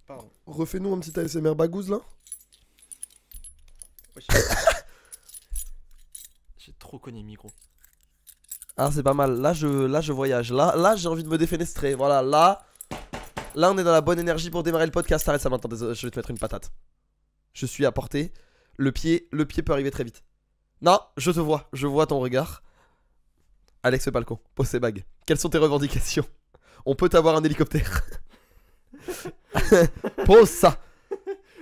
Pardon. Refais-nous un petit ASMR bagouze là. Wesh. J'ai trop cogné le micro. Ah c'est pas mal, là je voyage, là j'ai envie de me défenestrer, voilà, là on est dans la bonne énergie pour démarrer le podcast, arrête ça maintenant, désolé, je vais te mettre une patate. Je suis à portée, le pied peut arriver très vite. Non, je vois ton regard. Alex Palcon, pose ses bagues. Quelles sont tes revendications? On peut avoir un hélicoptère. Pose ça.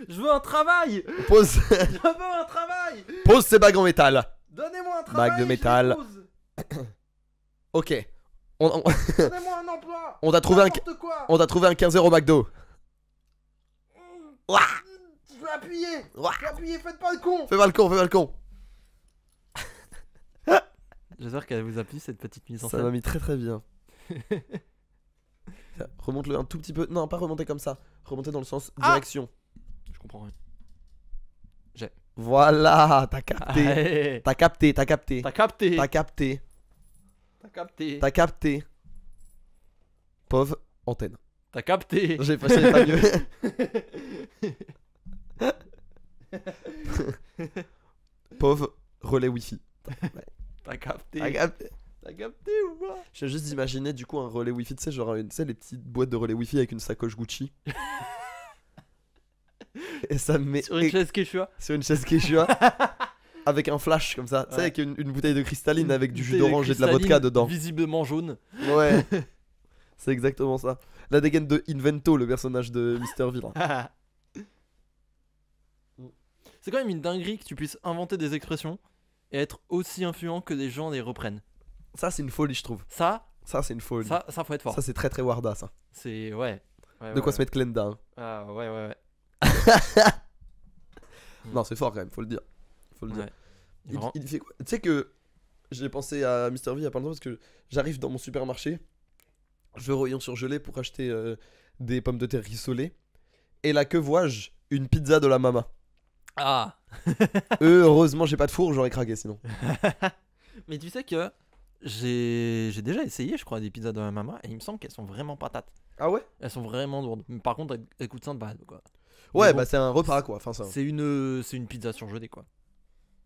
Je veux un travail. Pose, Je veux un travail. pose ces bagues en métal. Donnez-moi un travail. Bague de je métal. les pose. Ok. Donnez-moi un emploi. On t'a trouvé N'importe quoi. on t'a trouvé un 15 € au McDo. Ouah. Je vais appuyer. Ouah. Je vais appuyer. Faites pas le con. Fais pas le con. J'espère qu'elle vous a plu cette petite mise en Ça scène. m'a mis très très bien. Remonte-le un tout petit peu. Non, pas remonter comme ça. Remonter dans le sens direction. Je comprends rien. Voilà, t'as capté. Allez. T'as capté. T'as capté. T'as capté. T'as capté. T'as capté. Pauvre antenne. T'as capté. J'ai pas mieux. Pauvre relais wifi. T'as capté. T'as capté. T'as capté ou pas? J'ai juste d'imaginer du coup un relais wifi, tu sais, genre tu sais, les petites boîtes de relais wifi avec une sacoche Gucci. Et ça me met Sur une chaise Quechua. sur une chaise Quechua avec un flash comme ça, tu sais, Ouais. avec une bouteille de cristalline avec du jus Bouteille d'orange et de la vodka cristalline, dedans. Visiblement jaune. Ouais, c'est exactement ça. La dégaine de Invento, le personnage de Mr. V. C'est quand même une dinguerie que tu puisses inventer des expressions et être aussi influent que des gens les reprennent. Ça, c'est une folie, je trouve. Ça, Ça, c'est une folie. ça faut être fort. Ça, c'est très très Warda, ça. C'est ouais. De quoi se mettre Glenda. Hein. Ah ouais. Non, c'est fort quand même, faut le dire. Faut le dire. Ouais. Il fait quoi? Tu sais que j'ai pensé à Mr. V il y a pas longtemps parce que j'arrive dans mon supermarché, je vais au rayon surgelé pour acheter des pommes de terre rissolées. Et là, que vois-je? Une pizza de la mama. Ah. Heureusement, j'ai pas de four, j'aurais craqué sinon. Mais tu sais que j'ai déjà essayé, je crois, des pizzas de ma maman et il me semble qu'elles sont vraiment patates. Ah ouais? Elles sont vraiment lourdes. Mais par contre, elles coûtent 5 balles quoi. Ouais, Mais bon, bah c'est un repas quoi. Enfin, ça. c'est une pizza surgelée quoi.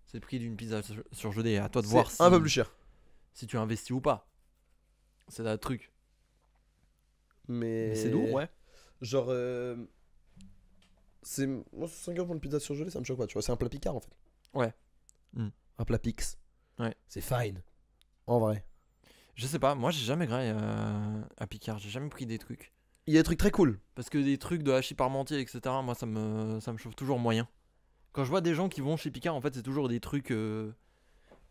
C'est le prix d'une pizza surgelée. À toi de voir C'est un peu plus cher. si tu investis ou pas. C'est là le truc. Mais. Mais c'est lourd, ouais. Genre. C'est. Moi, 5 € pour une pizza surgelée, ça me choque pas, tu vois. C'est un plat picard en fait. Ouais. Un plat pix. Ouais. C'est fine. En vrai. Je sais pas, moi j'ai jamais graillé à Picard, j'ai jamais pris des trucs. Il y a des trucs très cool. Parce que des trucs de hachis parmentier, etc., moi ça me chauffe toujours moyen. Quand je vois des gens qui vont chez Picard, en fait c'est toujours des trucs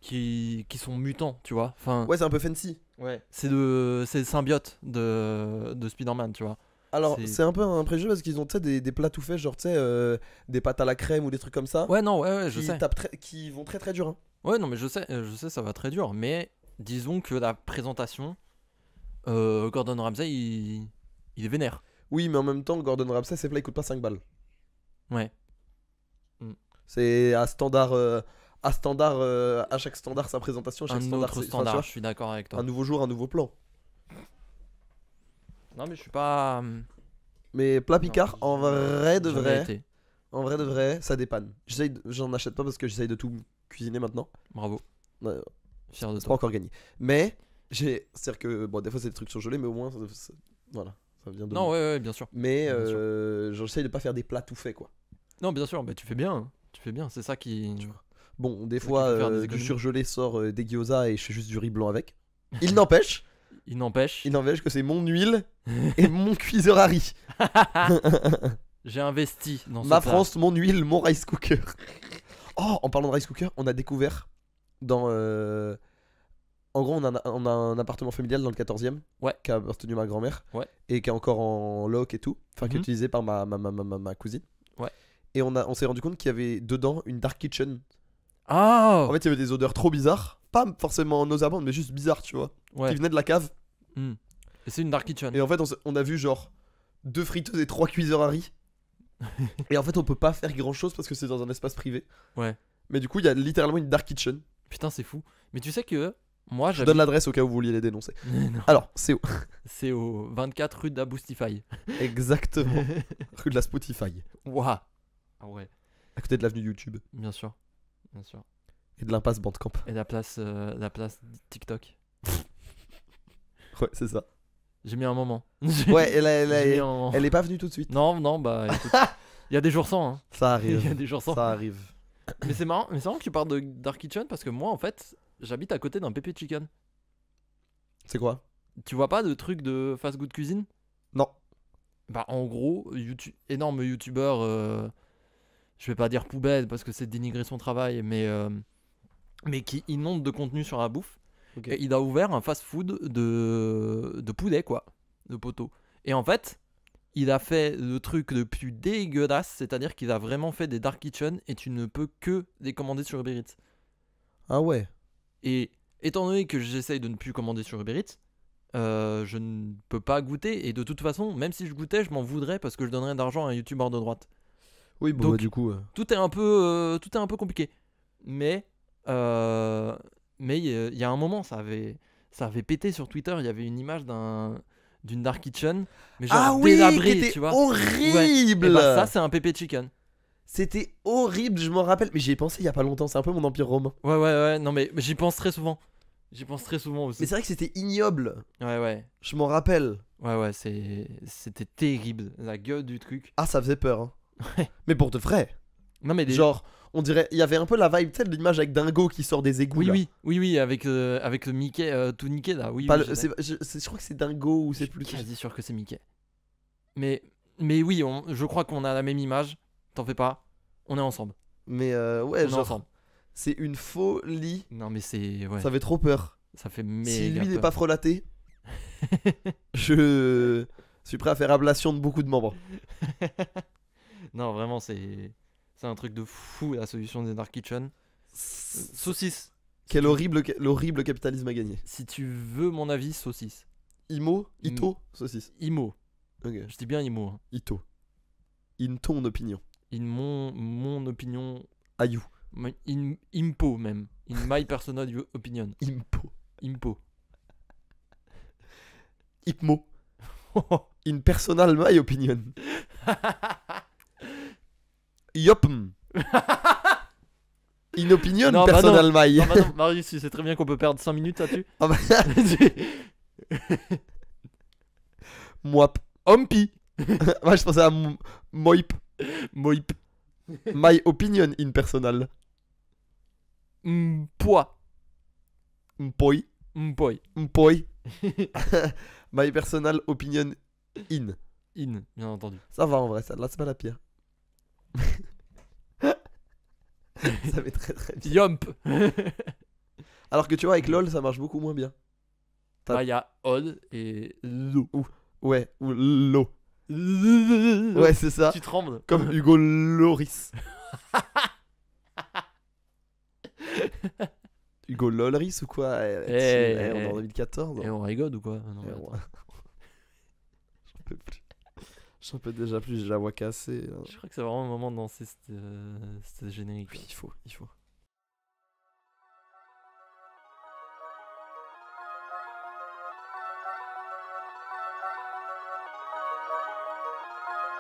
qui sont mutants, tu vois. Enfin, Ouais, c'est un peu fancy. ouais. C'est le symbiote de Spider-Man, tu vois. Alors, C'est- c'est un peu un préjugé parce qu'ils ont, tu sais, des plats tout faits, genre, tu sais, des pâtes à la crème ou des trucs comme ça. Ouais, non, ouais, je qui sais. qui vont très très dur. Hein. Ouais, non, mais je sais, ça va très dur. Mais disons que la présentation, Gordon Ramsay, il est vénère. Oui, mais en même temps, Gordon Ramsay, ses plats ils coûtent pas 5 balles. Ouais. C'est à standard. À chaque standard sa présentation. Chaque Un standard, autre c'est- standard, enfin, je suis d'accord avec tu toi. vois, un nouveau jour, un nouveau plan. Non, mais je suis pas. Mais plat picard, Non, en vrai de jamais vrai, été. en vrai de vrai, ça dépanne. J'en achète pas parce que j'essaye de tout cuisiner maintenant. Bravo. Ouais, Fier de c'est pas toi. encore gagné. Mais c'est-à-dire que bon, des fois c'est des trucs surgelés, mais au moins, voilà, ça vient de. Non, ouais, bien sûr. Mais bien sûr. j'essaye de pas faire des plats tout faits quoi. Non, bien sûr, bah, tu fais bien. Hein. Tu fais bien, c'est ça qui. Tu vois. Bon, des Ouais, fois tu peux faire des du économies. surgelé sort des gyoza et je fais juste du riz blanc avec. Il n'empêche, Il n'empêche, que c'est mon huile et mon cuiseur à riz. j'ai investi dans ce Ma plat. France, mon huile, mon rice cooker. Oh, en parlant de rice cooker, on a découvert dans. En gros, on a un appartement familial dans le 14e. Ouais. Qui a appartenu à ma grand-mère. Ouais. Et qui est encore en loc et tout. Enfin, qui est Mhm. utilisé par ma cousine. Ouais. Et on s'est rendu compte qu'il y avait dedans une dark kitchen. Ah En fait, il y avait des odeurs trop bizarres. Pas forcément nauséabondes, mais juste bizarres, tu vois. ouais. Qui venaient de la cave. Hmm. Et c'est une dark kitchen. Et en fait, on a vu genre 2 friteuses et 3 cuiseurs à riz. Et en fait, on peut pas faire grand chose parce que c'est dans un espace privé. Ouais. Mais du coup, il y a littéralement une dark kitchen. Putain, c'est fou. Mais tu sais que Moi, Je vous donne l'adresse au cas où vous vouliez les dénoncer. Non, Alors, c'est où? c'est au 24 rue d'Aboustify. Exactement. Rue de la Spotify. Waouh. Ah ouais, À côté de l'avenue YouTube. bien sûr. Bien sûr. Et de l'impasse Bandcamp. Et la place TikTok. Ouais, c'est ça. J'ai mis un moment. Ouais, J'ai mis un moment. elle est pas venue tout de suite. Non, non, bah écoute. Il y a des jours sans, hein. Ça Il y a arrive. des jours sans. Ça arrive. Mais c'est marrant que tu parles de Dark Kitchen parce que moi, en fait, j'habite à côté d'un Pépé Chicken. C'est quoi? Tu vois pas de trucs de fast-food cuisine? Non. Bah, en gros, énorme youtubeur, je vais pas dire poubelle parce que c'est dénigrer son travail, mais qui inonde de contenu sur la bouffe. Ok. Et il a ouvert un fast-food de poulet, quoi, de poteau. Et en fait, il a fait le truc le plus dégueulasse, c'est-à-dire qu'il a vraiment fait des dark kitchen et tu ne peux que les commander sur Uber Eats. Ah ouais. Et étant donné que j'essaye de ne plus commander sur Uber Eats, je ne peux pas goûter. Et de toute façon, même si je goûtais, je m'en voudrais parce que je donnerais de l'argent à un youtubeur de droite. Oui, bon, Donc, bah, du coup. Tout est un peu compliqué. Mais il y a un moment, ça avait pété sur Twitter. Il y avait une image d'une dark kitchen, mais genre Ah oui, qui délabrée, était tu vois. horrible. Et bah ça, c'est un pépé chicken. C'était horrible, je m'en rappelle. Mais j'y ai pensé il y a pas longtemps. C'est un peu mon empire romain. Ouais. Non, mais j'y pense très souvent. J'y pense très souvent aussi. Mais c'est vrai que c'était ignoble. Ouais. Je m'en rappelle. Ouais, c'était terrible. La gueule du truc. Ah, ça faisait peur. Hein. Ouais. Mais pour de vrai. Non, mais Genre, on dirait. Il y avait un peu la vibe, tu sais, de l'image avec Dingo qui sort des égouts. là. Oui, avec le Mickey tout niqué là. Oui, Pas oui, le- je crois que c'est Dingo ou je c'est suis plus. quasi sûr que c'est Mickey. Mais oui, je crois qu'on a la même image. T'en fais pas. On est ensemble. Mais On ouais, est genre, ensemble. c'est une folie. Non, mais c'est. Ouais. Ça fait trop peur. Ça fait Si méga lui n'est peur. pas frelaté, je suis prêt à faire ablation de beaucoup de membres. Non, vraiment, c'est un truc de fou la solution des Dark Kitchen. Saucisse. Quel l'horrible capitalisme a gagné. Si tu veux mon avis, saucisse. Ito, saucisse. Imo. Ok. Je dis bien Imo. Hein. Ito. In ton opinion. Mon opinion. Ayou. Impo même. In my personal opinion. Impo. Impo. Ipmo. In personal my opinion. Yopm. In opinion Non, bah personal my. Non, bah non, Marius, tu sais très bien qu'on peut perdre 5 minutes là-dessus. Ah bah, Moip. Ompi. Moi je pensais à Moip. Moip. My opinion in personal. Mpoi. Mpoi. Mpoi. Mpoi. My personal opinion in. In, bien entendu. Ça va en vrai, ça là c'est pas la pire. Ça va très très bien. Yomp. Alors que tu vois avec LOL ça marche beaucoup moins bien. Là, il y a Odd et Lo. Ouais, ou Lo. Ouais, c'est ça. Tu trembles. Comme Hugo Loris. Hugo Loris ou quoi? On est en 2014. Et on rigole ou quoi? Non, Eh, attends. ouais. J'en peux plus. J'en peux déjà plus, j'ai la voix cassée. Hein. Je crois que c'est vraiment le moment de lancer cette générique. Oui, il faut.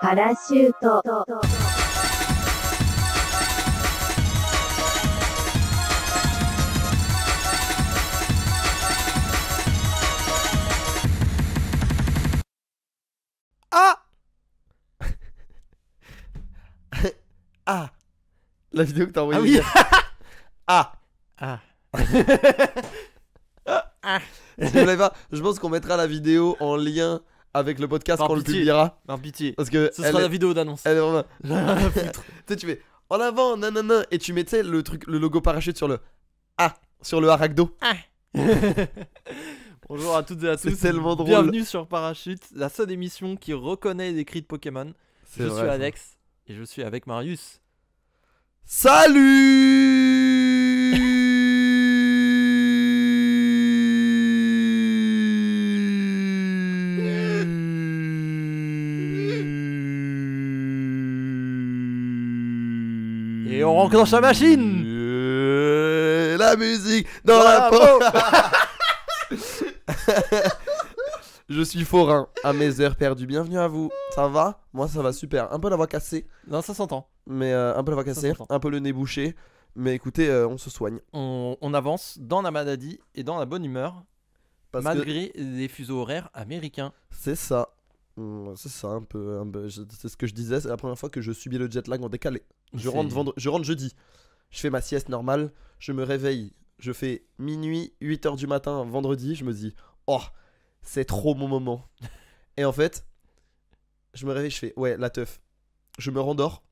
Parachute. Ah Ah La vidéo que t'as envoyée Ah oui. hier. Ah Ah. Si vous l'avez pas, je pense qu'on mettra la vidéo en lien avec le podcast Par quand on le pitié. publiera. Par pitié. Parce que Ce sera la vidéo d'annonce. elle est vraiment. J'en ai rien à foutre. Tu sais, tu fais en avant, nanana, et tu mettais le truc, le logo parachute sur le A, sur le Haragdo. Bonjour à toutes et à tous. C'est tellement drôle. Bienvenue sur Parachute, la seule émission qui reconnaît les cris de Pokémon. C'est Je vrai, suis ça. Alex et je suis avec Marius. Salut. Et on enclenche la machine. La la musique dans la peau. Je suis forain à mes heures perdues. Bienvenue à vous. Ça va? Moi ça va super. Un peu la voix cassée. Non, ça s'entend. Mais un peu la voix cassée. s'entend. Un peu le nez bouché. Mais écoutez, on se soigne. On avance dans la maladie et dans la bonne humeur, Parce que malgré les fuseaux horaires américains. c'est ça. C'est ça un peu. C'est ce que je disais. C'est la première fois que je subis le jet lag en décalé. Je rentre jeudi. Je fais ma sieste normale. Je me réveille. Je fais minuit, 8h du matin, vendredi. Je me dis, oh, c'est trop mon moment. Et en fait, je me réveille. Je fais, ouais, la teuf. Je me rendors.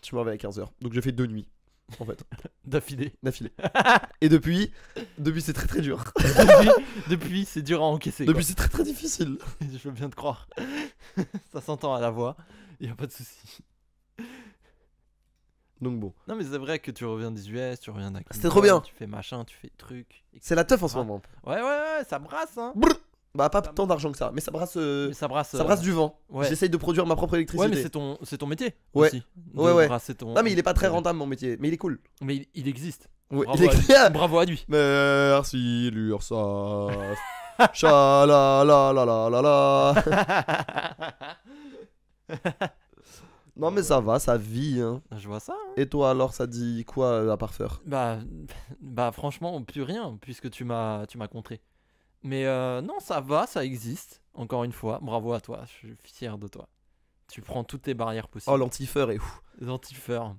Je me réveille à 15h. Donc je fais 2 nuits. En fait, D'affilée. d'affilée. Et depuis c'est très très dur. Depuis, c'est dur à encaisser. Depuis c'est très très difficile. Je veux bien te croire. Ça s'entend à la voix. Y a pas de souci. Donc bon, Non, mais c'est vrai que tu reviens des US, tu reviens d'un. C'était trop bien. Tu fais machin, tu fais truc. c'est la teuf en ce Ah. moment. Ouais, ça brasse, hein. Brrr. Bah pas tant d'argent que ça, mais ça brasse Mais ça brasse. du vent. ouais. J'essaye de produire ma propre électricité. Ouais, mais c'est ton métier. Ouais. Aussi, de Ouais. brasser ton- Non mais il est pas très rentable mon métier, mais il est cool. Mais il existe. Ouais, Bravo, il est à lui. clair. Bravo à lui. Merci l'URSSAF. Cha la la la la la la. Non mais ça va, ça vit hein. Je vois ça. Hein. Et toi alors ça dit quoi à part faire? Bah franchement, plus rien, puisque tu m'as contré. Mais non, ça va, ça existe. Encore une fois, bravo à toi, je suis fier de toi. Tu prends toutes tes barrières Oh possibles. l'antifeur est ouf. L'antifeur.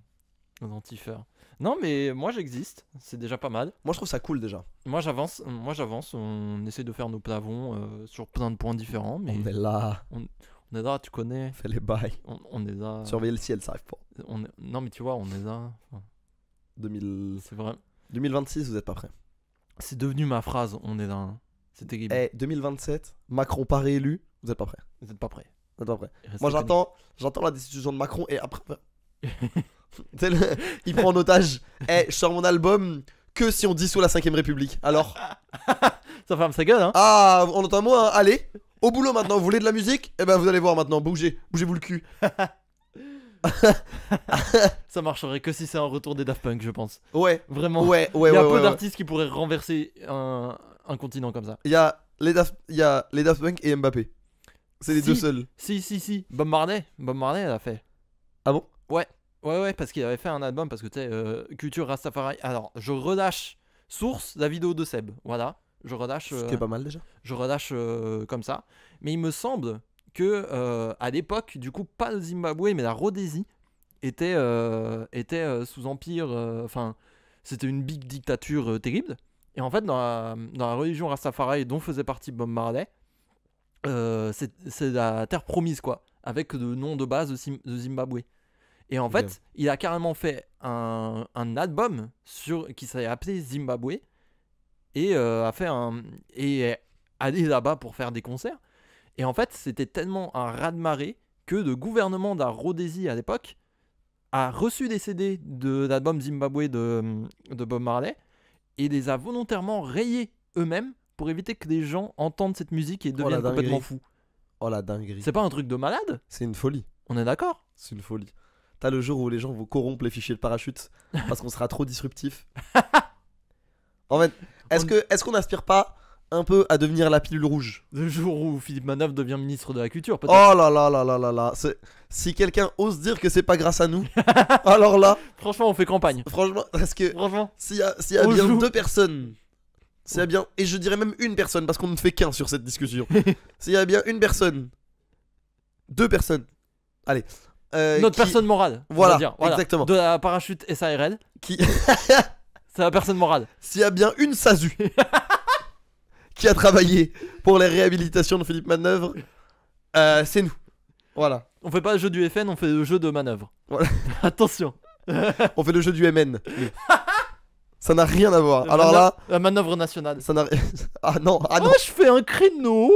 Non, mais moi j'existe, c'est déjà pas mal. Moi je trouve ça cool déjà. Moi j'avance, on essaie de faire nos plavons sur plein de points différents, mais On est là, on est là, tu connais, on fait les bails. on est là. Surveiller le ciel, ça arrive pas. Non, mais tu vois, on est là. Enfin, 2000... c'est vrai. 2026 vous êtes pas prêts. C'est devenu ma phrase, on est là. Hein. C'est terrible. 2027, Macron pas réélu, vous êtes pas prêts. Vous êtes pas prêts. Vous êtes pas prêts. Restez Moi connectés. j'entends la décision de Macron et après... Tu sais, il prend en otage. Je sors mon album que si on dissout la 5ème République. Alors, Ça ferme sa gueule, hein. ah, on entend moi, hein, allez, au boulot maintenant, vous voulez de la musique? Eh ben vous allez voir maintenant, bougez-vous le cul. Ça marcherait que si c'est un retour des Daft Punk, je pense. Ouais, Vraiment. ouais, Il y a peu ouais. d'artistes qui pourraient renverser un continent comme ça. Il y a les Daft Punk et Mbappé. C'est les Si. deux seuls. Si. Bob Marley, elle a fait. Ah bon? Ouais, parce qu'il avait fait un album, parce que tu sais, Culture Rastafari. Alors, je relâche source la vidéo de Seb. Voilà. Je relâche. Ce qui est pas mal déjà. Je relâche comme ça. Mais il me semble que à l'époque, du coup, pas le Zimbabwe, mais la Rhodésie était sous empire. Enfin, c'était une big dictature terrible. Et en fait, dans la religion Rastafari dont faisait partie Bob Marley, c'est la terre promise, quoi, avec le nom de base de Zimbabwe. Et en Ok. fait, il a carrément fait un album qui s'est appelé Zimbabwe et est allé là-bas pour faire des concerts. Et en fait, c'était tellement un raz-de-marée que le gouvernement de la Rhodésie à l'époque a reçu des CD de l'album Zimbabwe de Bob Marley et les a volontairement rayés eux-mêmes pour éviter que les gens entendent cette musique et Oh, la deviennent complètement dinguerie. fous. Oh la dinguerie. C'est pas un truc de malade? C'est une folie. On est d'accord? C'est une folie. T'as le jour où les gens vont corrompre les fichiers de parachute parce qu'on sera trop disruptif. En fait, est-ce qu'on n'aspire pas un peu à devenir la pilule rouge? Le jour où Philippe Manœuvre devient ministre de la Culture, peut-être. Oh là là là là là là. Si quelqu'un ose dire que c'est pas grâce à nous, alors là, Franchement, on fait campagne. franchement, parce que Franchement. s'il y a On bien joue. 2 personnes, s'il y a bien, et je dirais même une personne parce qu'on ne fait qu'un sur cette discussion. S'il y a bien une personne, 2 personnes, allez, Notre personne morale. on Voilà, va dire. exactement. De la parachute SARL, qui, c'est la personne morale. s'il y a bien une SASU qui a travaillé pour les réhabilitations de Philippe Manœuvre, c'est nous. Voilà. On fait pas le jeu du FN, on fait le jeu de manœuvre. Voilà. Attention. On fait le jeu du MN. Ça n'a rien à voir. Alors là, La manœuvre nationale. ça n'a. Ah non, ah non. Oh, je fais un créneau.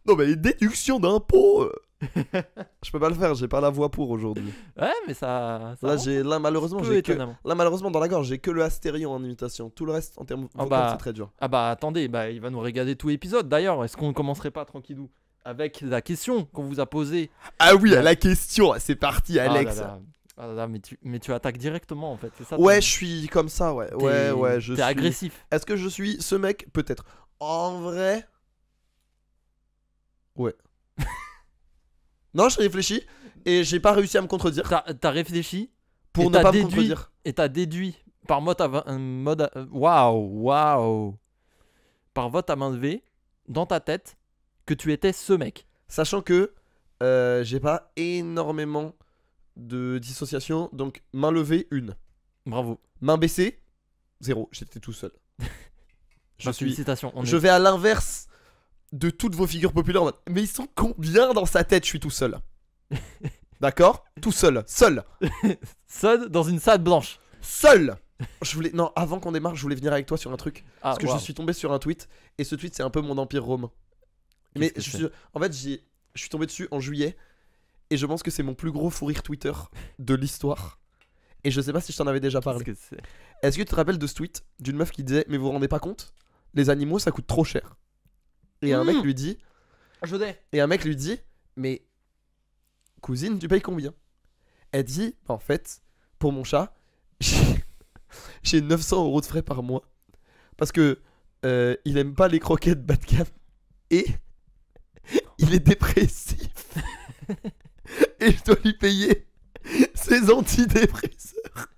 Non mais déduction d'impôts. Je peux pas le faire, j'ai pas la voix pour aujourd'hui. Ouais, mais ça Là malheureusement peu j'ai que. étonnamment. Là malheureusement dans la gorge j'ai que le astérion en imitation. Tout le reste en termes Ah vocaux bah. c'est très dur. Ah bah attendez, il va nous régaler tout épisode. D'ailleurs, est-ce qu'on commencerait pas tranquillou avec la question qu'on vous a posée? Ah oui, la question, c'est parti Ah Alex. là là. Ah là, mais tu attaques directement en fait, c'est ça. Ouais, je suis comme ça, ouais. Ouais, je T'es suis. agressif. Est-ce que je suis ce mec? Peut-être. En vrai. Ouais. Non, je réfléchis et j'ai pas réussi à me contredire T'as réfléchi pour et ne t'as pas me déduit. contredire. Et t'as déduit par waouh. Par vote à main levée, dans ta tête, que tu étais ce mec. Sachant que j'ai pas énormément de dissociation, donc main levée, 1. Bravo. Main baissée, 0. J'étais tout seul. Bah, félicitations. Je vais à l'inverse de toutes vos figures populaires en mode, mais ils sont combien dans sa tête? Je suis tout seul. D'accord? Tout seul. Seul. Seul dans une salle blanche. Seul. Non, avant qu'on démarre, je voulais venir avec toi sur un truc. Ah, Parce que waouh. je suis tombé sur un tweet. Et ce tweet, c'est un peu mon empire romain. Mais Qu'est-ce que en fait, je suis tombé dessus en juillet. Et je pense que c'est mon plus gros fou rire Twitter de l'histoire. Et je sais pas si je t'en avais déjà parlé. Qu'est-ce que c'est? Est-ce que tu te rappelles de ce tweet d'une meuf qui disait, mais vous vous rendez pas compte? Les animaux, ça coûte trop cher. Et un mec lui dit, Je l'ai. mais cousine, tu payes combien? Elle dit, bah, en fait, pour mon chat, j'ai 900 € de frais par mois. Parce que il aime pas les croquettes bas de gamme. Et il est dépressif. Et je dois lui payer ses antidépresseurs.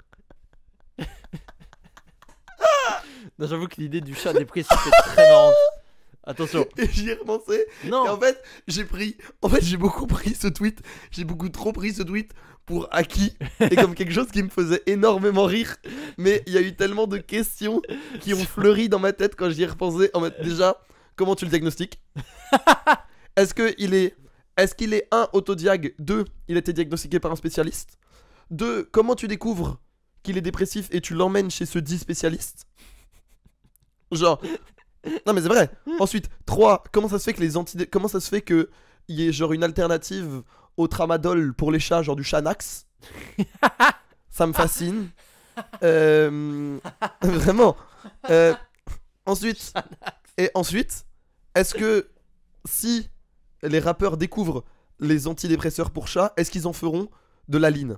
Non, j'avoue que l'idée du chat dépressif est très marrante. Attention. Et j'y ai repensé. Non. Et en fait, j'ai beaucoup pris ce tweet. J'ai beaucoup trop pris ce tweet pour acquis. Et comme quelque chose qui me faisait énormément rire. Mais il y a eu tellement de questions qui ont fleuri dans ma tête quand j'y ai repensé. En mode, déjà, comment tu le diagnostiques? Est-ce qu'il est 1 autodiag, 2 il a été diagnostiqué par un spécialiste, 2 comment tu découvres qu'il est dépressif et tu l'emmènes chez ce dit spécialiste? Genre non mais c'est vrai. Ensuite 3 comment ça se fait que comment ça se fait que il y ait genre une alternative au tramadol pour les chats, genre du Xanax? Ça me fascine. Vraiment. Ensuite est-ce que si les rappeurs découvrent les antidépresseurs pour chats, est-ce qu'ils en feront de la ligne?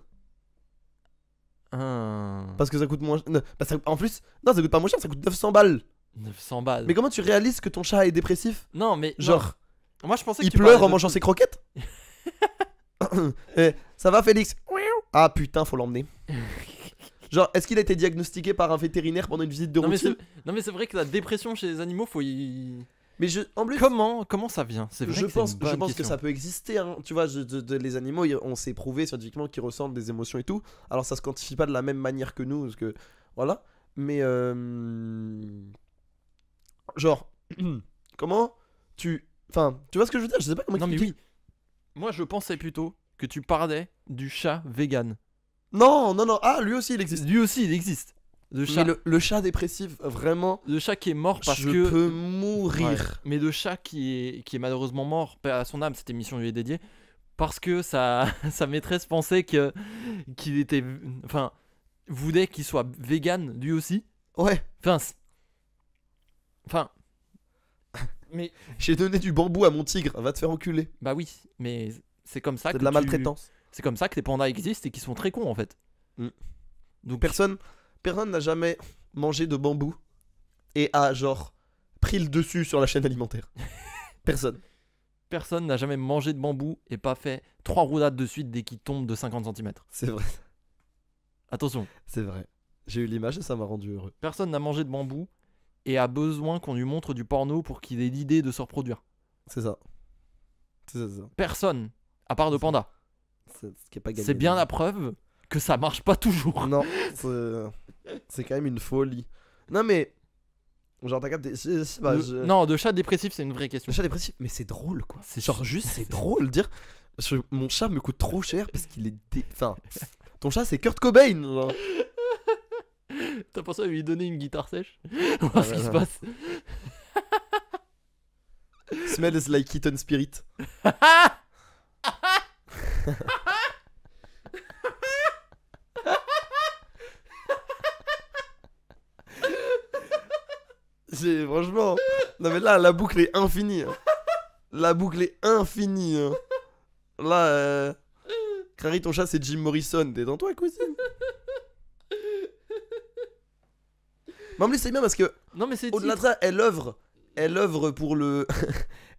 Parce que ça coûte moins. Non, en plus, non, ça coûte pas moins cher, ça coûte 900 balles. 900 balles. Mais comment tu réalises que ton chat est dépressif? Non, mais. Genre, non. Moi je pensais que il tu pleure parlais en de- mangeant ses croquettes? Ça va, Félix? Ah putain, faut l'emmener. Genre, est-ce qu'il a été diagnostiqué par un vétérinaire pendant une visite de Non mais, routine? c'est vrai que la dépression chez les animaux, faut y. Mais en plus, Comment ça vient? C'est vrai je que c'est pense, une bonne je pense que question. ça peut exister, hein. Tu vois, les animaux, on s'est prouvé scientifiquement qu'ils ressentent des émotions et tout. Alors ça se quantifie pas de la même manière que nous, parce que voilà. Mais genre, comment enfin, tu vois ce que je veux dire? Je sais pas comment Non mais expliquer. oui. Moi je pensais plutôt que tu parlais du chat vegan. Non, ah, lui aussi il existe. Lui aussi il existe. Le chat, Mais le chat dépressif, vraiment, le chat qui est mort parce je que. peux Ouais. mourir. Mais le chat qui est malheureusement mort, paix à son âme, cette émission lui est dédiée, parce que sa maîtresse pensait qu'il était. Enfin, voulait qu'il soit vegan lui aussi. Ouais, Enfin. Enfin. Mais. j'ai donné du bambou à mon tigre, va te faire enculer. Bah oui, mais c'est comme ça C'est que de la tu- maltraitance. C'est comme ça que les pandas existent et qu'ils sont très cons en fait. Mm. Donc Personne n'a jamais mangé de bambou et a genre pris le dessus sur la chaîne alimentaire. Personne. personne n'a jamais mangé de bambou et pas fait 3 roulades de suite dès qu'il tombe de 50 cm. C'est vrai, Attention, c'est vrai. J'ai eu l'image et ça m'a rendu heureux. personne n'a mangé de bambou et a besoin qu'on lui montre du porno pour qu'il ait l'idée de se reproduire. C'est ça. C'est ça. Personne, à part de panda. C'est ce qui est pas gagné. C'est bien la preuve que ça marche pas toujours. Non, c'est quand même une folie. Non mais genre t'as capté. Non, de chat dépressif, c'est une vraie question. Le chat dépressif, mais c'est drôle quoi. C'est Genre juste c'est drôle de dire mon chat me coûte trop cher parce qu'il est enfin ton chat c'est Kurt Cobain genre. T'as pensé à lui donner une guitare sèche? Voir ce qui se passe. Smells like kitten spirit. Franchement, non mais là la boucle est infinie. Hein. La boucle est infinie. Hein. Là, Crary, ton chat, c'est Jim Morrison. Détends-toi, cousine. Mamli, c'est bien parce que, Non, mais c'est au-delà de ça, elle œuvre pour le.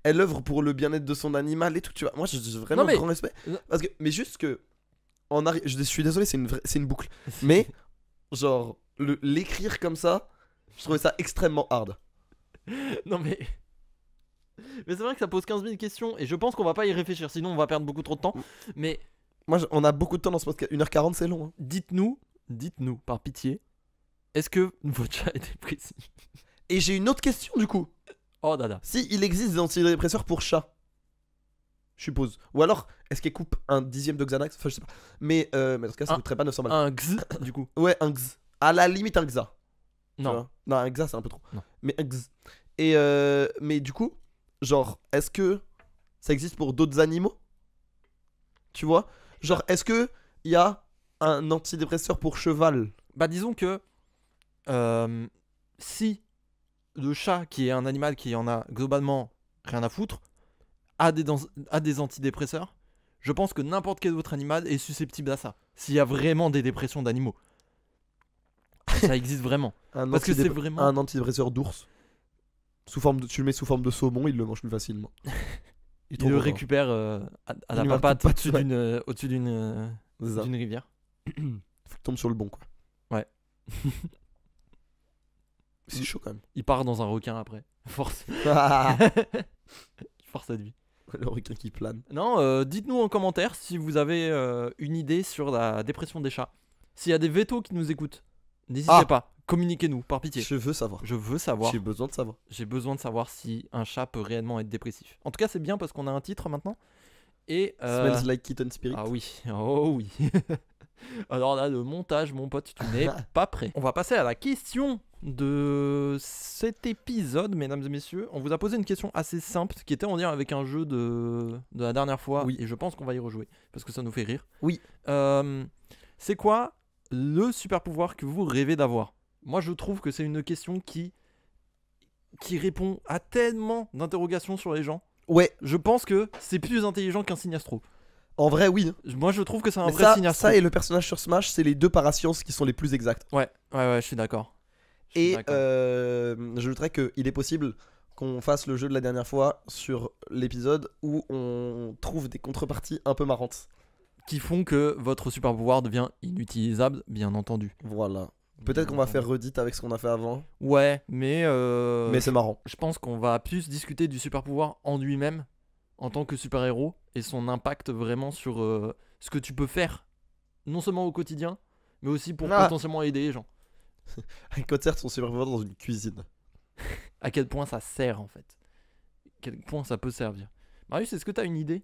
Elle œuvre pour le bien-être de son animal et tout, tu vois. Moi, j'ai vraiment Non, mais- grand respect. Non. Parce que, mais juste que. Je suis désolé, c'est une boucle. Mais, genre, l'écrire comme ça, je trouvais ça extrêmement hard. Non, mais. Mais c'est vrai que ça pose 15 000 questions et je pense qu'on va pas y réfléchir, sinon on va perdre beaucoup trop de temps. Mais Moi, on a beaucoup de temps dans ce podcast. 1h40, c'est long. Hein. dites-nous, par pitié, est-ce que votre chat est dépressif? Et j'ai une autre question, du coup. Oh dada. Si il existe des antidépresseurs pour chat, je suppose. Ou alors, est-ce qu'elle coupe un dixième de Xanax? Enfin, je sais pas. Mais dans ce cas, ça Un- coûterait pas 900 balles. Un x du coup. Ouais, un X. À la limite, un Xa. tu Non. vois. Non, un Xa, c'est un peu trop. Non. Mais un X. Et mais du coup, genre, est-ce que ça existe pour d'autres animaux? Tu vois? Genre, est-ce que il y a un antidépresseur pour cheval? Bah disons que si le chat, qui est un animal qui en a globalement rien à foutre, a des antidépresseurs, je pense que n'importe quel autre animal est susceptible à ça. S'il y a vraiment des dépressions d'animaux. Ça existe vraiment. Parce que c'est vraiment... Un antidépresseur d'ours. Tu le mets sous forme de saumon, il le mange plus facilement. Il trop le content. récupère à la Il marque papate pas au-dessus de- C'est ça. d'une rivière. Faut qu'il tombe sur le bon, quoi. Ouais. C'est chaud quand même. Il part dans un requin après. Force. Force à lui. Le requin qui plane. Non, dites-nous en commentaire si vous avez une idée sur la dépression des chats. S'il y a des vétos qui nous écoutent, n'hésitez Ah. pas. Communiquez-nous par pitié. Je veux savoir. Je veux savoir. J'ai besoin de savoir. J'ai besoin de savoir si un chat peut réellement être dépressif. En tout cas, c'est bien parce qu'on a un titre maintenant. Et Smells like kitten spirit. ah oui, oh oui. Alors là, le montage, mon pote, tu n'es pas prêt. On va passer à la question de cet épisode, mesdames et messieurs. On vous a posé une question assez simple qui était en lien avec un jeu de la dernière fois. Oui. Et je pense qu'on va y rejouer parce que ça nous fait rire. Oui. C'est quoi le super pouvoir que vous rêvez d'avoir? Moi, je trouve que c'est une question qui répond à tellement d'interrogations sur les gens. Ouais, Je pense que c'est plus intelligent qu'un signe astro. en vrai, oui. Moi, je trouve que c'est un Mais vrai signe astro. ça et le personnage sur Smash, c'est les deux parasciences qui sont les plus exacts. Ouais, je suis d'accord. Je suis Et d'accord. j'ajouterais qu'il est possible qu'on fasse le jeu de la dernière fois sur l'épisode où on trouve des contreparties un peu marrantes. Qui font que votre super pouvoir devient inutilisable, bien entendu. Voilà. Peut-être qu'on va faire redit avec ce qu'on a fait avant, Ouais, mais mais c'est marrant. je pense qu'on va plus discuter du super pouvoir en lui-même, en tant que super héros, et son impact vraiment sur ce que tu peux faire, non seulement au quotidien, mais aussi pour Ah. potentiellement aider les gens. Un concert son super pouvoir dans une cuisine. À quel point ça sert en fait. Quel point ça peut servir. Marius, est-ce que t'as une idée?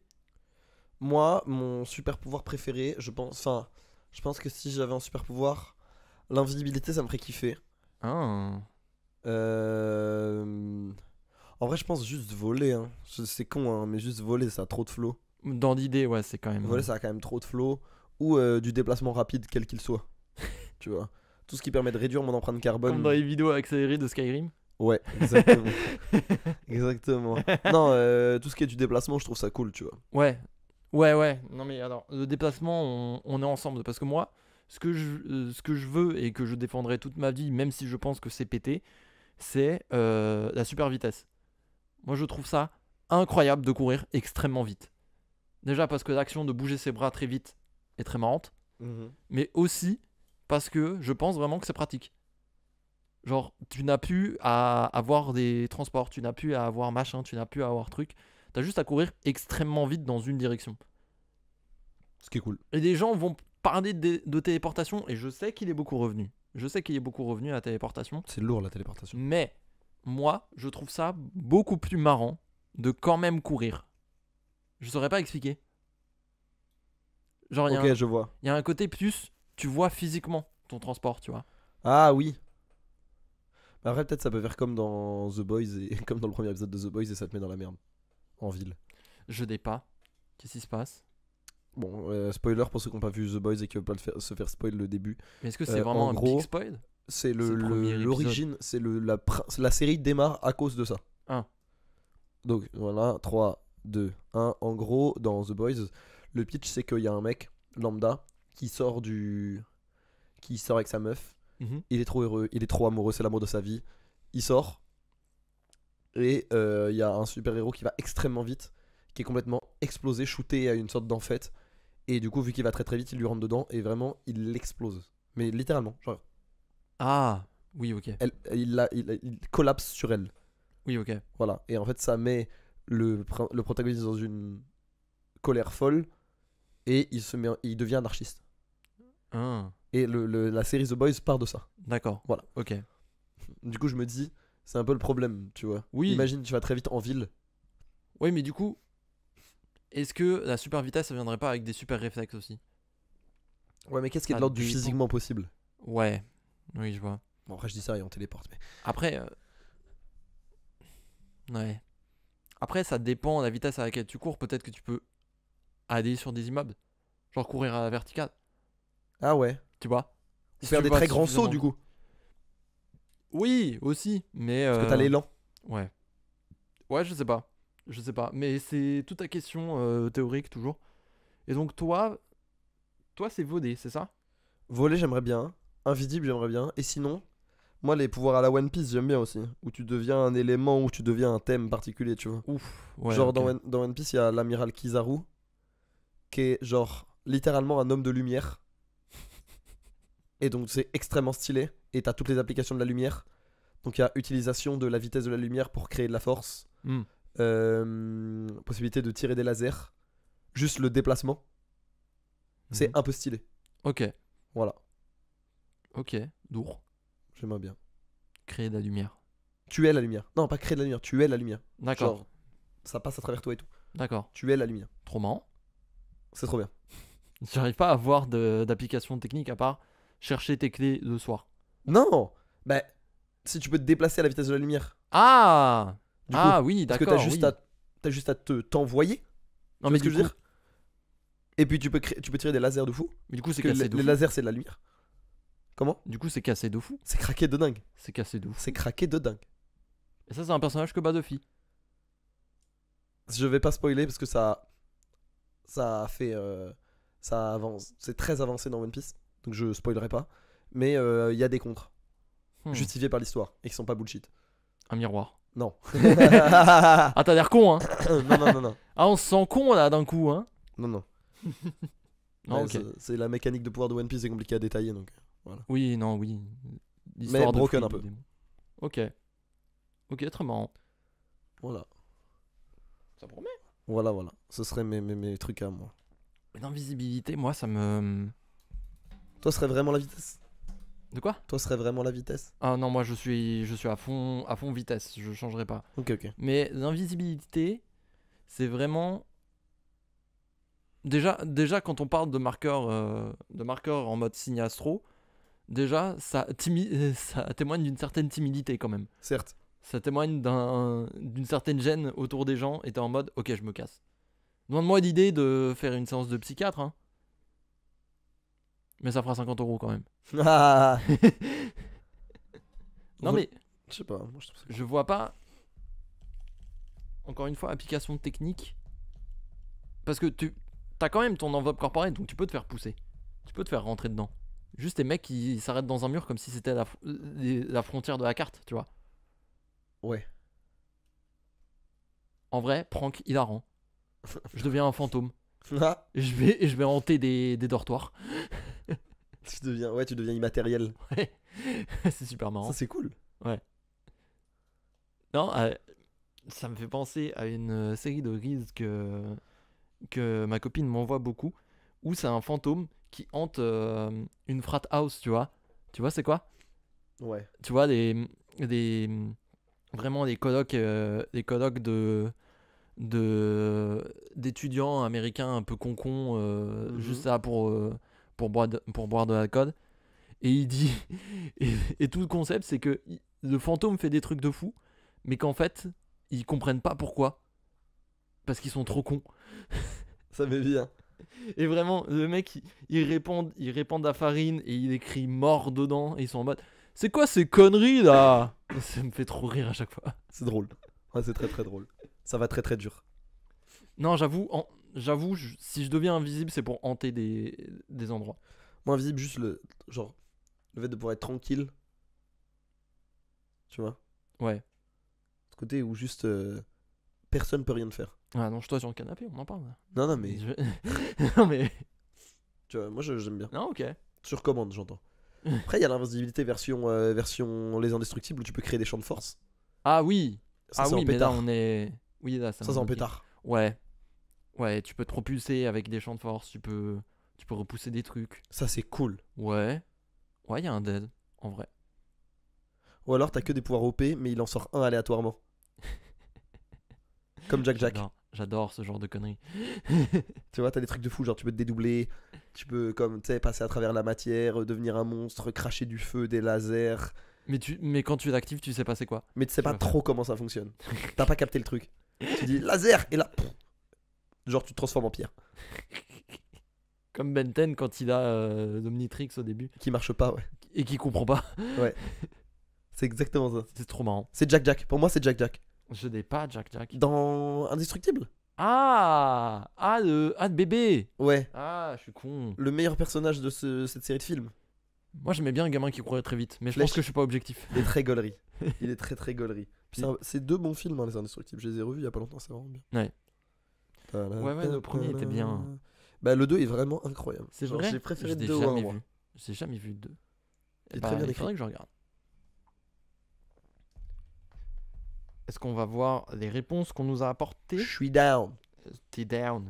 Moi, mon super pouvoir préféré, je pense que si j'avais un super pouvoir, l'invisibilité, ça me ferait kiffer. Ah. En vrai, je pense juste voler. Hein. C'est con, hein, mais juste voler, ça a trop de flow. Dans l'idée, ouais, c'est quand même. Voler, ça a quand même trop de flow. Ou du déplacement rapide, quel qu'il soit. Tu vois. Tout ce qui permet de réduire mon empreinte carbone. Comme dans les vidéos accélérées de Skyrim. Ouais, exactement. Exactement. Non, tout ce qui est du déplacement, je trouve ça cool, tu vois. Ouais. Non mais alors, le déplacement, on est ensemble. Parce que moi, ce que je veux et que je défendrai toute ma vie, même si je pense que c'est pété, c'est la super vitesse. Moi, je trouve ça incroyable de courir extrêmement vite. Déjà parce que l'action de bouger ses bras très vite est très marrante. Mais aussi parce que je pense vraiment que c'est pratique. Genre, tu n'as plus à avoir des transports, tu n'as plus à avoir machin, tu n'as plus à avoir truc. T'as juste à courir extrêmement vite dans une direction. Ce qui est cool. Et des gens vont parler de téléportation, et je sais qu'il est beaucoup revenu. Je sais qu'il est beaucoup revenu à la téléportation. C'est lourd la téléportation. Mais, moi, je trouve ça beaucoup plus marrant de quand même courir. Je saurais pas expliquer. Genre, il Ok, je vois. y a un côté plus, tu vois physiquement ton transport, tu vois. Ah oui. Mais après, peut-être ça peut faire comme dans The Boys, et comme dans le premier épisode de The Boys, et ça te met dans la merde. En ville. Je n'ai pas. Qu'est-ce qui se passe? Bon, spoiler pour ceux qui n'ont pas vu The Boys et qui veulent pas se faire spoil le début. Mais est-ce que c'est en vraiment un gros, big spoil? C'est le premier épisode. l'origine, c'est la série démarre à cause de ça. Ah. Donc voilà, 3, 2, 1. En gros, dans The Boys, le pitch c'est qu'il y a un mec lambda qui sort avec sa meuf. Mhm. Il est trop heureux, il est trop amoureux, c'est l'amour de sa vie. Il sort et il y a un super héros qui va extrêmement vite, qui est complètement explosé, shooté à une sorte d'enfête. Et du coup, vu qu'il va très très vite, il lui rentre dedans et vraiment il l'explose. Mais littéralement, genre, Ah, oui, ok. il collapse sur elle. Oui, ok. Voilà. Et en fait, ça met le protagoniste dans une colère folle et il devient anarchiste. Ah, Et la série The Boys part de ça. d'accord. Voilà. Ok. Du coup, je me dis, c'est un peu le problème, tu vois. Oui. Imagine, tu vas très vite en ville. Oui, mais du coup, est-ce que la super vitesse, ça viendrait pas avec des super réflexes aussi? Ouais, mais qu'est-ce qui est de Ça l'ordre du dépend. physiquement possible? Ouais. Oui, je vois. Bon, après, je dis ça et on téléporte. Mais... Après, ouais. Après, ça dépend de la vitesse à laquelle tu cours. Peut-être que tu peux aller sur des immeubles. Genre courir à la verticale. Ah ouais. Tu vois? Ou Si faire tu des vas très grands sauts, du suffisamment- coup. Oui, aussi. Mais. Parce que t'as l'élan. Ouais. Ouais, je sais pas. Je sais pas. Mais c'est toute ta question théorique, toujours. Et donc, toi c'est voler, c'est ça? Voler, j'aimerais bien. Invisible, j'aimerais bien. Et sinon, moi, les pouvoirs à la One Piece, j'aime bien aussi. Où tu deviens un élément, où tu deviens un thème particulier, tu vois. Ouf. Ouais. Genre, ok. dans One Piece, il y a l'amiral Kizaru, qui est genre littéralement un homme de lumière. Et donc, c'est extrêmement stylé. Et t'as toutes les applications de la lumière. Donc, il y a utilisation de la vitesse de la lumière pour créer de la force. Hmm. Possibilité de tirer des lasers. Juste le déplacement. C'est Mhm. un peu stylé. Ok. Voilà, Ok. Lourd. j'aimerais bien. Créer de la lumière. Tu es la lumière. Non, pas créer de la lumière, tu es la lumière. D'accord. Genre, ça passe à travers toi et tout. D'accord. Tu es la lumière. Trop marrant. C'est trop bien. J'arrive pas à avoir d'application technique à part chercher tes clés le soir. Non. Bah, si tu peux te déplacer à la vitesse de la lumière. Ah. Du coup, Ah oui, parce que d'accord. t'as Oui. juste à t'envoyer. Tu Non, vois mais ce que du je veux coup, dire. Et puis tu peux tirer des lasers de fou. c'est Parce que cassé de les fou. lasers, c'est de la lumière. Comment? Du coup, c'est cassé de fou. C'est craqué de dingue. C'est cassé de fou. C'est craqué de dingue. Et ça, c'est un personnage que Battlefield. Je vais pas spoiler parce que ça a fait ça avance, c'est très avancé dans One Piece, donc je spoilerai pas. Mais il y a des contres justifiés par l'histoire et qui sont pas bullshit. Un miroir. Non. Ah, t'as l'air con, hein. non, non, non, non, Ah, on se sent con là d'un coup, hein. non, non. Non, Ouais, ok. c'est la mécanique de pouvoir de One Piece, c'est compliqué à détailler, donc. Oui, non, oui. Mais De broken fluide un peu. du démon. Ok. Ok, très marrant. Voilà, Ça promet. voilà, voilà. Ce serait mes trucs à moi. Mais l'invisibilité, moi, ça me. Toi, serait vraiment la vitesse. De quoi? Toi, serait vraiment la vitesse. Ah non, moi, je suis à fond vitesse. Je changerai pas. Ok, ok. Mais l'invisibilité, c'est vraiment. Déjà, quand on parle de marqueurs en mode signe astro, déjà, ça témoigne d'une certaine timidité quand même. Certes. Ça témoigne d'une certaine gêne autour des gens et t'es en mode, ok, je me casse. Demande-moi l'idée de faire une séance de psychiatre, hein. Mais ça fera 50 € quand même. Ah. Non mais, Je sais pas, moi je trouve ça. je vois pas. Encore une fois, application technique. Parce que t'as quand même ton enveloppe corporelle, donc tu peux te faire pousser. Tu peux te faire rentrer dedans. Juste les mecs qui s'arrêtent dans un mur comme si c'était la frontière de la carte, tu vois. Ouais. En vrai, prank hilarant. Je deviens un fantôme. Ah, Et je vais hanter des dortoirs. tu deviens immatériel. Ouais. C'est super marrant. Ça c'est cool. Non, ça me fait penser à une série de reels que ma copine m'envoie beaucoup, où c'est un fantôme qui hante une frat house, tu vois. Tu vois c'est quoi? Ouais. Tu vois vraiment des colocs d'étudiants américains un peu concons, juste là pour boire de l'alcool. Et il dit et tout le concept c'est que le fantôme fait des trucs de fou, mais qu'en fait ils comprennent pas pourquoi, parce qu'ils sont trop cons. Ça met bien. Et vraiment le mec il répand à farine et il écrit mort dedans et ils sont en mode c'est quoi ces conneries là. Ça me fait trop rire à chaque fois. C'est drôle. Ouais, c'est très très drôle. Ça va très très dur. Non, j'avoue, j'avoue, si je deviens invisible, c'est pour hanter des endroits. Moi, invisible, juste genre, le fait de pouvoir être tranquille. Tu vois? Ouais. Ce côté où juste personne peut rien te faire. Ah non, je toi sur le canapé, on en parle. Non, non, mais Non, mais. tu vois, moi j'aime bien. Non, ok. Sur commande, j'entends. Après, il y a l'invisibilité version Les Indestructibles où tu peux créer des champs de force. Ah oui. Ça, Ah c'est oui, en mais là, pétard. on est. Oui, là, Ça, c'est en ok. pétard. Ouais. Ouais, tu peux te propulser avec des champs de force, tu peux repousser des trucs. Ça, c'est cool. Ouais. Ouais, il y a un dead, en vrai. Ou alors, t'as que des pouvoirs OP, mais il en sort un aléatoirement. Comme Jack Jack. J'adore ce genre de conneries. Tu vois, t'as des trucs de fou, genre tu peux te dédoubler, tu peux, comme, tu sais, passer à travers la matière, devenir un monstre, cracher du feu, des lasers. Mais quand tu l'actives, tu sais pas c'est quoi. Mais tu sais Tu pas vas trop comment ça fonctionne. T'as pas capté le truc. Tu dis laser, et là, pff, genre tu te transformes en pierre. Comme Ben 10 quand il a Omnitrix au début Qui marche pas, ouais. et qui comprend pas. Ouais. C'est exactement ça. C'est trop marrant. C'est Jack Jack. Pour moi, c'est Jack Jack. Je n'ai pas Jack Jack. Dans Indestructible. Ah, de bébé. Ouais. Ah, je suis con. Le meilleur personnage de cette série de films. Moi, j'aimais bien un gamin qui courait très vite, mais je Flèche. pense que je suis pas objectif. Il est très gaulerie. Il est très très gaulerie. Puis c'est deux bons films, hein, Les Indestructibles. Je les ai revus il y a pas longtemps, c'est vraiment bien. Ouais. Ouais, le premier était bien. Bah, le 2 est vraiment incroyable. C'est Genre, vrai. J'ai préféré Je le l'ai 2 au 1, jamais moi. vu. J'ai jamais vu le 2. Il est très bien Il écrit. faudrait que je regarde. Est-ce qu'on va voir les réponses qu'on nous a apportées? Je suis down. T'es down.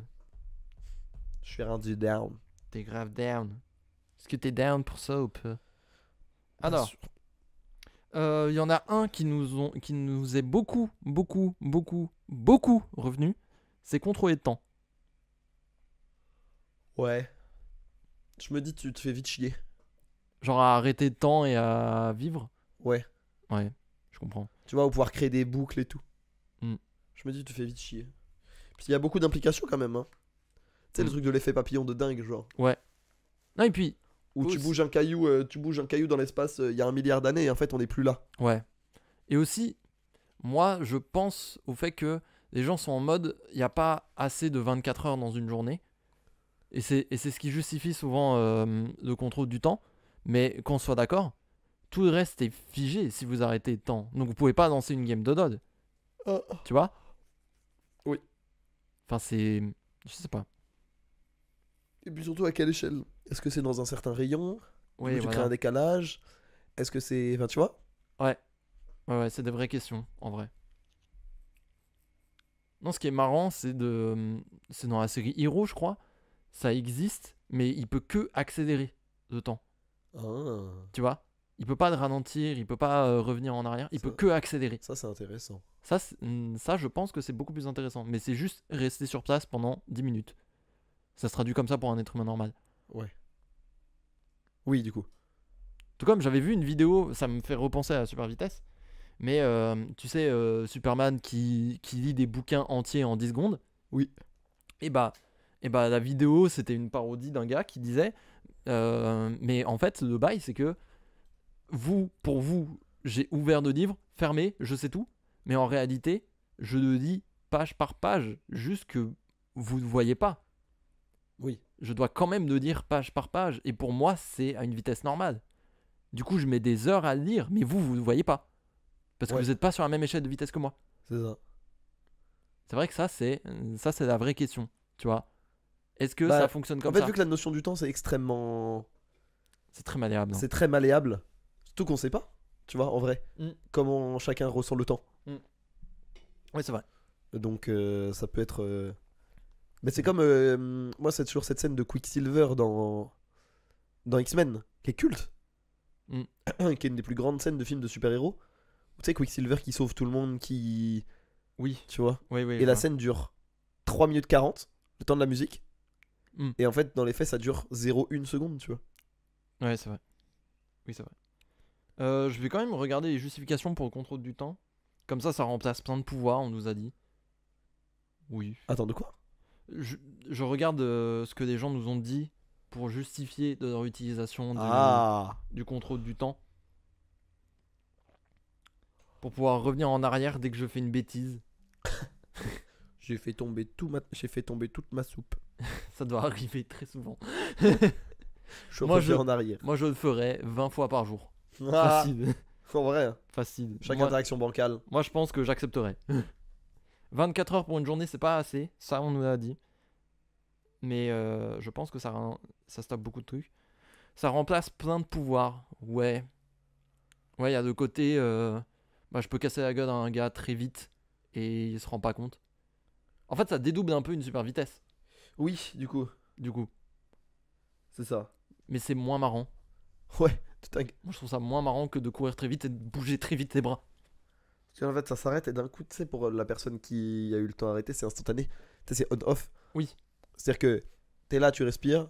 Je suis rendu down. T'es grave down. Est-ce que t'es down pour ça ou peu? Alors, il y en a un qui nous est beaucoup revenu. C'est contrôler le temps. Ouais. Je me dis, tu te fais vite chier. Genre à arrêter le temps et à vivre. Ouais. Ouais, je comprends. Tu vois, ou pouvoir créer des boucles et tout. Mm. Je me dis, tu te fais vite chier. Puis il y a beaucoup d'implications quand même. Hein. Tu sais, le truc de l'effet papillon de dingue, genre. Ouais. Non, et puis. Où tu aussi- bouges un caillou dans l'espace il y a 1 milliard d'années et en fait on n'est plus là. Ouais. Et aussi, moi, je pense au fait que les gens sont en mode, il n'y a pas assez de 24 heures dans une journée. Et c'est ce qui justifie souvent le contrôle du temps. Mais qu'on soit d'accord, tout le reste est figé si vous arrêtez le temps. Donc vous pouvez pas lancer une game de Dode. Tu vois? Oui. Enfin, c'est. Je sais pas. Et puis surtout à quelle échelle? Est-ce que c'est dans un certain rayon? Ouais, Où tu crées voilà. un décalage? Est-ce que c'est... Enfin tu vois? Ouais, c'est des vraies questions, en vrai. Non, ce qui est marrant, c'est dans la série Hero, je crois. Ça existe, mais il peut que accélérer le temps. Ah, Tu vois? Il peut pas le ralentir, il peut pas revenir en arrière, il Ça- peut que accélérer. ça c'est intéressant. Ça, je pense que c'est beaucoup plus intéressant. Mais c'est juste rester sur place pendant 10 minutes. Ça se traduit comme ça pour un être humain normal. Ouais. Oui du coup. Tout comme j'avais vu une vidéo, ça me fait repenser à la super vitesse. Mais tu sais, Superman qui lit des bouquins entiers en 10 secondes. Oui. Et bah la vidéo, c'était une parodie d'un gars qui disait mais en fait, le bail, c'est que pour vous, j'ai ouvert le livre, fermé, je sais tout. Mais en réalité, je le lis page par page, juste que vous ne voyez pas. Oui. Je dois quand même le lire page par page. Et pour moi, c'est à une vitesse normale. Du coup, je mets des heures à le lire, mais vous ne voyez pas. Parce que Ouais. vous n'êtes pas sur la même échelle de vitesse que moi. C'est ça. C'est vrai que ça, c'est la vraie question. Tu vois? Est-ce que Bah, ça fonctionne En comme fait ça? vu que la notion du temps c'est extrêmement... C'est très malléable. C'est très malléable. Surtout qu'on sait pas. Tu vois en vrai. Mm. Comment chacun ressent le temps. Oui, c'est vrai. Donc ça peut être... Mais c'est comme... moi c'est toujours cette scène de Quicksilver dans X-Men. Qui est culte. Mm. Qui est une des plus grandes scènes de films de super-héros. Tu sais Quicksilver qui sauve tout le monde, qui... Oui. Tu vois. Oui, oui. Et la scène dure 3 minutes 40. Le temps de la musique. Mm. Et en fait dans les faits ça dure 0,1 seconde tu vois. Ouais, c'est vrai. Oui, c'est vrai. Je vais quand même regarder les justifications pour le contrôle du temps. Comme ça remplace plein de pouvoirs, on nous a dit. Oui. Attends de quoi? Je regarde ce que les gens nous ont dit pour justifier de leur utilisation Ah. du contrôle du temps. Pour pouvoir revenir en arrière dès que je fais une bêtise. J'ai fait tomber toute ma soupe. Ça doit arriver très souvent. Je Moi, reviens en arrière. Moi, je le ferais 20 fois par jour. Ah, Facile. en vrai, hein. Facile. Chaque Moi, interaction bancale. moi, je pense que j'accepterais. 24 heures pour une journée, c'est pas assez. Ça, on nous l'a dit. Mais je pense que ça stoppe beaucoup de trucs. Ça remplace plein de pouvoirs. Ouais. Ouais, il y a le côté. Je peux casser la gueule à un gars très vite et il se rend pas compte. En fait, ça dédouble un peu une super vitesse, Oui, du coup, du coup. c'est ça. Mais c'est moins marrant. Ouais, tout à Moi, je trouve ça moins marrant que de courir très vite et de bouger très vite les bras. Parce qu'en fait, ça s'arrête et d'un coup, tu sais, pour la personne qui a eu le temps d'arrêter, c'est instantané. Tu sais, c'est on-off. Oui. C'est-à-dire que t'es là, tu respires.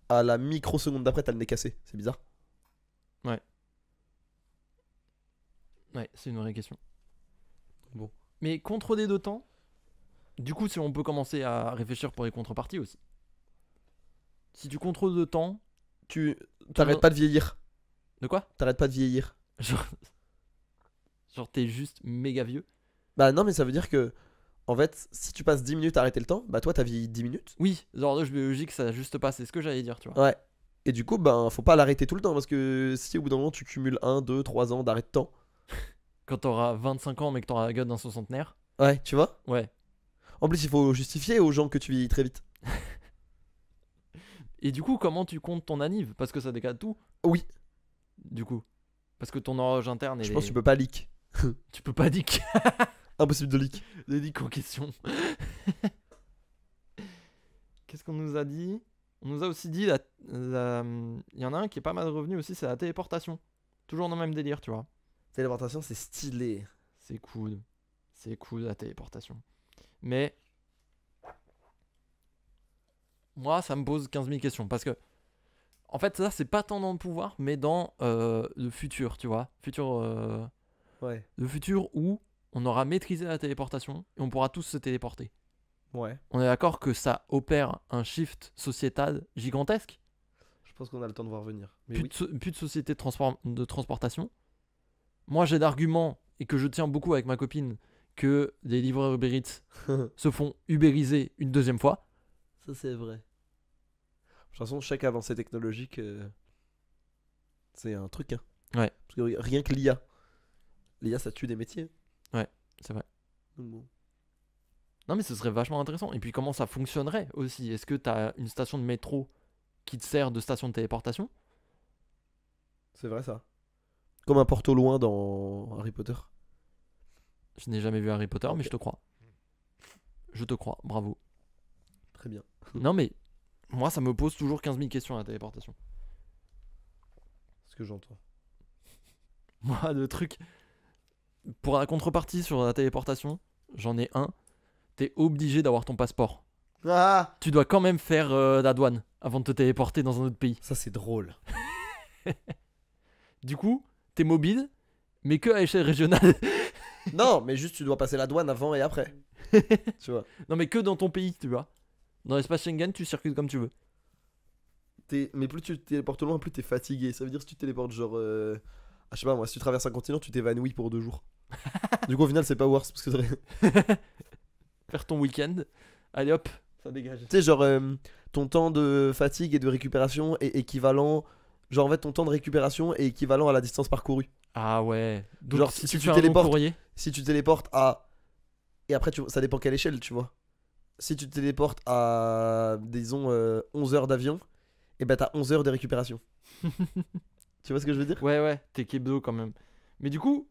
À la microseconde d'après, t'as le nez cassé. C'est bizarre. Ouais, c'est une vraie question. Bon. Mais contrôler de temps, du coup, si on peut commencer à réfléchir pour les contreparties aussi. Si tu contrôles de temps, Tu t'arrêtes pas de vieillir. de quoi? T'arrêtes pas de vieillir. Genre, genre t'es juste méga vieux. Bah non, mais ça veut dire que, en fait, si tu passes 10 minutes à arrêter le temps, bah toi, t'as vieilli 10 minutes. Oui, l'horloge biologique, ça juste pas, c'est ce que j'allais dire, tu vois. Ouais. Et du coup, ben, faut pas l'arrêter tout le temps. Parce que si au bout d'un moment, tu cumules 1, 2, 3 ans d'arrêt de temps. Quand t'auras 25 ans mais que t'auras la gueule d'un soixantenaire, Ouais, tu vois. ouais. En plus, il faut justifier aux gens que tu vieillis très vite. Et du coup, comment tu comptes ton anniv? Parce que ça décale tout, Oui, du coup. Parce que ton horloge interne, je elle pense que est- tu peux pas leak. tu peux pas dire Impossible de leak. le leak en question. Qu'est-ce qu'on nous a dit? On nous a aussi dit, il y en a un qui est pas mal revenu aussi, c'est la téléportation. Toujours dans le même délire, tu vois. Téléportation, c'est stylé. C'est cool. C'est cool la téléportation. Mais moi, ça me pose 15 000 questions. Parce que, en fait, ça, c'est pas tant dans le pouvoir, mais dans le futur, tu vois. Ouais. Le futur où on aura maîtrisé la téléportation et on pourra tous se téléporter. Ouais. On est d'accord que ça opère un shift sociétal gigantesque. Je pense qu'on a le temps de voir venir. Mais Plus, oui. plus de société de transportation. Moi, j'ai l'argument, et que je tiens beaucoup avec ma copine, que les livreurs Uber Eats se font ubériser une deuxième fois. Ça, c'est vrai. De toute façon, chaque avancée technologique, c'est un truc. Hein. Ouais. Parce que rien que l'IA. L'IA, ça tue des métiers. C'est vrai. Donc bon. Non, mais ce serait vachement intéressant. Et puis, comment ça fonctionnerait aussi? Est-ce que tu as une station de métro qui te sert de station de téléportation? C'est vrai, ça. Comme un porte au loin dans Harry Potter. Je n'ai jamais vu Harry Potter, mais Ok. je te crois. Je te crois, bravo. Très bien. Non, mais moi, ça me pose toujours 15 000 questions à la téléportation. C'est ce que j'entends. Moi, le truc. Pour la contrepartie sur la téléportation, j'en ai un. T'es obligé d'avoir ton passeport. Ah, Tu dois quand même faire la douane avant de te téléporter dans un autre pays. ça, c'est drôle. Du coup, t'es mobile, mais que à échelle régionale. Non, mais juste, tu dois passer la douane avant et après. Tu vois. Non, mais que dans ton pays, tu vois. Dans l'espace Schengen, tu circules comme tu veux. Mais plus tu te téléportes loin, plus t'es fatigué. Ça veut dire si tu te téléportes genre. Je sais pas moi, si tu traverses un continent, tu t'évanouis pour 2 jours. Du coup, au final, c'est pas worse. Parce que Faire ton week-end. Allez hop, ça dégage. tu sais, genre, ton temps de fatigue et de récupération est équivalent. Genre, en fait, ton temps de récupération est équivalent à la distance parcourue. Ah ouais. Donc, Genre, si si tu tu fais un long téléportes- courrier. Si tu téléportes à. Et après, ça dépend quelle échelle, tu vois. Si tu te téléportes à, disons, 11 heures d'avion, et ben t'as 11 heures de récupération. Tu vois ce que je veux dire? Ouais, t'es keblo quand même. Mais du coup,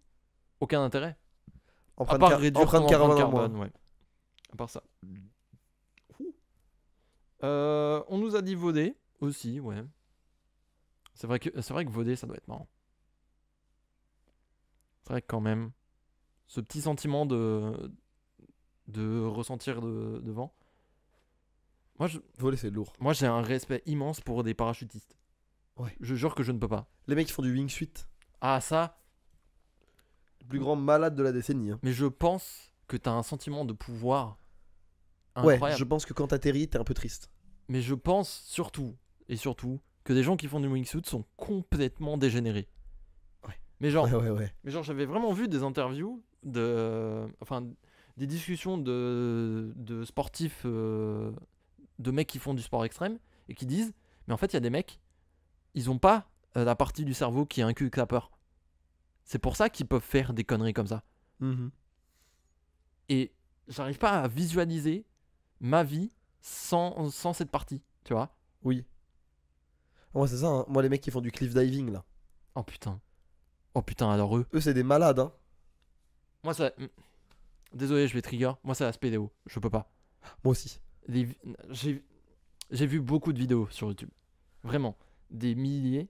aucun intérêt. À Empreinte, part réduire empreinte ton carbone empreinte en moins. carbone, ouais. À part ça. On nous a dit voder aussi, ouais. C'est vrai que voder, ça doit être marrant. C'est vrai que quand même, ce petit sentiment de ressentir devant. Voler, c'est lourd. Moi, j'ai un respect immense pour des parachutistes. Ouais. Je jure que je ne peux pas. Les mecs qui font du wingsuit, Ah, ça, le plus grand malade de la décennie. Hein. mais je pense que t'as un sentiment de pouvoir Ouais, incroyable. je pense que quand t'atterris, t'es un peu triste. Mais je pense surtout, que des gens qui font du wingsuit sont complètement dégénérés. Ouais. Mais genre, Ouais. j'avais vraiment vu des interviews de. Enfin, des discussions de sportifs, de mecs qui font du sport extrême et qui disent, mais en fait, il y a des mecs, ils ont pas la partie du cerveau qui inculque la peur. C'est pour ça qu'ils peuvent faire des conneries comme ça. Mhm. Et j'arrive pas à visualiser ma vie sans cette partie, tu vois. Oui. Moi, c'est ça, hein. Moi, les mecs qui font du cliff diving, là. Oh putain. Oh putain, alors eux. Eux, c'est des malades, hein. Moi, ça. Désolé, je vais trigger. Moi, c'est la spéléo. Je peux pas. Moi aussi. Les vi- J'ai vu beaucoup de vidéos sur YouTube. Vraiment. Des milliers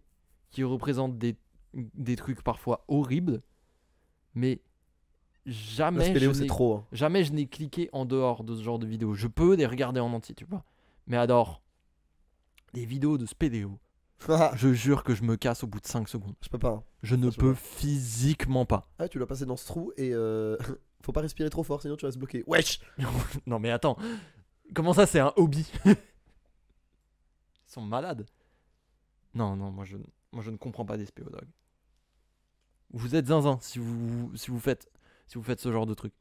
qui représentent des trucs parfois horribles. Mais La jamais spéléo, je c'est n'ai trop, hein. jamais je n'ai cliqué en dehors de ce genre de vidéos. Je peux les regarder en entier, tu vois. Mais alors, les vidéos de spéléo, je jure que je me casse au bout de 5 secondes. Je peux pas, hein. Je ne je peux vois. physiquement pas. Ah, tu dois passer dans ce trou et faut pas respirer trop fort, sinon tu vas se bloquer. Wesh! Non mais attends, comment ça c'est un hobby? Ils sont malades. Non, moi je ne comprends pas des spéologues. Vous êtes zinzin si vous faites ce genre de truc.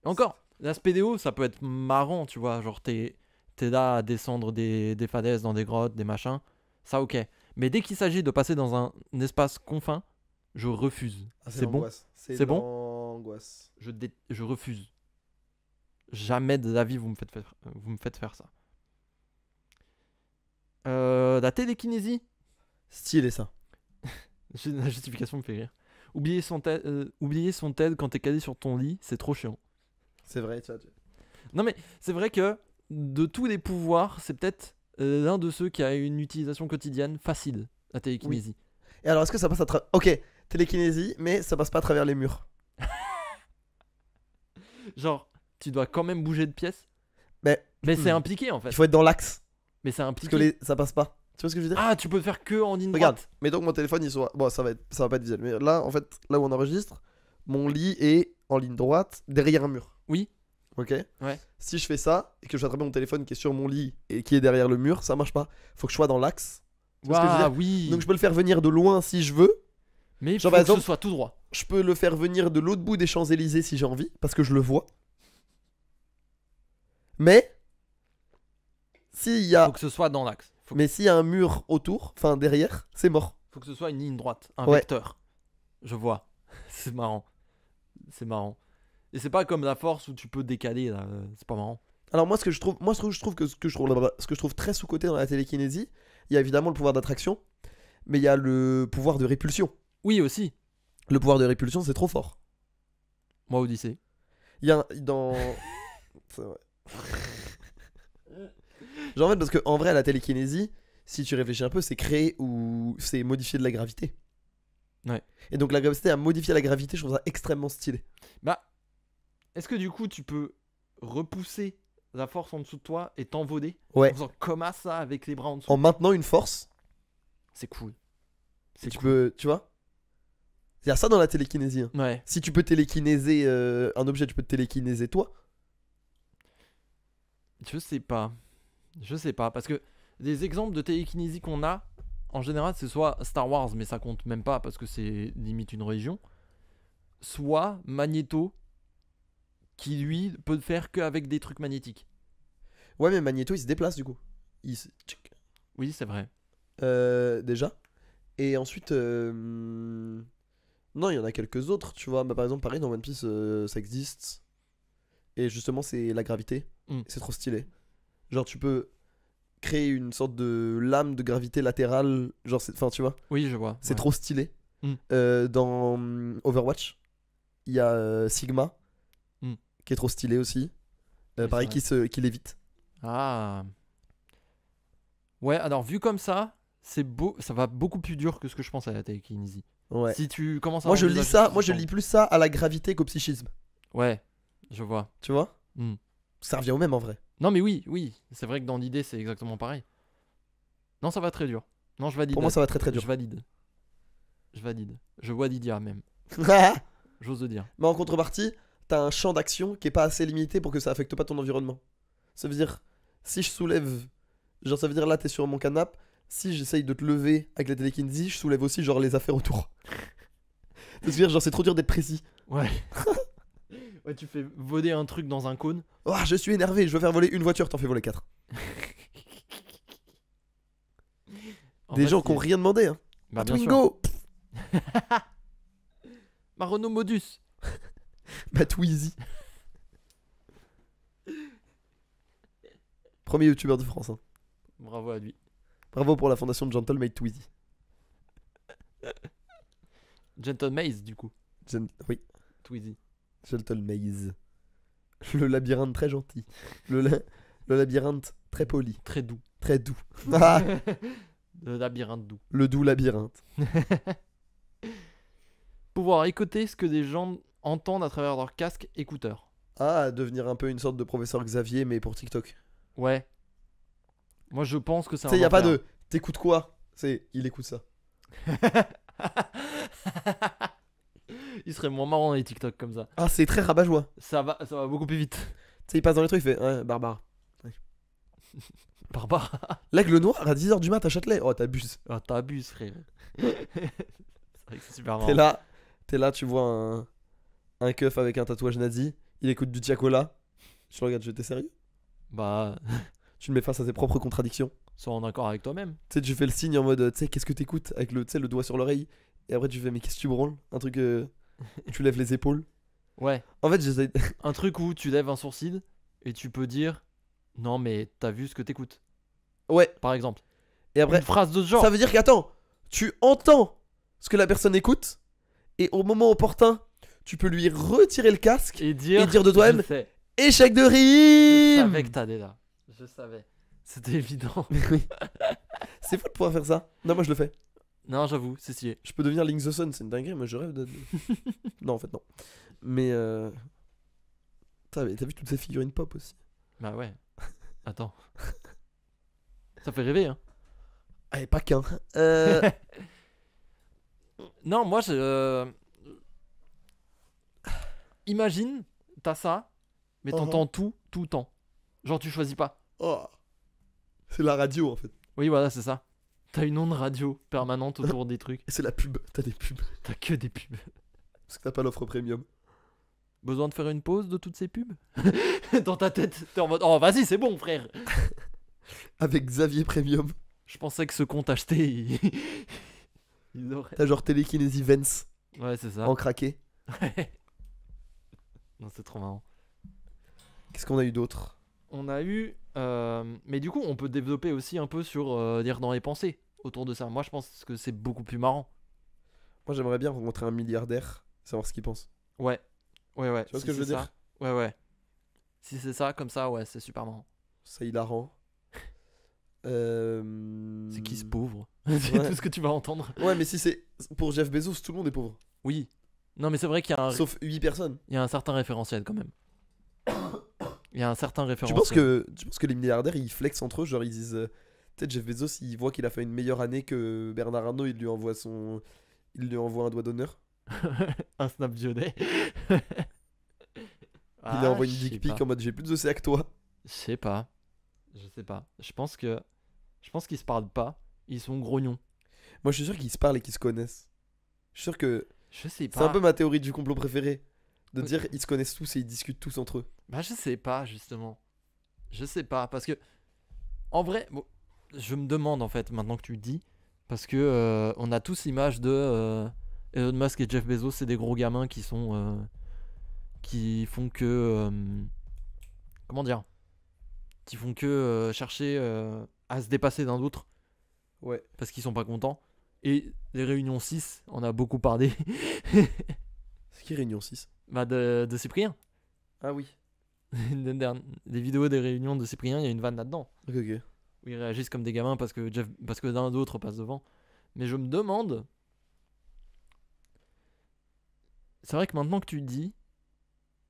Et encore, la spéléo ça peut être marrant, tu vois, genre t'es là à descendre des falaises dans des grottes, des machins, ça ok. Mais dès qu'il s'agit de passer dans un espace confin, je refuse. Ah, c'est bon? l'angoisse. C'est bon? L'angoisse. Je refuse. Jamais de la vie vous me faites faire ça. La télékinésie. Stylé, ça. La justification me fait rire. Oublier son tel quand t'es calé sur ton lit, c'est trop chiant. C'est vrai, tu vois. Non mais c'est vrai que de tous les pouvoirs, c'est peut-être l'un de ceux qui a une utilisation quotidienne facile, la télékinésie. Et alors, est-ce que ça passe à travers. Ok, télékinésie, mais ça passe pas à travers les murs. Genre, tu dois quand même bouger de pièce. Mais c'est impliqué en fait. il faut être dans l'axe. Mais c'est Parce impliqué. que ça passe pas. Tu vois ce que je veux dire? Ah, tu peux le faire que en ligne Regarde, droite. mais donc mon téléphone il soit. Bon, ça va pas être visuel. Mais là, en fait, là où on enregistre, mon lit est en ligne droite derrière un mur. Oui. Ok? Ouais. Si je fais ça et que je attrape mon téléphone qui est sur mon lit et qui est derrière le mur, ça marche pas. Faut que je sois dans l'axe. Tu vois ce que je veux Waouh, dire? oui. Donc je peux le faire venir de loin si je veux. Mais il Genre, faut par que ce exemple- soit tout droit. Je peux le faire venir de l'autre bout des Champs-Élysées si j'ai envie, parce que je le vois. Mais s'il y a, Faut que ce soit dans l'axe. mais s'il y a un mur autour, enfin derrière, c'est mort. Faut que ce soit une ligne droite, un Ouais. vecteur. Je vois. C'est marrant. C'est marrant. Et c'est pas comme la force où tu peux décaler là. C'est pas marrant. Alors moi ce que je trouve, ce que je trouve très sous-coté dans la télékinésie, il y a évidemment le pouvoir d'attraction, mais il y a le pouvoir de répulsion. Oui aussi. Le pouvoir de répulsion, c'est trop fort. Moi Odyssée. Il y a dans c'est vrai. Genre en fait parce que en vrai la télékinésie, si tu réfléchis un peu, c'est créer ou c'est modifier de la gravité. Ouais. Et donc la gravité a modifié la gravité, je trouve ça extrêmement stylé. Bah, est-ce que du coup tu peux repousser la force en dessous de toi et t'envoler Ouais. en faisant comme ça avec les bras en dessous? En maintenant une force, C'est cool. C'est tu cool. peux, tu vois. Il y a ça dans la télékinésie. Hein. Ouais. Si tu peux télékinéser un objet, tu peux te télékinéser toi. Je sais pas. Parce que les exemples de télékinésie qu'on a, en général, c'est soit Star Wars, mais ça compte même pas parce que c'est limite une religion, soit Magneto, qui lui peut le faire qu'avec des trucs magnétiques. Ouais, mais Magneto il se déplace du coup. Il se... tchic. Oui, c'est vrai. Déjà. Et ensuite, non, il y en a quelques autres, tu vois. Bah, par exemple, pareil, dans One Piece, ça existe. Et justement, c'est la gravité. Mm. C'est trop stylé. Genre, tu peux créer une sorte de lame de gravité latérale. Genre, enfin, tu vois, Oui, je vois. c'est ouais. trop stylé. Mm. Dans Overwatch, il y a Sigma, Mm. qui est trop stylé aussi. Oui, Pareil, c'est qui l'évite. Ah. Ouais, alors vu comme ça, c'est beau, ça va beaucoup plus dur que ce que je pense à la télékinésie. Ouais. Si tu commences à Moi, je lis envisager ça, sous moi, je forme. lis plus ça à la gravité qu'au psychisme. Ouais, je vois. Tu vois? Mm. Ça revient au même en vrai. Non mais oui, c'est vrai que dans l'idée c'est exactement pareil. Non, ça va très dur. Non, je valide. Pour moi, ça va très très dur. Je valide. Je vois Lydia même. J'ose le dire. Mais en contrepartie, t'as un champ d'action qui est pas assez limité pour que ça affecte pas ton environnement. Ça veut dire, si je soulève, genre ça veut dire là t'es sur mon canapé, si j'essaye de te lever avec la télékinésie, je soulève aussi genre les affaires autour. Ça veut dire genre c'est trop dur d'être précis. Ouais. Ouais, tu fais voler un truc dans un cône. Oh, je suis énervé, je veux faire voler une voiture, t'en fais voler 4. En Des fait, gens qui ont rien demandé, hein. Bah, Ma bien sûr. Twingo. Ma Renault Modus. Ma Twizy. Premier youtubeur de France, hein. Bravo à lui. Bravo pour la fondation de Gentle Made Twizy. Gentle Maze, du coup. Oui, Twizy. Gentle Maze. Le labyrinthe très gentil. Le labyrinthe très poli. Très doux. Très doux. Ah, Le labyrinthe doux. le doux labyrinthe. Pouvoir écouter ce que des gens entendent à travers leur casque écouteur. Ah, devenir un peu une sorte de professeur Xavier, mais pour TikTok. Ouais. Moi, je pense que c'est Tu sais, y a pas de t'écoutes quoi. C'est il écoute ça. Il serait moins marrant dans les TikTok comme ça. Ah, c'est très rabat-joie. Ça va beaucoup plus vite. Tu sais, il passe dans les trucs, il fait ouais, Barbara. Barbara. L'aigle noir à 10h du mat à Châtelet. Oh, t'abuses. Ah, t'abuses, frère. C'est vrai que c'est super marrant. T'es là, tu vois un keuf avec un tatouage nazi. Il écoute du Tiakola. Je le regarde, je t'es sérieux? Bah, Tu le mets face à tes propres contradictions. sois en accord avec toi-même. Tu sais, tu fais le signe en mode, tu sais, qu'est-ce que t'écoutes avec le, tu sais, le doigt sur l'oreille. Et après, tu fais, mais qu'est-ce que tu branles? Un truc, tu lèves les épaules. Ouais. En fait, j'essaie. Un truc où tu lèves un sourcil et tu peux dire non, mais t'as vu ce que t'écoutes, Ouais. par exemple. Et après, Une phrase de ce genre. ça veut dire qu'attends, tu entends ce que la personne écoute. Et au moment opportun, tu peux lui retirer le casque Et dire de toi-même, je sais. échec de Je rime. savais que t'allais là. Je savais. C'était évident. Oui. C'est fou de pouvoir faire ça. Non, moi je le fais. Non, j'avoue, c'est stylé. Je peux devenir Link the Sun, c'est une dinguerie, moi je rêve de. Non, en fait, non. Mais t'as vu toutes ces figurines pop aussi? Bah ouais. Attends. Ça fait rêver, hein. Allez, pas qu'un. Non, moi, imagine, t'as ça, mais t'entends tout le temps. Genre, tu choisis pas. Oh. C'est la radio en fait. Oui, voilà, c'est ça. T'as une onde radio permanente autour des trucs. Et c'est la pub, t'as des pubs. T'as que des pubs. Parce que t'as pas l'offre premium. Besoin de faire une pause de toutes ces pubs? Dans ta tête, t'es en mode oh, vas-y, c'est bon, frère. Avec Xavier Premium. Je pensais que ce compte acheté, il aurait. T'as genre Télékinésie Vence Ouais, c'est ça. en craqué. Ouais. Non, c'est trop marrant. Qu'est-ce qu'on a eu d'autre? On a eu. Mais du coup, on peut développer aussi un peu sur lire dans les pensées autour de ça. Moi, je pense que c'est beaucoup plus marrant. Moi j'aimerais bien rencontrer un milliardaire, savoir ce qu'il pense. Ouais. Ouais, ouais. Tu vois ce Si que je veux c'est dire? ça. Ouais, ouais. Si c'est ça, comme ça, ouais, c'est super marrant. C'est hilarant. C'est qui ce pauvre? C'est Ouais. tout ce que tu vas entendre. Ouais, mais si c'est pour Jeff Bezos, tout le monde est pauvre. Oui. Non, mais c'est vrai qu'il y a Sauf 8 personnes. il y a un certain référentiel quand même. Il y a un certain Tu référentiel. penses que les milliardaires ils flexent entre eux, genre ils disent peut-être Jeff Bezos il voit qu'il a fait une meilleure année que Bernard Arnault, il lui envoie un doigt d'honneur. Un snap violet. Il lui envoie une dick pic en mode j'ai plus de dossier que toi. Je sais pas. Je sais pas. Je pense qu'ils se parlent pas. Ils sont grognons. Moi je suis sûr qu'ils se parlent et qu'ils se connaissent. Je suis sûr que Je sais c'est un pas. peu ma théorie du complot préférée. De Oui. dire ils se connaissent tous et ils discutent tous entre eux. Bah je sais pas justement. Je sais pas parce que en vrai, bon, je me demande en fait maintenant que tu le dis parce que on a tous l'image de Elon Musk et Jeff Bezos, c'est des gros gamins qui sont qui font que comment dire, qui font que chercher à se dépasser d'un autre Ouais. parce qu'ils sont pas contents. Et les réunions 6, on a beaucoup parlé C'est qui Réunion 6? bah, de Cyprien. Ah oui. Les vidéos des réunions de Cyprien, il y a une vanne là-dedans. Ok, ok. Où ils réagissent comme des gamins parce que l'un d'autre passe devant. Mais je me demande. C'est vrai que maintenant que tu le dis,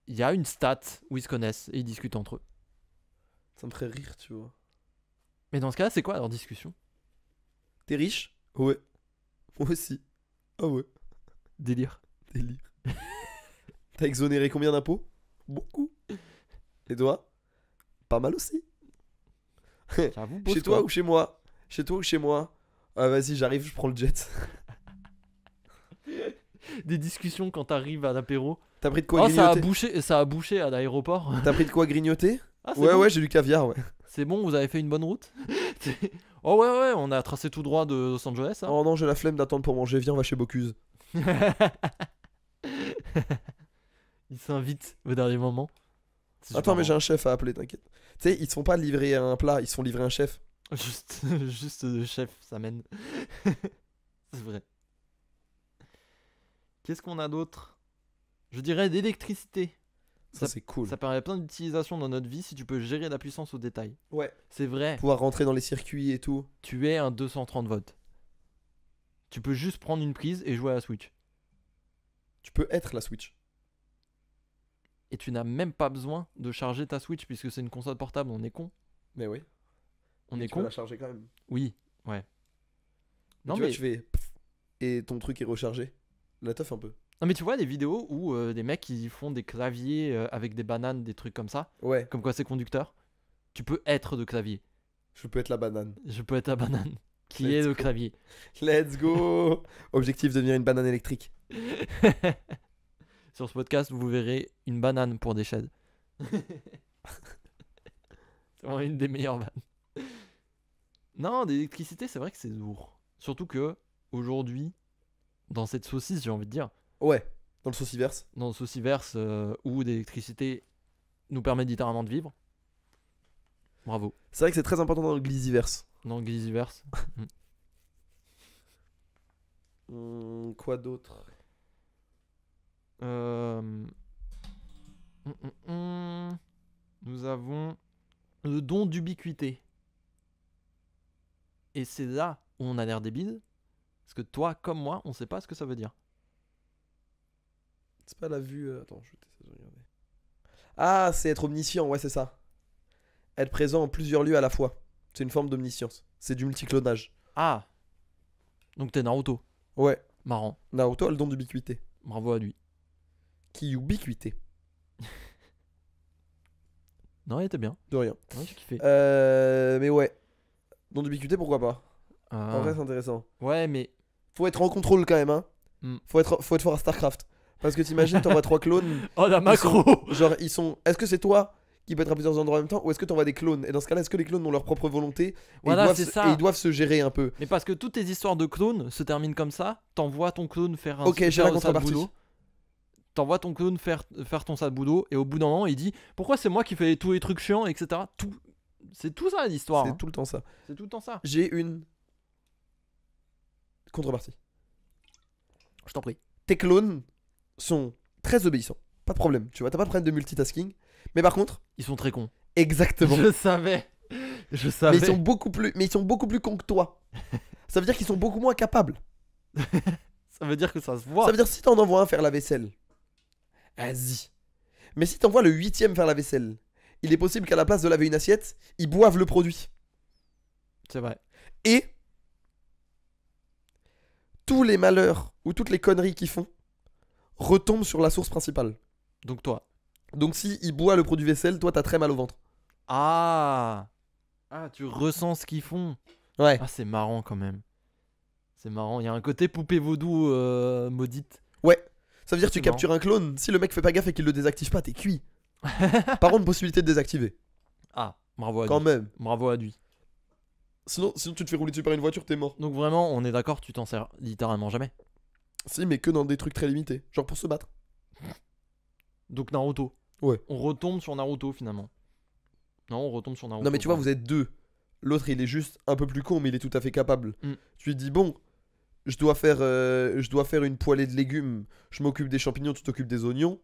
il y a une stat où ils se connaissent et ils discutent entre eux. Ça me ferait rire, tu vois. Mais dans ce cas, c'est quoi leur discussion? T'es riche? Ouais. Moi aussi. Ah ouais. Délire. Délire. T'as exonéré combien d'impôts? Beaucoup. Et toi? Pas mal aussi. J'avoue, Chez toi ou chez moi? Chez toi ou chez moi? Ah vas-y, j'arrive, je prends le jet. des discussions quand t'arrives à l'apéro. T'as pris de quoi Oh, grignoter? ça a bouché à l'aéroport. T'as pris de quoi grignoter? Ah, c'est Ouais, bon. ouais, j'ai du caviar, ouais. C'est bon, vous avez fait une bonne route. Oh ouais, ouais, on a tracé tout droit de Los Angeles. Hein. Oh non, j'ai la flemme d'attendre pour manger. Viens, on va chez Bocuse. Il s'invite au dernier moment. C'est Attends, super mais j'ai un chef à appeler, t'inquiète. Tu sais, ils se font pas livrer un plat, ils se font livrer un chef. marrant. Juste le chef, ça mène. C'est vrai. Qu'est-ce qu'on a d'autre? Je dirais d'électricité. Ça, c'est cool. Ça permet plein d'utilisations dans notre vie si tu peux gérer la puissance au détail. Ouais. C'est vrai, Pouvoir rentrer dans les circuits et tout. tu es un 230 volts. Tu peux juste prendre une prise et jouer à la Switch. Tu peux être la Switch. Et tu n'as même pas besoin de charger ta Switch puisque c'est une console portable. On est con. Mais oui. On est Tu peux con. la charger quand même. Oui, ouais. Non Tu mais... vois, tu fais pff, et ton truc est rechargé. La teuf un peu. non mais tu vois des vidéos où des mecs ils font des claviers avec des bananes, des trucs comme ça. Ouais, Comme quoi c'est conducteur. Tu peux être de clavier. je peux être la banane. Je peux être la banane. Qui Let's est le go. clavier. Let's go. Objectif devenir une banane électrique. Sur ce podcast, vous verrez une banane pour des sheds. C'est vraiment une des meilleures vannes. Non, d'électricité, c'est vrai que c'est lourd. Surtout que, aujourd'hui, dans cette saucisse, j'ai envie de dire, Ouais, dans le sauciverse. dans le sauciverse où l'électricité nous permet littéralement de vivre. Bravo. C'est vrai que c'est très important dans le glisiverse. Dans le Glizzyverse. Quoi d'autre? Nous avons le don d'ubiquité. Et c'est là où on a l'air débile. Parce que toi, comme moi, on sait pas ce que ça veut dire. C'est pas la vue. Attends, je vais essayer de regarder. Ah, c'est être omniscient, ouais, c'est ça. Être présent en plusieurs lieux à la fois. C'est une forme d'omniscience. C'est du multiclonage. Ah. Donc t'es Naruto. Ouais. Marrant. Naruto a le don d'ubiquité. Bravo à lui. Qui ubiquité. Non, il était bien. De rien. Ouais, j'ai kiffé. Mais ouais. Don d'ubiquité, pourquoi pas? Ah. En vrai, c'est intéressant. Ouais, mais... Faut être en contrôle quand même, hein. Hmm. Faut être fort à StarCraft. Parce que t'imagines, t'envoies 3 clones. Oh, la macro. Genre, ils sont. Est-ce que c'est toi qui peut être à plusieurs endroits en même temps ou est-ce que t'envoies des clones? Et dans ce cas-là, est-ce que les clones ont leur propre volonté et Voilà, ils doivent c'est se- ça. et ils doivent se gérer un peu? Mais parce que toutes tes histoires de clones se terminent comme ça. T'envoies ton clone faire un Ok, j'ai la sale contrepartie. boulot. T'envoies ton clone faire ton sale boulot. Et au bout d'un moment, il dit pourquoi c'est moi qui fais tous les trucs chiants, etc. Tout... C'est tout ça l'histoire. C'est Hein. tout le temps ça. C'est tout le temps ça. J'ai une contrepartie. Je t'en prie. Tes clones sont très obéissants. Pas de problème. Tu vois, t'as pas de problème de multitasking. Mais par contre, Ils sont très cons. exactement. Je savais. Je Mais savais. ils sont beaucoup plus cons que toi. Ça veut dire qu'ils sont beaucoup moins capables. Ça veut dire que ça se voit. Ça veut dire si t'en envoies un faire la vaisselle, vas-y. Mais si t'envoies le 8ème faire la vaisselle, il est possible qu'à la place de laver une assiette, ils boivent le produit. C'est vrai. Et tous les malheurs ou toutes les conneries qu'ils font retombent sur la source principale. Donc toi. Donc si il boit le produit vaisselle, toi t'as très mal au ventre. Ah. Ah, tu ressens ce qu'ils font. Ouais. Ah, c'est marrant quand même. C'est marrant. Il y a un côté poupée vaudou maudite. Ouais. Ça veut dire que C'est tu captures un clone, si le mec fait pas gaffe et qu'il le désactive pas, t'es cuit. Par contre, possibilité de désactiver. Ah, bravo à Quand lui. même. Bravo à lui. Sinon tu te fais rouler dessus par une voiture, t'es mort. Donc vraiment, on est d'accord, tu t'en sers littéralement jamais. Si, mais que dans des trucs très limités. Genre pour se battre. Donc Naruto. Ouais. On retombe sur Naruto finalement. Non, on retombe sur Naruto. Non mais tu vois, pardon. vous êtes deux. L'autre il est juste un peu plus con mais il est tout à fait capable. Mm. Tu lui dis bon, je dois faire une poêlée de légumes, je m'occupe des champignons, tu t'occupes des oignons.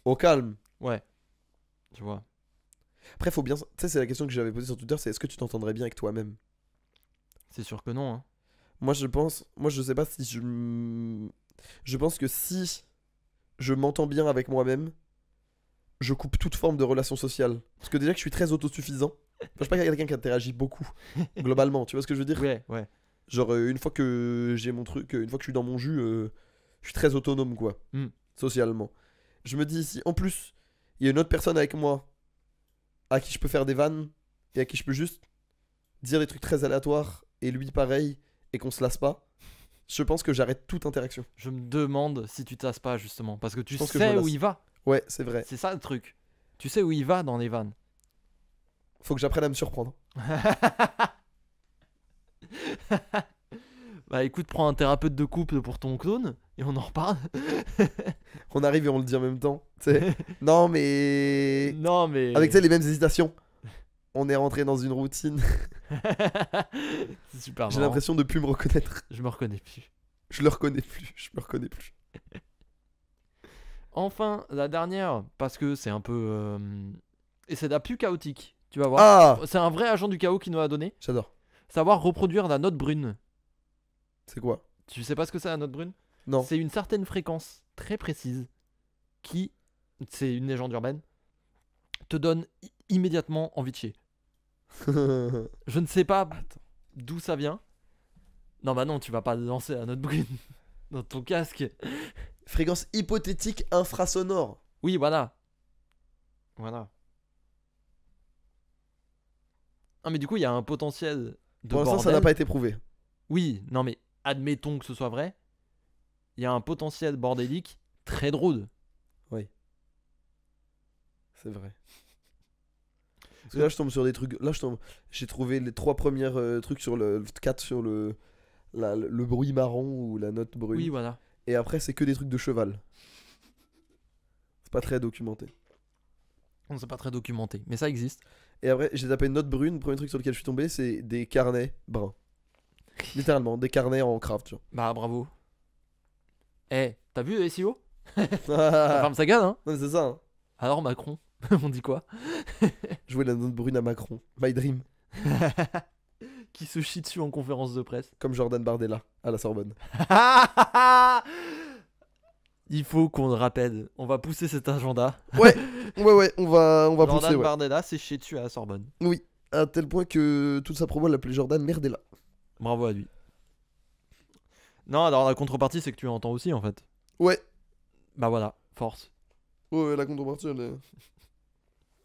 Au calme. Ouais. Tu vois. Après faut bien... Tu sais c'est la question que j'avais posée sur Twitter, c'est est-ce que tu t'entendrais bien avec toi-même? C'est sûr que non. Hein. Moi je sais pas si je pense que si je m'entends bien avec moi-même, je coupe toute forme de relation sociale. Parce que déjà que je suis très autosuffisant. Enfin, je suis pas quelqu'un qui interagit beaucoup, globalement, tu vois ce que je veux dire? Ouais, ouais. Genre une fois que j'ai mon truc, une fois que je suis dans mon jus, je suis très autonome quoi, Mm. socialement. Je me dis si en plus il y a une autre personne avec moi à qui je peux faire des vannes et à qui je peux juste dire des trucs très aléatoires et lui pareil et qu'on se lasse pas, Je pense que j'arrête toute interaction. Je me demande si tu tasses pas justement. Parce que tu pense que je me sais où lasse. il va. Ouais, c'est vrai. C'est ça le truc. Tu sais où il va dans les vannes. Faut que j'apprenne à me surprendre. Bah écoute, prends un thérapeute de couple pour ton clone et on en reparle. On arrive et on le dit en même temps. Tu sais. Non, mais. Non mais. Avec tu sais, les mêmes hésitations. On est rentré dans une routine. C'est super J'ai marrant. l'impression de plus me reconnaître. Je me reconnais plus. Je le reconnais plus. Je me reconnais plus. Enfin, la dernière, parce que c'est un peu. Et c'est la plus chaotique. Tu vas voir. Ah, C'est un vrai agent du chaos qui nous a donné. j'adore. Savoir reproduire la note brune. C'est quoi? Tu sais pas ce que c'est la note brune? Non. C'est une certaine fréquence très précise qui, c'est une légende urbaine, te donne immédiatement envie de chier. Je ne sais pas d'où ça vient. Non bah non, tu vas pas lancer la note brune dans ton casque. Fréquence hypothétique infrasonore. Oui, voilà. Voilà. Ah mais du coup, il y a un potentiel de Pour l'instant, ça bordel. n'a pas été prouvé. Oui, non mais admettons que ce soit vrai. Il y a un potentiel bordélique très drôle. C'est vrai. Parce que là, je tombe sur des trucs. Là, j'ai trouvé les 3 premières trucs sur le 4 sur le bruit marron ou la note brune. Oui, voilà. Et après, c'est que des trucs de cheval. C'est pas très documenté. On sait pas très documenté, mais ça existe. Et après, j'ai tapé note brune. Le premier truc sur lequel je suis tombé, c'est des carnets bruns. Littéralement, des carnets en craft, tu Bah bravo. Eh, t'as vu les SEO? Ça vois. ferme sa gueule, hein? Non, mais c'est ça, hein. Alors Macron, on dit quoi? Jouer la note brune à Macron. My dream. Qui se chie dessus en conférence de presse. Comme Jordan Bardella à la Sorbonne. Il faut qu'on le rappelle. On va pousser cet agenda. Ouais, on va Jordan pousser, ouais. Bardella s'est chié dessus à la Sorbonne. Oui, à tel point que toute sa promo l'appelait Jordan Merdella. Bravo à lui. Non, alors la contrepartie, c'est que tu entends aussi en fait. Ouais, Bah voilà, force, ouais, la contrepartie,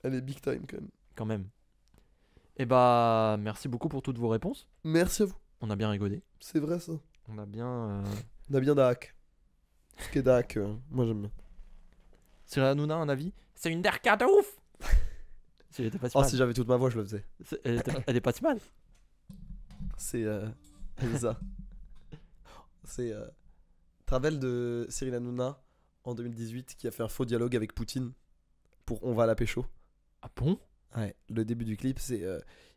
elle est big time quand même. quand même. Et bah, merci beaucoup pour toutes vos réponses. Merci à vous, On a bien rigolé. c'est vrai ça. On a bien. On a bien Dak. Ce qui est Dak, moi j'aime bien. Cyril Hanouna, un avis? C'est une derka de ouf! Elle était pas si Oh, mal. si j'avais toute ma voix, je le faisais. Elle est pas si mal. C'est Elsa. C'est Travel de Cyril Hanouna en 2018 qui a fait un faux dialogue avec Poutine pour On va à la pécho. Ah bon? Ouais, le début du clip, c'est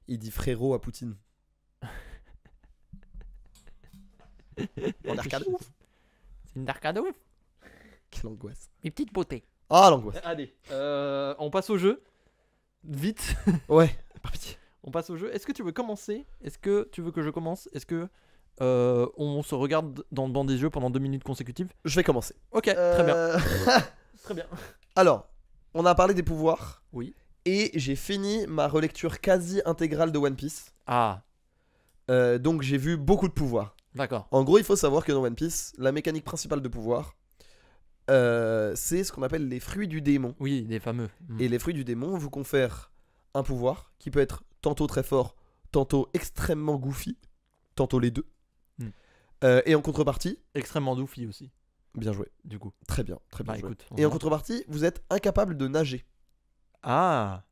il dit frérot à Poutine. En arcade ouf. C'est une derka de ouf. Quelle angoisse. Mes petites beautés. Ah, l'angoisse. Allez, on passe au jeu. Vite. Ouais, par pitié. On passe au jeu. Est-ce que tu veux commencer? Est-ce que tu veux que je commence? Est-ce que on se regarde dans le banc des yeux pendant 2 minutes consécutives? Je vais commencer. Ok, très bien. Très bien. Alors, on a parlé des pouvoirs. Oui. Et j'ai fini ma relecture quasi intégrale de One Piece. Ah, Donc j'ai vu beaucoup de pouvoirs. d'accord. En gros, il faut savoir que dans One Piece, la mécanique principale de pouvoir, c'est ce qu'on appelle les fruits du démon. Oui, les fameux. Et les fruits du démon vous confèrent un pouvoir qui peut être tantôt très fort, tantôt extrêmement goofy, tantôt les deux. Mm. Et en contrepartie, Extrêmement doufi aussi, bien joué, du coup. très bien Bah joué. écoute. on Et en verra. contrepartie, vous êtes incapable de nager. Ah,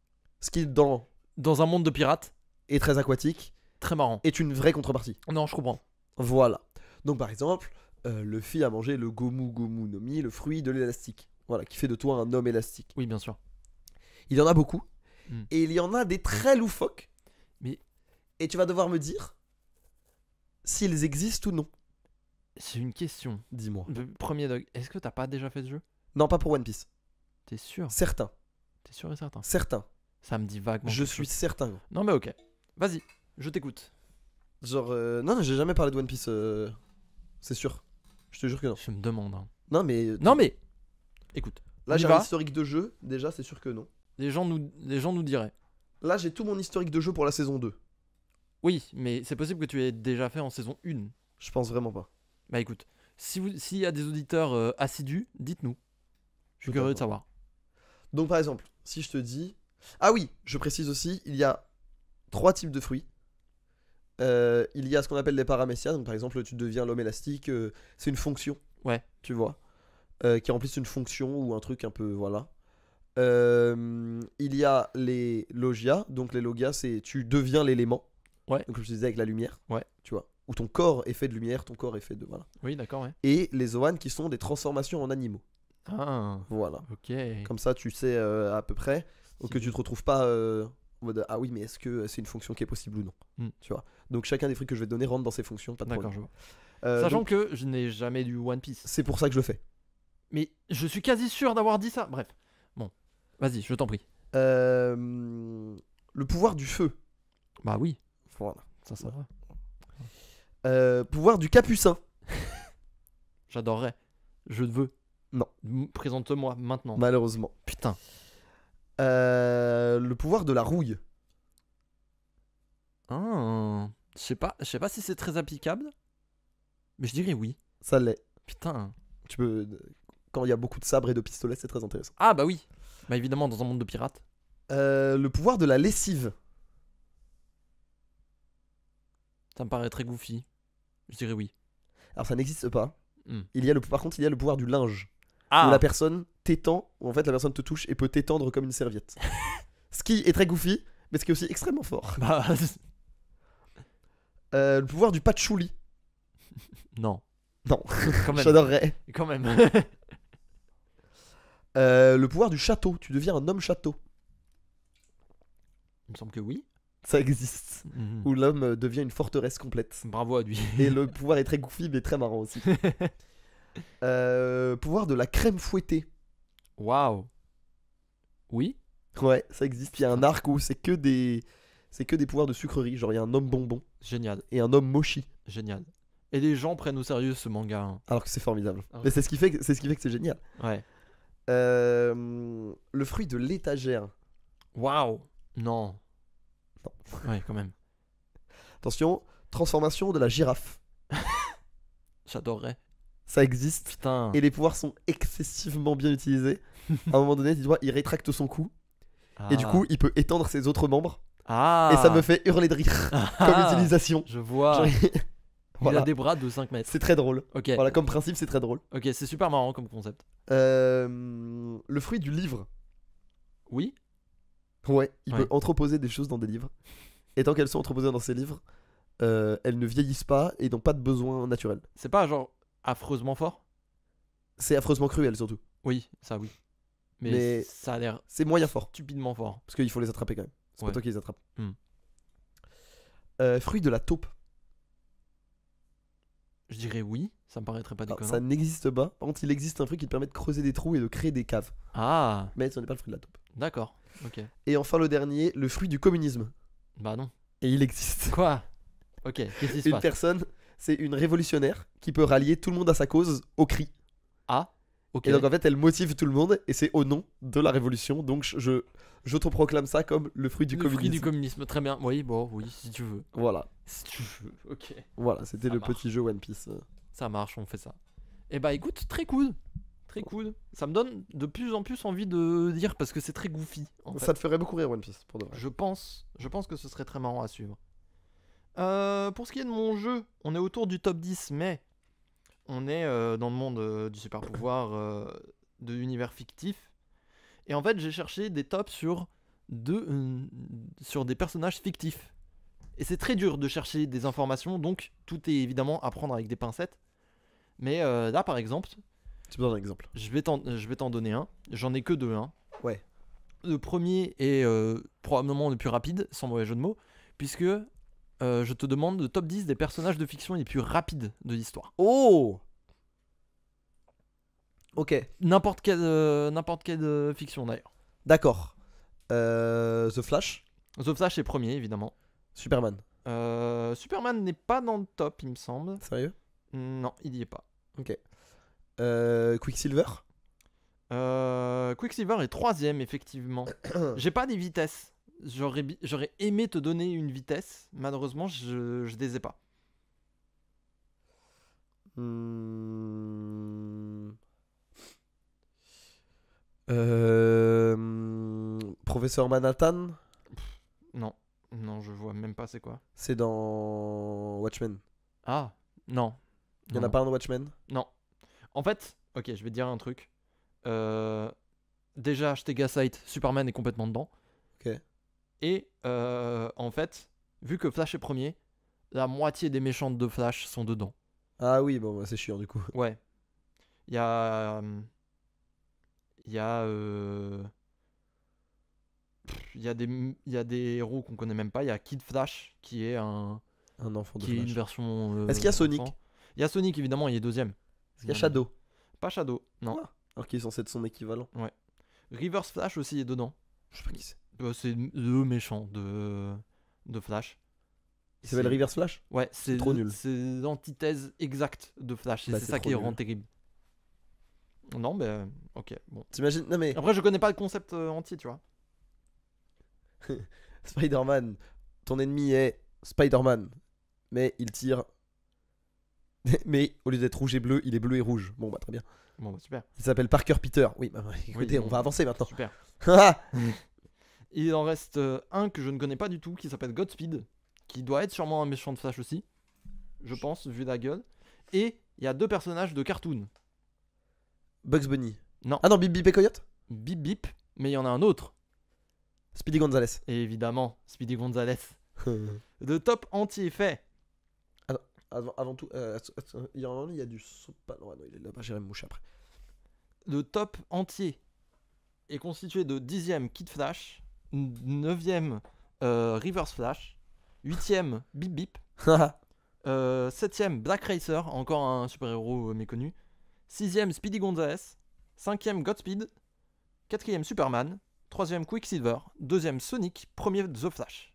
Ce qui, dans dans un monde de pirates, est très aquatique, très marrant. est une vraie contrepartie. Non, je comprends. Voilà. Donc par exemple, Luffy a mangé le Gomu Gomu no Mi, le fruit de l'élastique. Voilà, qui fait de toi un homme élastique. Oui, bien sûr. Il y en a beaucoup. Mm. Et il y en a des très loufoques. Mais- Et tu vas devoir me dire s'ils existent ou non. J'ai une question. Dis-moi. Premier dog, est-ce que t'as pas déjà fait ce jeu? Non, pas pour One Piece. T'es sûr? Certains. T'es sûr et certain? Certains. Ça me dit vaguement. Je quelque suis chose. certain. Gros. Non, mais ok. Vas-y, je t'écoute. Genre, non, j'ai jamais parlé de One Piece. C'est sûr. Je te jure que non. Je me demande. Hein. Non, mais. Non, mais écoute, Là, on y j'ai va. un historique de jeu. Déjà, c'est sûr que non. Les gens nous diraient. Là, j'ai tout mon historique de jeu pour la saison 2. Oui, mais c'est possible que tu aies déjà fait en saison 1. Je pense vraiment pas. Bah écoute, s'il y a des auditeurs assidus, dites-nous. Je suis curieux de savoir. Donc par exemple, si je te dis... Ah oui, je précise aussi, il y a 3 types de fruits. Il y a ce qu'on appelle des paramécias. Donc par exemple, tu deviens l'homme élastique. C'est une fonction, Ouais. tu vois, qui remplissent une fonction ou un truc un peu, voilà. Il y a les logia. Donc les logia, c'est tu deviens l'élément. Ouais. Donc comme je te disais avec la lumière. Ouais. Tu vois. Où ton corps est fait de lumière, ton corps est fait de voilà. Oui, d'accord, ouais. Et les zoan qui sont des transformations en animaux. Ah, Voilà. ok. Comme ça, tu sais à peu près. Donc que Stylé. tu te retrouves pas en mode ah oui, mais est-ce que c'est une fonction qui est possible ou non. Hmm. Tu vois. Donc chacun des trucs que je vais te donner rentre dans ces fonctions. Pas de D'accord, problème. je vois. Sachant Donc, que je n'ai jamais lu One Piece. c'est pour ça que je le fais. Mais je suis quasi sûr d'avoir dit ça. Bref. Bon. Vas-y, je t'en prie. Le pouvoir du feu. Bah oui, Voilà. ça va. Pouvoir du capucin. J'adorerais. Je veux. Non. Présente-moi maintenant. Malheureusement. Putain. Le pouvoir de la rouille. Ah, je sais pas si c'est très applicable. Mais je dirais oui. Ça l'est. Putain. Tu peux. Quand il y a beaucoup de sabres et de pistolets, c'est très intéressant. Ah bah oui. Bah évidemment, dans un monde de pirates. Le pouvoir de la lessive. Ça me paraît très goofy. Je dirais oui. Alors ça n'existe pas. Hmm. Par contre, il y a le pouvoir du linge. Ah. Où la personne t'étend, où en fait la personne te touche et peut t'étendre comme une serviette. Ce qui est très goofy, mais ce qui est aussi extrêmement fort. Bah Le pouvoir du patchouli. non. Non, Quand même. j'adorerais. Quand même. Le pouvoir du château. Tu deviens un homme château. Il me semble que oui. Ça existe. Mhm. Où l'homme devient une forteresse complète. Bravo à lui. Et le pouvoir est très goofy, mais très marrant aussi. Pouvoir de la crème fouettée. Waouh. Oui. Ouais, ça existe. Il y a un arc où c'est que des pouvoirs de sucrerie. Genre, il y a un homme bonbon Génial. et un homme mochi. Génial. Et les gens prennent au sérieux ce manga. Hein. Alors que c'est formidable. Ah ouais. Mais c'est ce qui fait que c'est génial. Ouais. Le fruit de l'étagère. Waouh. Non. Ouais, quand même. Attention, transformation de la girafe. J'adorerais. Ça existe. Putain. Et les pouvoirs sont excessivement bien utilisés. À un moment donné, tu vois, il rétracte son cou. Et du coup, il peut étendre ses autres membres. Ah. Et ça me fait hurler de rire comme Ah. utilisation. Je vois. Genre, Il voilà. a des bras de 5 mètres. C'est très drôle. Ok. Voilà, comme principe, c'est très drôle. Ok, c'est super marrant comme concept. Le fruit du livre. Oui. Ouais, il Ouais. peut entreposer des choses dans des livres. Et tant qu'elles sont entreposées dans ces livres, elles ne vieillissent pas et n'ont pas de besoin naturel. C'est pas genre affreusement fort. C'est affreusement cruel surtout. Oui, ça oui. Mais, Mais- ça a l'air C'est moyen fort. stupidement fort. Parce qu'il faut les attraper quand même. C'est Ouais. pas toi qui les attrapes. Hmm. Fruit de la taupe. Je dirais oui. Ça me paraîtrait pas Alors, déconnant. ça n'existe pas. Par contre, il existe un fruit qui te permet de creuser des trous et de créer des caves. Ah. Mais ce n'est pas le fruit de la taupe. D'accord. Ok. Et enfin, le dernier, le fruit du communisme. Bah non. Et il existe. Quoi? Ok. Qu'est-ce qui se Une passe? personne, c'est une révolutionnaire qui peut rallier tout le monde à sa cause au cri. Ah. Ok. Et donc en fait, elle motive tout le monde et c'est au nom de la révolution. Donc je te proclame ça comme le fruit du Le communisme. fruit du communisme. Très bien. Oui. Bon. Oui. Si tu veux. Voilà, Si tu veux. Ok. voilà, c'était Ça le marche. petit jeu One Piece. Ça marche. On fait ça. Et bah écoute, très cool. Très cool. Ça me donne de plus en plus envie de dire parce que c'est très goofy. En fait. Ça te ferait beaucoup rire One Piece pour de vrai. Je pense que ce serait très marrant à suivre. Pour ce qui est de mon jeu, on est autour du top 10, mais on est dans le monde du super pouvoir de l'univers fictif. Et en fait, j'ai cherché des tops sur des personnages fictifs. Et c'est très dur de chercher des informations, donc tout est évidemment à prendre avec des pincettes. Mais là, par exemple, Tu peux donner un exemple. je vais t'en donner un. J'en ai que deux, hein. Ouais. Le premier est probablement le plus rapide, sans mauvais jeu de mots, puisque je te demande le top 10 des personnages de fiction les plus rapides de l'histoire. Oh. Ok, N'importe quelle fiction d'ailleurs. d'accord. The Flash, The Flash est premier, évidemment. Superman. Superman n'est pas dans le top, il me semble. Sérieux? Non, il y est pas. Ok. Quicksilver. Quicksilver est troisième, effectivement. J'ai pas des vitesses. J'aurais aimé te donner une vitesse. Malheureusement, je les ai pas. Professeur Manhattan. Non. Non, je vois même pas c'est quoi. C'est dans Watchmen. Ah, non. Il y en Non, a pas un dans Watchmen? non. En fait, ok, je vais te dire un truc. Déjà, acheter Gaslight, Superman est complètement dedans. Ok. Et en fait, vu que Flash est premier, la moitié des méchants de Flash sont dedans. Ah oui, bon, bah, c'est chiant du coup. Ouais. Il y a. Il y a. Il y a des héros qu'on connaît même pas. Il y a Kid Flash qui est Un enfant de qui est une Flash. version. Est-ce qu'il y a Sonic? enfant. Il y a Sonic évidemment, il est deuxième. Est-ce qu'il y a Shadow? Pas Shadow, non. Ah. Alors qu'il est censé être son équivalent. Reverse Flash aussi est dedans. Je sais pas qui c'est. C'est le méchant de Flash. Il s'appelle C'est- Reverse Flash? Ouais, c'est trop nul. C'est l'antithèse exacte de Flash. Et Bah, c'est c'est ça trop qui nul. rend terrible. Non, mais ok, bon. T'imagines? Non mais, Après, je connais pas le concept entier, tu vois. Spider-Man, ton ennemi est Spider-Man. Mais il tire. Mais au lieu d'être rouge et bleu, il est bleu et rouge. Bon bah très bien. Bon, bah, super. Il s'appelle Parker Peter. Oui, bah, écoutez, bon, on va avancer maintenant. Super. Ah Il en reste un que je ne connais pas du tout qui s'appelle Godspeed, qui doit être sûrement un méchant de Flash aussi, je pense, vu la gueule. Et il y a deux personnages de cartoon. Bugs Bunny. Non. Ah non, Bip Bip et Coyote? Bip Bip, mais il y en a un autre. Speedy Gonzales. Et évidemment, Speedy Gonzales. Le top entier fait. Avant tout, il y a du sopa. Non, il est là-bas, j'irai me moucher après. Le top entier est constitué de 10e Kid Flash, 9e Reverse Flash, 8e Bip Bip, 7e Black Racer, encore un super-héros méconnu, 6e Speedy Gonzales, 5e Godspeed, 4e Superman, 3e Quicksilver, 2e Sonic, 1er The Flash.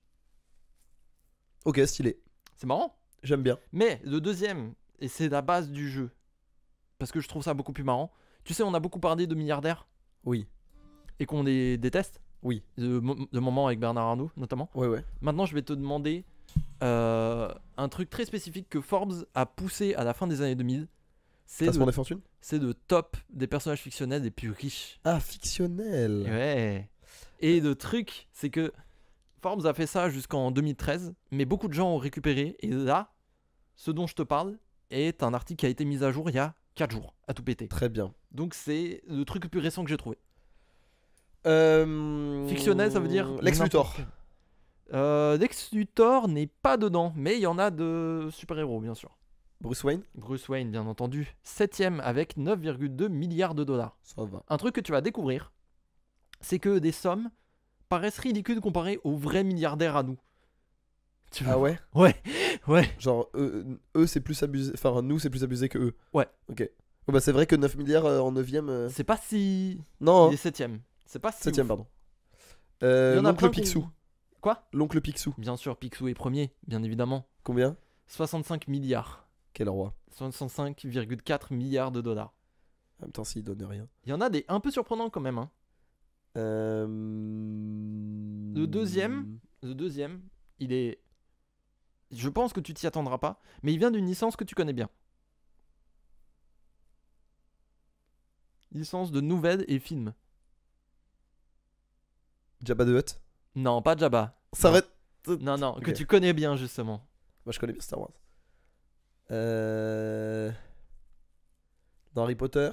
Ok, stylé. C'est marrant, J'aime bien. mais le deuxième, et c'est la base du jeu, parce que je trouve ça beaucoup plus marrant. Tu sais, on a beaucoup parlé de milliardaires Oui. et qu'on les déteste. Oui. De moments avec Bernard Arnault notamment. Ouais. Maintenant, je vais te demander un truc très spécifique que Forbes a poussé à la fin des années 2000. Classement des fortunes? C'est le top des personnages fictionnels les plus riches. Ah, fictionnel. Ouais. Et le truc, c'est que Forbes a fait ça jusqu'en 2013, mais beaucoup de gens ont récupéré. Et là, ce dont je te parle est un article qui a été mis à jour il y a 4 jours, à tout péter. Très bien. Donc c'est le truc le plus récent que j'ai trouvé. Fictionnel, Fictionnel, ça veut dire Lex Luthor. n'importe quel. Lex Luthor n'est pas dedans, mais il y en a de super-héros, bien sûr. Bruce Wayne. Bruce Wayne, bien entendu. 7ème avec 9,2 milliards de dollars. Ça va. Un truc que tu vas découvrir, c'est que des sommes paraissent ridicules comparées aux vrais milliardaires à nous. Tu Ah vois. ouais? Ouais. Genre, eux c'est plus abusé. Enfin, nous, c'est plus abusé que eux. Ouais. Ok. Oh, bah, c'est vrai que 9 milliards en 9ème. C'est pas si. Non, Il est 7ème. C'est pas si. 7ème, ouf. pardon. Il y en a plein L'oncle qui- Picsou. Quoi? L'oncle Picsou. Bien sûr, Picsou est premier, bien évidemment. Combien? 65 milliards. Quel roi. 65,4 milliards de dollars. En même temps, s'il donne rien. Il y en a des un peu surprenants quand même. Hein. Le deuxième il est. Je pense que tu t'y attendras pas, mais il vient d'une licence que tu connais bien. Licence de nouvelles et films. Jabba the Hutt. Non, pas Jabba. Ça Non. va être... Non, Ok. que tu connais bien justement. Moi, je connais bien Star Wars. Dans Harry Potter.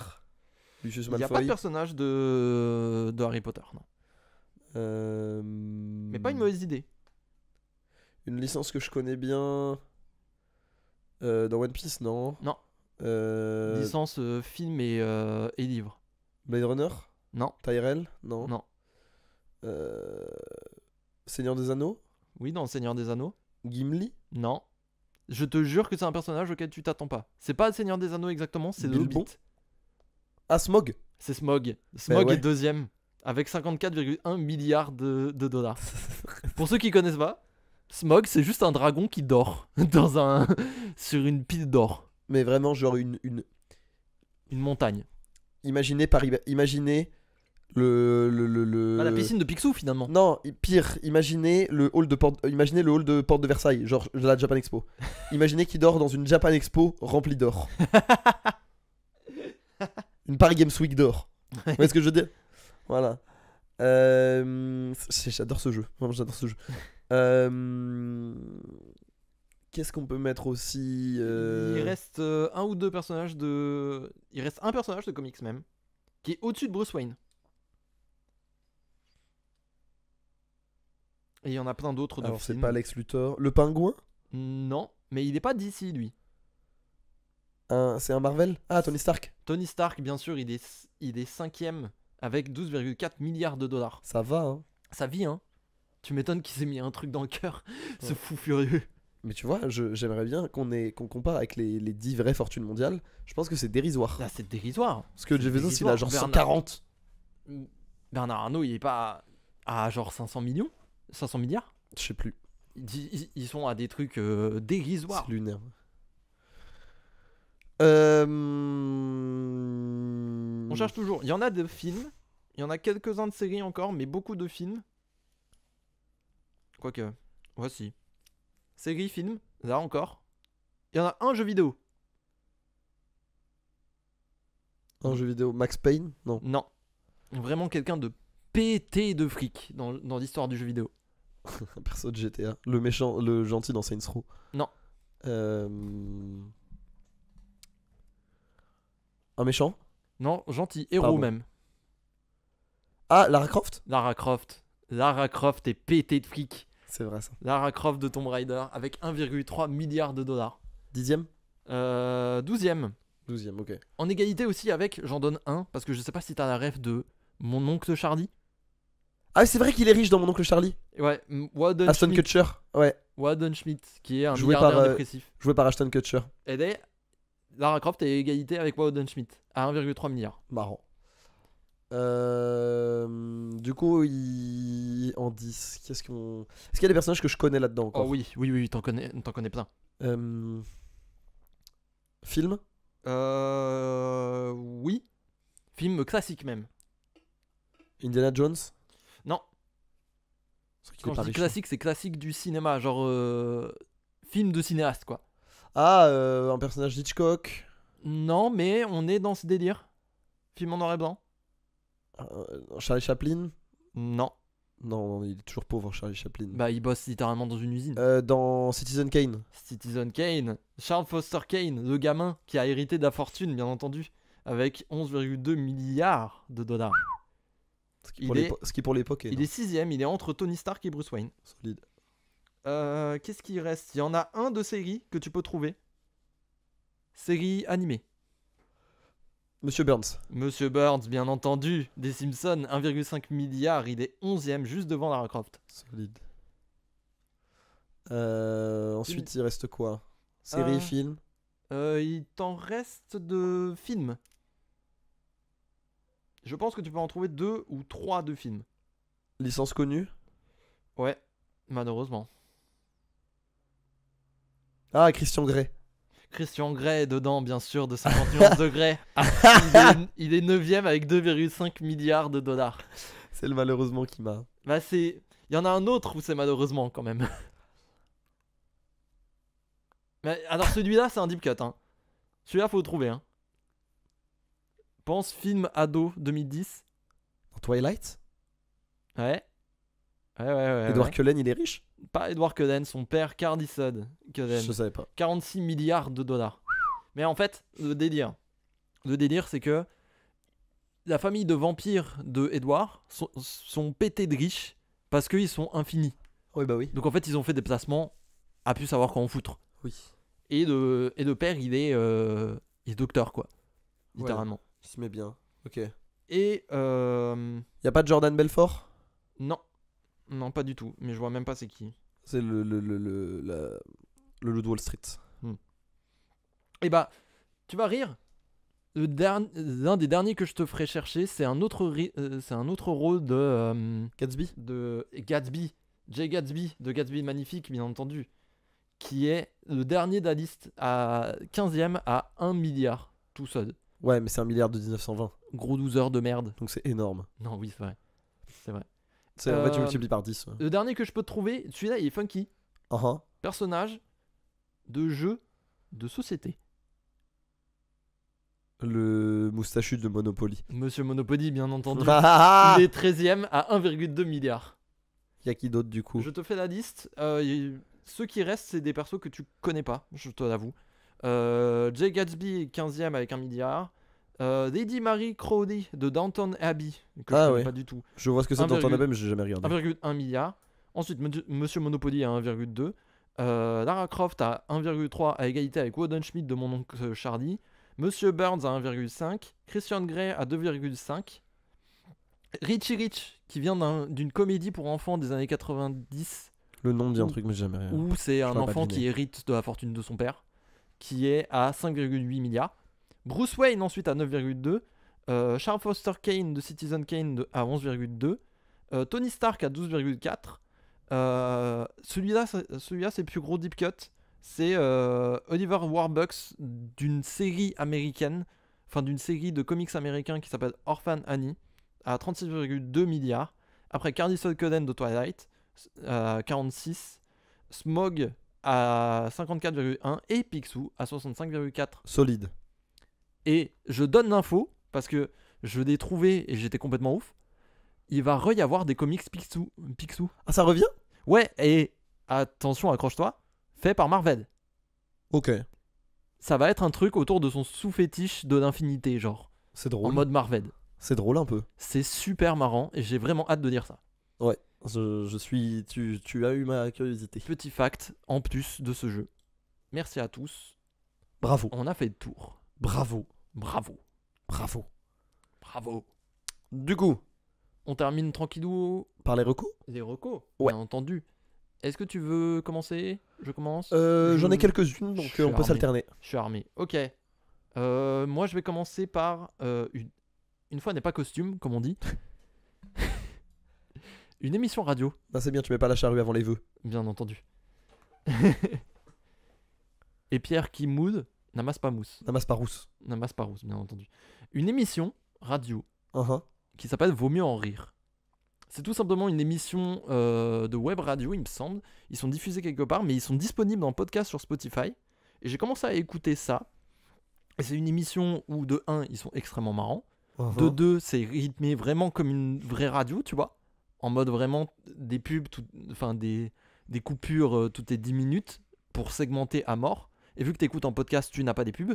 Lucius Il n'y a pas de Malfoy. personnage de Harry Potter, non. Mais Mais pas une mauvaise idée. Une licence que je connais bien. Dans One Piece, non. Non. Euh, Licence film et livre. Blade Runner. Non, Tyrell, non. non. Seigneur des Anneaux. Oui, dans Le Seigneur des Anneaux. Gimli. Non. Je te jure que c'est un personnage auquel tu t'attends pas. C'est pas Le Seigneur des Anneaux exactement, c'est le Bilbo. Hobbit. Ah, Smog. C'est Smog. Smog ouais. est deuxième avec 54,1 milliards de dollars. Pour ceux qui connaissent pas, Smog c'est juste un dragon qui dort sur une pile d'or, Mais vraiment, genre une... une montagne. Imaginez le... Ah, la piscine de Picsou finalement. Non, pire, imaginez le hall de porte de Versailles, genre la Japan Expo. Imaginez qu'il dort dans une Japan Expo remplie d'or. Une Paris Games Week d'or. Vous voyez ce que je veux dire? Voilà. J'adore ce jeu. Vraiment, j'adore ce jeu. Qu'est-ce qu'on peut mettre aussi Il reste un ou deux personnages de. Il reste un personnage de comics même, qui est au-dessus de Bruce Wayne. Et il y en a plein d'autres de Alors, c'est films. pas Lex Luthor. Le pingouin Non, mais il est pas d'ici lui. C'est un Marvel. Ah, Tony Stark. Tony Stark, bien sûr, il est cinquième avec 12,4 milliards de dollars. Ça va, hein. Sa vie, hein. Tu m'étonnes qu'il s'est mis un truc dans le cœur, ce Ouais. fou furieux. Mais tu vois, j'aimerais bien qu'on compare avec les 10 vraies fortunes mondiales. Je pense que c'est dérisoire. Là, c'est dérisoire. Parce que c'est Jeff Bezos, il a dérisoire. genre Bernard- 140. Bernard Arnault, il est pas à genre 500 millions 500 milliards Je sais plus. Ils sont à des trucs dérisoires. C'est lunaire. On cherche toujours. Il y en a de films. Il y en a quelques-uns de séries encore, mais beaucoup de films. Quoique. Voici. Série, film. Là encore. Il y en a un jeu vidéo. Un jeu vidéo. Max Payne. Non. Non. Vraiment quelqu'un de pété de fric dans l'histoire du jeu vidéo. Un perso de GTA. Le méchant, le gentil dans Saints Row. Non. Un méchant. Non, gentil. Héros Pardon. même. Ah, Lara Croft. Lara Croft. Lara Croft est pété de fric. C'est vrai ça. Lara Croft de Tomb Raider avec 1,3 milliard de dollars. 10ème. 12ème. 12ème, ok. En égalité aussi avec, j'en donne un, parce que je sais pas si t'as la ref de Mon oncle Charlie. Ah, c'est vrai qu'il est riche dans Mon oncle Charlie. Ouais, Walden Ashton Schmidt. Kutcher. Ouais. Walden Schmidt, qui est un Joué milliardaire par, dépressif. Joué par Ashton Kutcher. Et Lara Croft est à égalité avec Walden Schmidt, à 1,3 milliard. Marrant. Du coup, en 10, qu'est-ce qu'on. Est-ce qu'il y a des personnages que je connais là-dedans encore? Oh oui, t'en connais plein. Film? Oui. Film classique même. Indiana Jones? Non, C'est vrai qu'il quand est je pas dis riche. classique, c'est classique du cinéma, genre film de cinéaste quoi. Ah, un personnage d'Hitchcock. Non, mais on est dans ce délire. Film en noir et blanc. Charlie Chaplin? Non. Non, il est toujours pauvre, Charlie Chaplin. Bah, il bosse littéralement dans une usine. Dans Citizen Kane. Citizen Kane. Charles Foster Kane, le gamin qui a hérité de la fortune, bien entendu, avec 11,2 milliards de dollars. Ce qui pour l'époque est, Il est sixième, il est entre Tony Stark et Bruce Wayne. solide. Qu'est-ce qui reste? Il y en a un de série que tu peux trouver. Série animée. Monsieur Burns. Monsieur Burns, bien entendu, des Simpsons, 1,5 milliard, il est 11ème, juste devant Lara Croft. Solide. Ensuite, il reste quoi? Série, film? Il t'en reste de films. Je pense que tu peux en trouver 2 ou 3 de films. Licence connue? Ouais, malheureusement. Ah, Christian Grey. Christian Grey est dedans, bien sûr, de 50 nuances de Grey. Il est 9ème avec 2,5 milliards de dollars. C'est le malheureusement qui m'a. Bah il y en a un autre où c'est malheureusement quand même. Mais alors celui-là c'est un deep cut hein. Celui-là faut le trouver hein. Pense film ado 2010. Dans Twilight? Ouais. Ouais. Edward Cullen, il est riche? Pas Edward Cullen, son père Carl Cullen. Je savais pas. 46 milliards de dollars. Mais en fait, le délire c'est que la famille de vampires de Edward sont pétés de riches parce qu'ils sont infinis. Oui, bah oui. Donc en fait, ils ont fait des placements à plus savoir quoi en foutre. Oui. Et le père, il est docteur, quoi. Littéralement. Il se met bien. Ok. Et Y a pas de Jordan Belfort? non. Non, pas du tout. Mais je vois même pas c'est qui. C'est le loup de Wall Street. Et bah, tu vas rire. L'un des derniers que je te ferai chercher, c'est un autre rôle de Gatsby? Gatsby. Jay Gatsby, de Gatsby le Magnifique, bien entendu. Qui est le dernier de la liste, à 15ème à 1 milliard, tout seul. Ouais, mais c'est 1 milliard de 1920. Gros loser de merde. Donc c'est énorme. Non, oui, c'est vrai. C'est vrai. En fait, tu multiplies par 10. Ouais. Le dernier que je peux te trouver, celui-là, il est funky. Personnage de jeu de société. Le moustachu de Monopoly. Monsieur Monopoly, bien entendu. Ah Il est 13ème à 1,2 milliard. Y a qui d'autre du coup? Je te fais la liste. Ceux qui restent, c'est des persos que tu connais pas, je te l'avoue. Jay Gatsby est 15ème avec 1 milliard. Lady Mary Crowley de Downton Abbey, que je connais ouais. pas du tout, Je vois ce que c'est dans ton mais j'ai jamais regardé. 1,1 milliard. Ensuite, Monsieur Monopoly à 1,2. Lara Croft à 1,3 à égalité avec Woden Schmidt de Mon oncle Charlie. Monsieur Burns à 1,5. Christian Grey à 2,5. Richie Rich qui vient d'une comédie pour enfants des années 90 Le nom me dit un truc, mais j'ai jamais. où c'est un pas enfant deviné. qui hérite de la fortune de son père, qui est à 5,8 milliards. Bruce Wayne ensuite à 9,2. Charles Foster Kane de Citizen Kane à 11,2. Tony Stark à 12,4. Celui-là c'est le plus gros deep cut. C'est Oliver Warbucks d'une série américaine, enfin d'une série de comics américains qui s'appelle Orphan Annie à 36,2 milliards. Après Carly Cullen de Twilight à 46. Smog à 54,1 et Picsou à 65,4. Solide. Et je donne l'info parce que je l'ai trouvé et j'étais complètement ouf. Il va y avoir des comics Picsou. Ah, ça revient? Ouais, et attention, accroche-toi, fait par Marvel. Ok. Ça va être un truc autour de son sous-fétiche de l'infinité, genre, C'est en drôle. mode Marvel. C'est drôle un peu. C'est super marrant et j'ai vraiment hâte de dire ça. Ouais. Je suis. Tu as eu ma curiosité. Petit fact en plus de ce jeu. Merci à tous. Bravo. On a fait le tour. Bravo. Bravo. Bravo. Bravo. Du coup, On termine tranquillou par les recos? les recos, Ouais. bien entendu. Est-ce que tu veux commencer? Je commence. J'en ai quelques-unes, donc je suis on peut armé. s'alterner. Je suis armé. Ok. Moi, je vais commencer par une fois n'est pas costume, comme on dit. Une émission radio, Ah, c'est bien, tu mets pas la charrue avant les vœux. bien entendu. Et Pierre qui moude n'amasse pas mousse. Namas Parousse. N'amasse pas rousse, bien entendu. Une émission radio Uh-huh. qui s'appelle Vaut mieux en rire. C'est tout simplement une émission de web radio, il me semble. Ils sont diffusés quelque part, mais ils sont disponibles en podcast sur Spotify. Et j'ai commencé à écouter ça. Et c'est une émission où, de 1, ils sont extrêmement marrants. Uh-huh. De 2, c'est rythmé vraiment comme une vraie radio, tu vois. En mode vraiment des pubs, enfin des coupures toutes les 10 minutes pour segmenter à mort. Et vu que tu écoutes en podcast, tu n'as pas des pubs.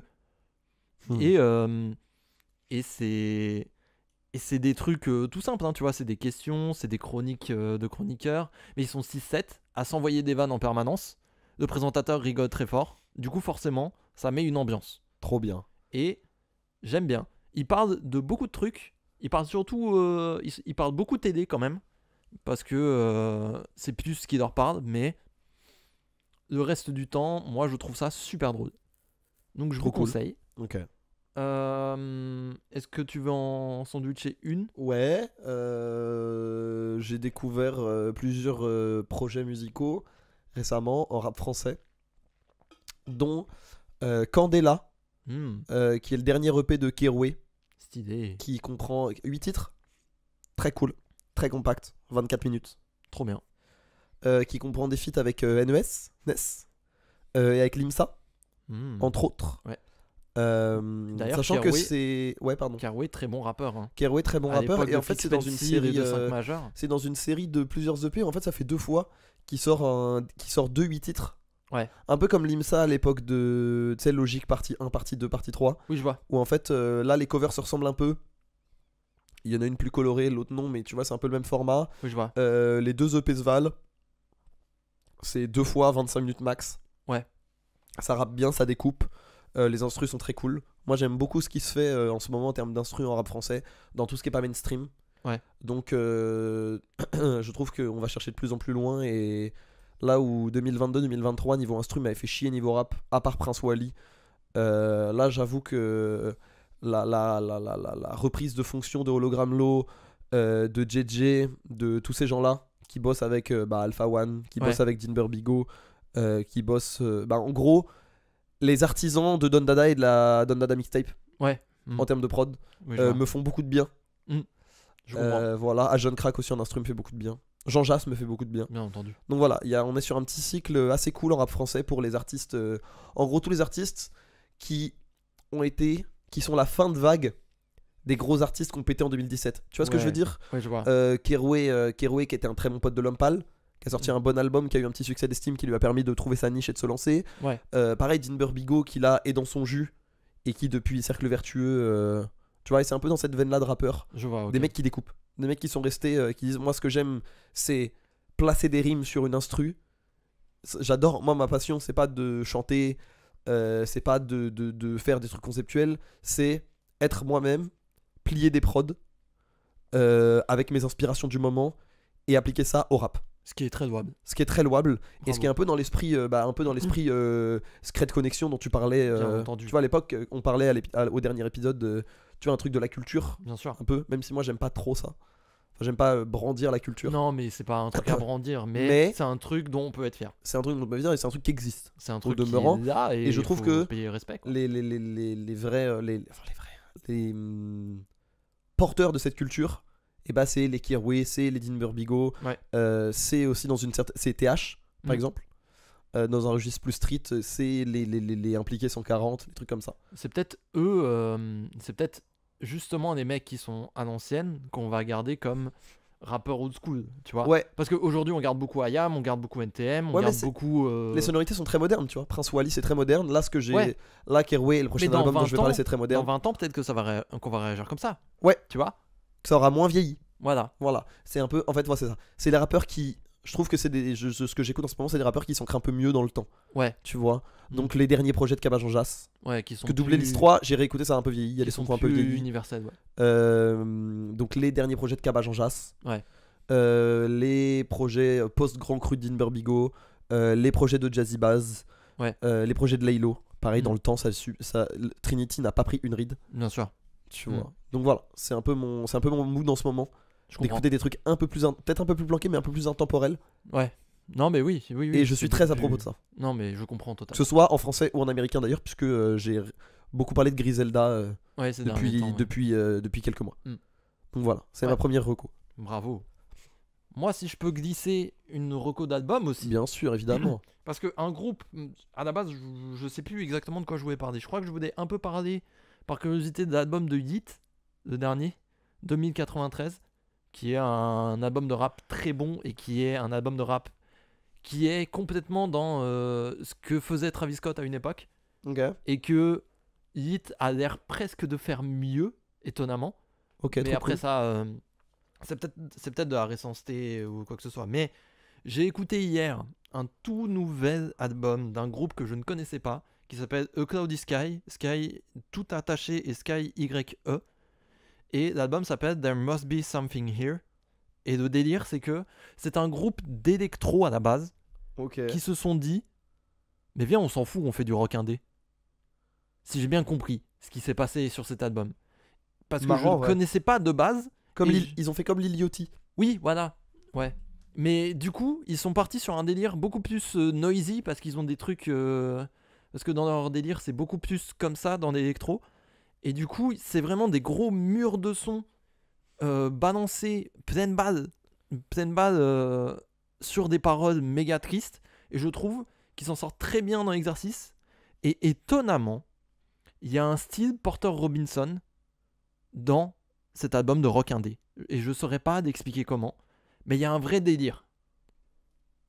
Et c'est des trucs tout simples, hein, tu vois. C'est des questions, c'est des chroniques de chroniqueurs. Mais ils sont 6-7 à s'envoyer des vannes en permanence. Le présentateur rigole très fort. Du coup, forcément, ça met une ambiance. Trop bien. Et j'aime bien. Il parle de beaucoup de trucs. Il parle surtout. Il parle beaucoup télé quand même. Parce que c'est plus ce qui leur parle. Mais le reste du temps, moi je trouve ça super drôle. Donc je Trop vous cool. conseille. Ok. Est-ce que tu veux en sandwicher une? Ouais. J'ai découvert plusieurs projets musicaux récemment en rap français, dont Candela, qui est le dernier EP de Keroué, Stylé. qui comprend 8 titres. Très cool, très compact, 24 minutes. Trop bien. Qui comprend des feats avec NES, et avec Limsa, entre autres. Ouais. D'ailleurs, sachant que Keroué- c'est. Ouais, pardon. Caroué, très bon rappeur. Hein. Keroué, très bon À rappeur. l'époque Et de en fait, Fix c'est dans une Pencil et série. de 5 majeurs. C'est dans une série de plusieurs EP. En fait, ça fait 2 fois qu'il sort 2-8 titres. Ouais. Un peu comme Limsa à l'époque de. Tu sais, Logique partie 1, partie 2, partie 3. Oui, je vois. Où en fait, là, les covers se ressemblent un peu. Il y en a une plus colorée, l'autre non, mais tu vois, c'est un peu le même format. Oui, je vois. Les 2 EP se valent. C'est 2 fois 25 minutes max. Ouais. Ça rappe bien, ça découpe. Les instrus sont très cool. Moi, j'aime beaucoup ce qui se fait en ce moment en termes d'instrus en rap français, dans tout ce qui est pas mainstream. Ouais. Donc, je trouve qu'on va chercher de plus en plus loin. Et là où 2022-2023, niveau instru, m'avait fait chier niveau rap, à part Prince Wally, là, j'avoue que la reprise de fonction de Hologram Low, de JJ, de tous ces gens-là qui bossent avec Alpha One, qui bossent avec Dean Burbigo, qui bossent. En gros, les artisans de Don Dada et de la Don Dada mixtape, Ouais. en termes de prod, Oui, je vois. me font beaucoup de bien. Je comprends. Voilà, Agent Crack aussi en instru me fait beaucoup de bien. Jean Jass me fait beaucoup de bien. Bien entendu. Donc voilà, on est sur un petit cycle assez cool en rap français pour les artistes. En gros, tous les artistes qui sont la fin de vague des gros artistes qui ont pété en 2017. Tu vois ce que je veux dire? Ouais, je vois. Keroué qui était un très bon pote de L'Homme Pâle, qui a sorti un bon album, qui a eu un petit succès d'estime, qui lui a permis de trouver sa niche et de se lancer. Ouais. Pareil, Dean Burbigo qui là est dans son jus et qui depuis Cercle Vertueux, tu vois, et c'est un peu dans cette veine-là de rappeur. Je vois, ok. Des mecs qui découpent, des mecs qui sont restés, qui disent moi ce que j'aime c'est placer des rimes sur une instru. J'adore, moi ma passion c'est pas de chanter, c'est pas de faire des trucs conceptuels, c'est être moi-même, plier des prods avec mes inspirations du moment et appliquer ça au rap. Ce qui est très louable. Ce qui est très louable et Bravo. ce qui est un peu dans l'esprit, Secret Connection dont tu parlais. Bien entendu. Tu vois à l'époque, on parlait au dernier épisode, tu vois un truc de la culture, Bien sûr. un peu, même si moi j'aime pas trop ça. Enfin, j'aime pas brandir la culture. Non, mais c'est pas un truc à brandir, mais, Mais- c'est un truc dont on peut être fier. C'est un truc dont on peut dire et c'est un truc qui existe. C'est un Au truc demeurant, qui est là et je trouve faut que payer respect. Quoi. Les vrais, porteurs de cette culture, et bah c'est les Keroué, c'est les Dean Burbigo, Ouais. c'est aussi dans une certaine, c'est TH par Mhm. exemple, dans un registre plus street, c'est les impliqués 140, les trucs comme ça. C'est peut-être eux, c'est peut-être justement les mecs qui sont à l'ancienne qu'on va garder comme rappeurs old school, tu vois. Ouais, Parce qu'aujourd'hui on garde beaucoup IAM, on garde beaucoup NTM, on Ouais, mais garde c'est- beaucoup. les sonorités sont très modernes, tu vois. Prince Wally c'est très moderne. Là ce que j'ai, Ouais. là Keroué, le prochain Mais dans album dont je vais 20 parler ans- c'est très Dans moderne. 20 ans peut-être que qu'on va réagir comme ça. Ouais. Tu vois. Ça aura moins vieilli. Voilà. Voilà, c'est un peu, en fait, voilà, c'est ça. C'est les rappeurs qui, je trouve que c'est ce que j'écoute en ce moment, c'est des rappeurs qui s'ancrent un peu mieux dans le temps, Ouais. tu vois. Mm. Donc les derniers projets de Cabage en Jas, Ouais. Qui sont que Double Hélice 3, j'ai réécouté, ça a un peu vieilli, il y a des qui sons sont qui ont un peu plus vieilli. universels. Ouais. Donc les derniers projets de Cabage en Jas, Ouais. les projets post-Grand Cru de Dean Burbigo, les projets de Jazzy Baz, Ouais. les projets de Laylo. Pareil, Mm. dans le temps, Trinity n'a pas pris une ride, Bien sûr. tu Mm. vois. Donc voilà, c'est un peu mon mood en ce moment, Je comprends. d'écouter des trucs un peu plus, peut-être un peu plus planqués, mais un peu plus intemporels. Ouais. Non mais oui. Oui. Et je c'est suis très à plus- propos de ça. Non mais je comprends Que totalement. ce soit en français ou en américain d'ailleurs, puisque j'ai beaucoup parlé de Griselda Ouais. Ces derniers temps, ouais. depuis quelques mois. Mm. Donc voilà, c'est Ouais. ma première reco. Bravo. Moi, si je peux glisser une reco d'album aussi. Bien sûr, évidemment. Parce qu'un groupe, à la base, je sais plus exactement de quoi je voulais parler. Je crois que je voulais un peu parler, par curiosité, de l'album de Yeet, le dernier, 2093, qui est un album de rap très bon et qui est un album de rap qui est complètement dans ce que faisait Travis Scott à une époque. Ok, Et que Yeet a l'air presque de faire mieux, étonnamment. ok, Mais trop après cool. ça, c'est peut-être de la récenseté ou quoi que ce soit. Mais j'ai écouté hier un tout nouvel album d'un groupe que je ne connaissais pas, qui s'appelle A Cloudy Sky, Sky tout attaché et Sky YE. Et l'album s'appelle There Must Be Something Here. Et le délire, c'est que c'est un groupe d'électro à la base Ok. qui se sont dit, mais viens, on s'en fout, on fait du rock indé. Si j'ai bien compris ce qui s'est passé sur cet album. Parce que je Marrant, ne ouais. connaissais pas de base. Comme Et ils ont fait comme Lil Yachty. Oui, voilà. Ouais. Mais du coup, ils sont partis sur un délire beaucoup plus noisy parce qu'ils ont des trucs. Parce que dans leur délire, c'est beaucoup plus comme ça dans l'électro. Et du coup, c'est vraiment des gros murs de son balancés, pleine balle sur des paroles méga tristes. Et je trouve qu'ils s'en sortent très bien dans l'exercice. Et étonnamment, il y a un style Porter Robinson dans cet album de rock indé. Et je saurais pas d'expliquer comment, mais il y a un vrai délire.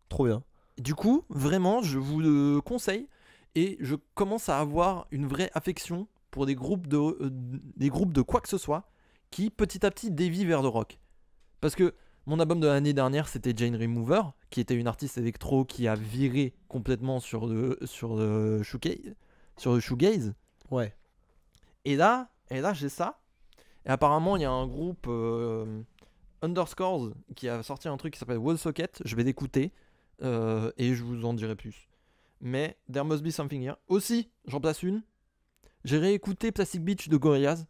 Trop bien. Du coup, vraiment, je vous le conseille et je commence à avoir une vraie affection pour des groupes de quoi que ce soit qui petit à petit dévient vers le rock. Parce que mon album de l'année dernière, c'était Jane Remover, qui était une artiste électro qui a viré complètement sur le shoegaze. Ouais. Et là j'ai ça. Et apparemment, il y a un groupe Underscores qui a sorti un truc qui s'appelle Wallsocket. Je vais l'écouter et je vous en dirai plus. Mais There Must Be Something Here. Aussi, j'en place une. J'ai réécouté Plastic Beach de Gorillaz.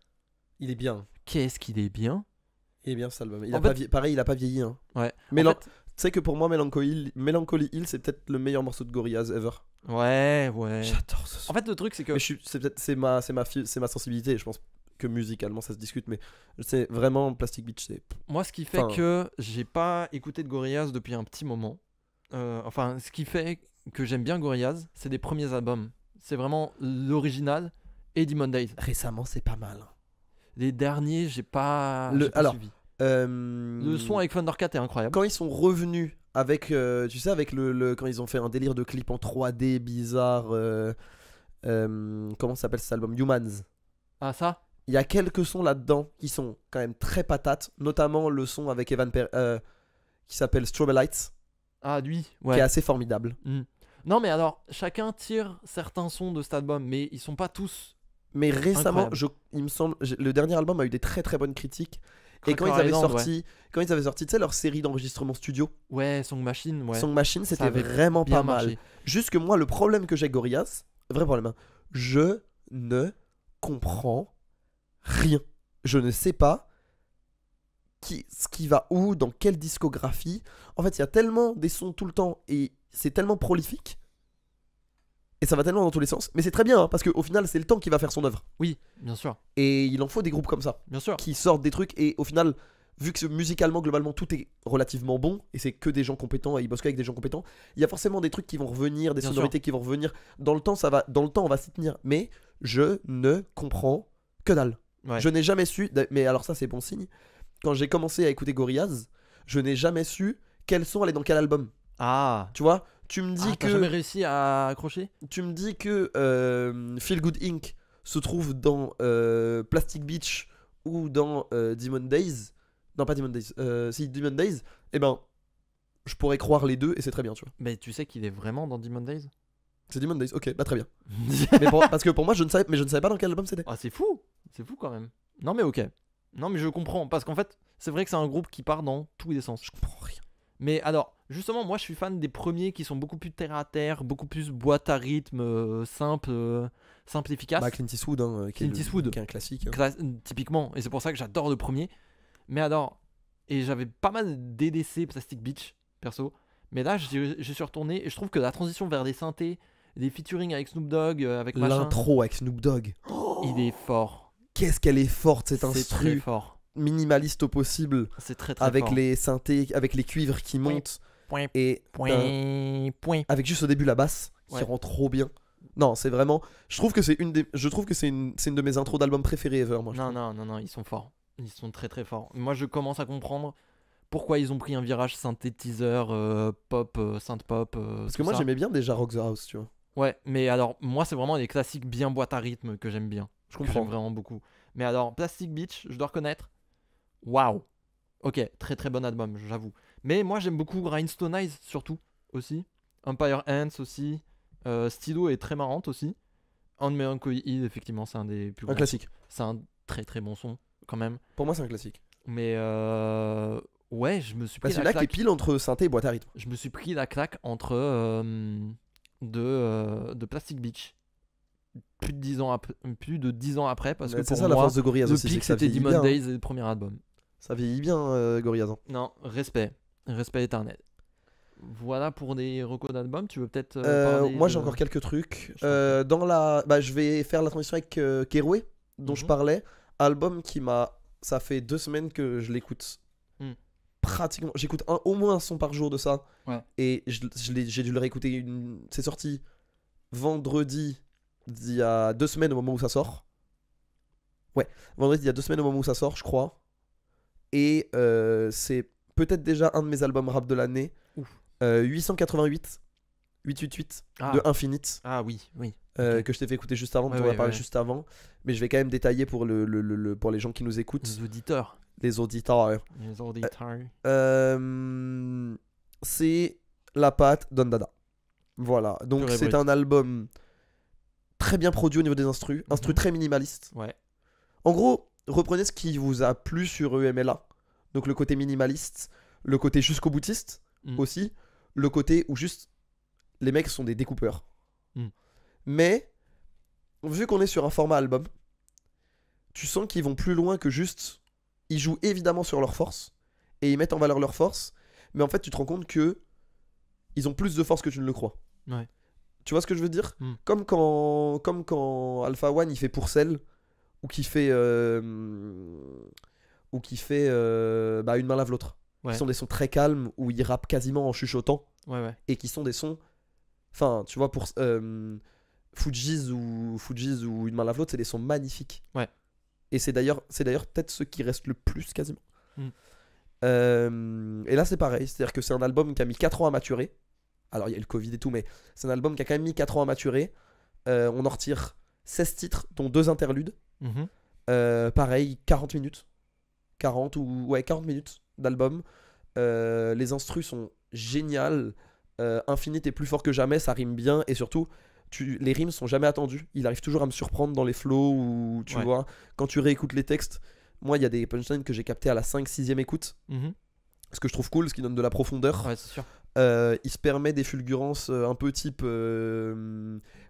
Il est bien. Qu'est-ce qu'il est bien. Il est bien cet album. En fait- Pareil, il a pas vieilli. Hein. Ouais. Mais En tu fait- sais que pour moi, Melancholy Hill, c'est peut-être le meilleur morceau de Gorillaz ever. Ouais. J'adore ce son. En fait, le truc, c'est que. Mais c'est ma sensibilité. Je pense que musicalement, ça se discute. Mais c'est vraiment Plastic Beach. C'est Moi, ce qui fait Enfin- que j'ai pas écouté de Gorillaz depuis un petit moment. Enfin, ce qui fait que j'aime bien Gorillaz, c'est des premiers albums. C'est vraiment l'original et Demon Days. récemment, c'est pas mal. Les derniers, j'ai pas Alors, suivi. Euh, Le son avec Thundercat est incroyable. Quand ils sont revenus avec, tu sais, avec quand ils ont fait un délire de clip en 3D bizarre, comment s'appelle cet album, Humans. Ah, ça? Il y a quelques sons là-dedans qui sont quand même très patates, notamment le son avec qui s'appelle Strobe Lights, Ah, lui, qui est ouais. assez formidable. Non, mais alors, chacun tire certains sons de cet album, mais ils sont pas tous. Mais récemment, Incroyable. il me semble, le dernier album a eu des très très bonnes critiques. Et quand ils Cracker avaient Island, sorti, quand ils avaient sorti, tu sais, leur série d'enregistrement studio, Ouais, Song Machine, ouais. Song Machine, Ça c'était avait vraiment bien pas mal. marché. Juste que moi, le problème que j'ai avec Gorillaz, vrai problème, hein, je ne comprends rien. Je ne sais pas ce qui va où, dans quelle discographie. En fait, il y a tellement des sons tout le temps et c'est tellement prolifique. Et ça va tellement dans tous les sens. Mais c'est très bien, hein, parce qu'au final, c'est le temps qui va faire son œuvre. Oui, bien sûr. Et il en faut des groupes comme ça, Bien sûr. qui sortent des trucs. Et au final, vu que musicalement, globalement, tout est relativement bon, et c'est que des gens compétents, et ils bossent qu'avec des gens compétents, il y a forcément des trucs qui vont revenir, des Bien sonorités qui vont revenir. Dans le temps, dans le temps, on va s'y tenir. Mais je ne comprends que dalle. Ouais. Je n'ai jamais su, mais alors ça, c'est bon signe. Quand j'ai commencé à écouter Gorillaz, je n'ai jamais su quel son allait dans quel album. Ah. Tu vois, tu me dis Ah, t'as jamais que réussi à accrocher? Feel Good Inc. se trouve dans Plastic Beach ou dans Demon Days. Non, pas Demon Days. Si, Demon Days. Eh ben, je pourrais croire les deux et c'est très bien, tu vois. Mais tu sais qu'il est vraiment dans Demon Days? C'est Demon Days, ok, bah très bien. Parce que pour moi, je ne savais pas dans quel album c'était. Ah, c'est fou! C'est fou quand même. Non, mais ok. Non, mais je comprends. Parce qu'en fait, c'est vrai que c'est un groupe qui part dans tous les sens. Je comprends rien. Mais alors, justement, moi je suis fan des premiers qui sont beaucoup plus terre à terre, beaucoup plus boîte à rythme, simple, simple, efficace. Bah, Clint Eastwood, hein, Clint Eastwood. qui est un classique. Hein. Typiquement. Et c'est pour ça que j'adore le premier. Mais alors, et j'avais pas mal d'EDC Plastic Beach, perso. Mais là, je suis retourné et je trouve que la transition vers les synthés, les featuring avec Snoop Dogg, avec machin, L'intro avec Snoop Dogg. il est fort. Qu'est-ce qu'elle est forte cette C'est très instru, fort. minimaliste au possible, C'est très très avec fort. les synthés, avec les cuivres qui Point, montent Point, et point. avec juste au début la basse qui Ouais. rend trop bien. Non, c'est vraiment. Je trouve que c'est une de mes intros d'album préférées ever. Moi, je Non, trouve. non, non, non, ils sont forts. Ils sont très très forts. Moi, je commence à comprendre pourquoi ils ont pris un virage synthétiseur, pop, synth pop. Parce que moi j'aimais bien déjà Rock the House, tu vois. Ouais, mais alors, moi, c'est vraiment les classiques bien boîte à rythme que j'aime bien. Je Que comprends. j'aime vraiment beaucoup. Mais alors, Plastic Beach, je dois reconnaître. Waouh! Ok, très très bon album, j'avoue. Mais moi, j'aime beaucoup Rhinestone Eyes, surtout, aussi. Empire Ants aussi. Stylo est très marrante aussi. On Melancholy Hill, effectivement, c'est un des plus Un grands. classique. C'est un très très bon son, quand même. Pour moi c'est un classique. Mais ouais, je me suis Bah, pris c'est la là qui est claque. pile entre synthé et boîte à rythme. Je me suis pris la claque entre de Plastic Beach. Plus de 10 ans après, parce que C'est pour ça la moi, force de Gorillaz le aussi, c'est pic que ça c'était vieillit Demon bien. Days et le premier album. Ça vieillit bien Gorillaz. Hein. Non, respect. Respect éternel. Voilà pour des recos d'albums. Tu veux peut-être parler Moi de- j'ai encore quelques trucs. Je t'en Dans la, bah, je vais faire la transition avec Keroué dont je Mhm. parlais. Album qui m'a, ça fait 2 semaines que je l'écoute. Mm. Pratiquement, j'écoute au moins un son par jour de ça. Ouais. Et j'ai dû le réécouter. C'est sorti vendredi il y a 2 semaines au moment où ça sort. Ouais, vendredi il y a 2 semaines au moment où ça sort, je crois. Et c'est peut-être déjà un de mes albums rap de l'année. Ouf. 888 888 Ah. de Infinite Ah oui, oui. Ok. que je t'ai fait écouter juste avant, dont Ouais, on va ouais, parler ouais. juste avant, mais je vais quand même détailler pour pour les gens qui nous écoutent, Les auditeurs. les auditeurs. Les auditeurs. C'est la patte Don Dada. Voilà, donc Purée c'est brute. un album très bien produit au niveau des instrus, Mhm. très minimaliste. Ouais. En gros, reprenez ce qui vous a plu sur EMLA. Donc le côté minimaliste, le côté jusqu'au boutiste Mm. aussi, le côté où juste les mecs sont des découpeurs. Mm. Mais vu qu'on est sur un format album, tu sens qu'ils vont plus loin que juste. Ils jouent évidemment sur leurs forces et ils mettent en valeur leurs forces, mais en fait tu te rends compte que ils ont plus de force que tu ne le crois. Ouais. Tu vois ce que je veux dire? Mm. Comme quand Alpha One il fait Pourcel ou qui fait bah, Une main lave l'autre. Ouais. Qui sont des sons très calmes où il rappe quasiment en chuchotant Ouais, ouais. et qui sont des sons. Enfin, tu vois, pour Fugees ou Une main lave l'autre, c'est des sons magnifiques. Ouais. Et c'est d'ailleurs peut-être ce qui reste le plus quasiment. Mm. Et là c'est pareil, c'est-à-dire que c'est un album qui a mis 4 ans à maturer. Alors il y a eu le Covid et tout, mais c'est un album qui a quand même mis 4 ans à maturer. On en retire 16 titres, dont 2 interludes. Mhm. Pareil, 40 minutes. 40 minutes d'album. Les instrus sont géniales. Infinite est plus fort que jamais, ça rime bien. Et surtout, les rimes sont jamais attendues. Il arrive toujours à me surprendre dans les flows. Ou tu Ouais. vois, quand tu réécoutes les textes, moi il y a des punchlines que j'ai capté à la 5-6ème écoute. Mhm. Ce que je trouve cool, ce qui donne de la profondeur. Ouais, c'est sûr. Il se permet des fulgurances un peu type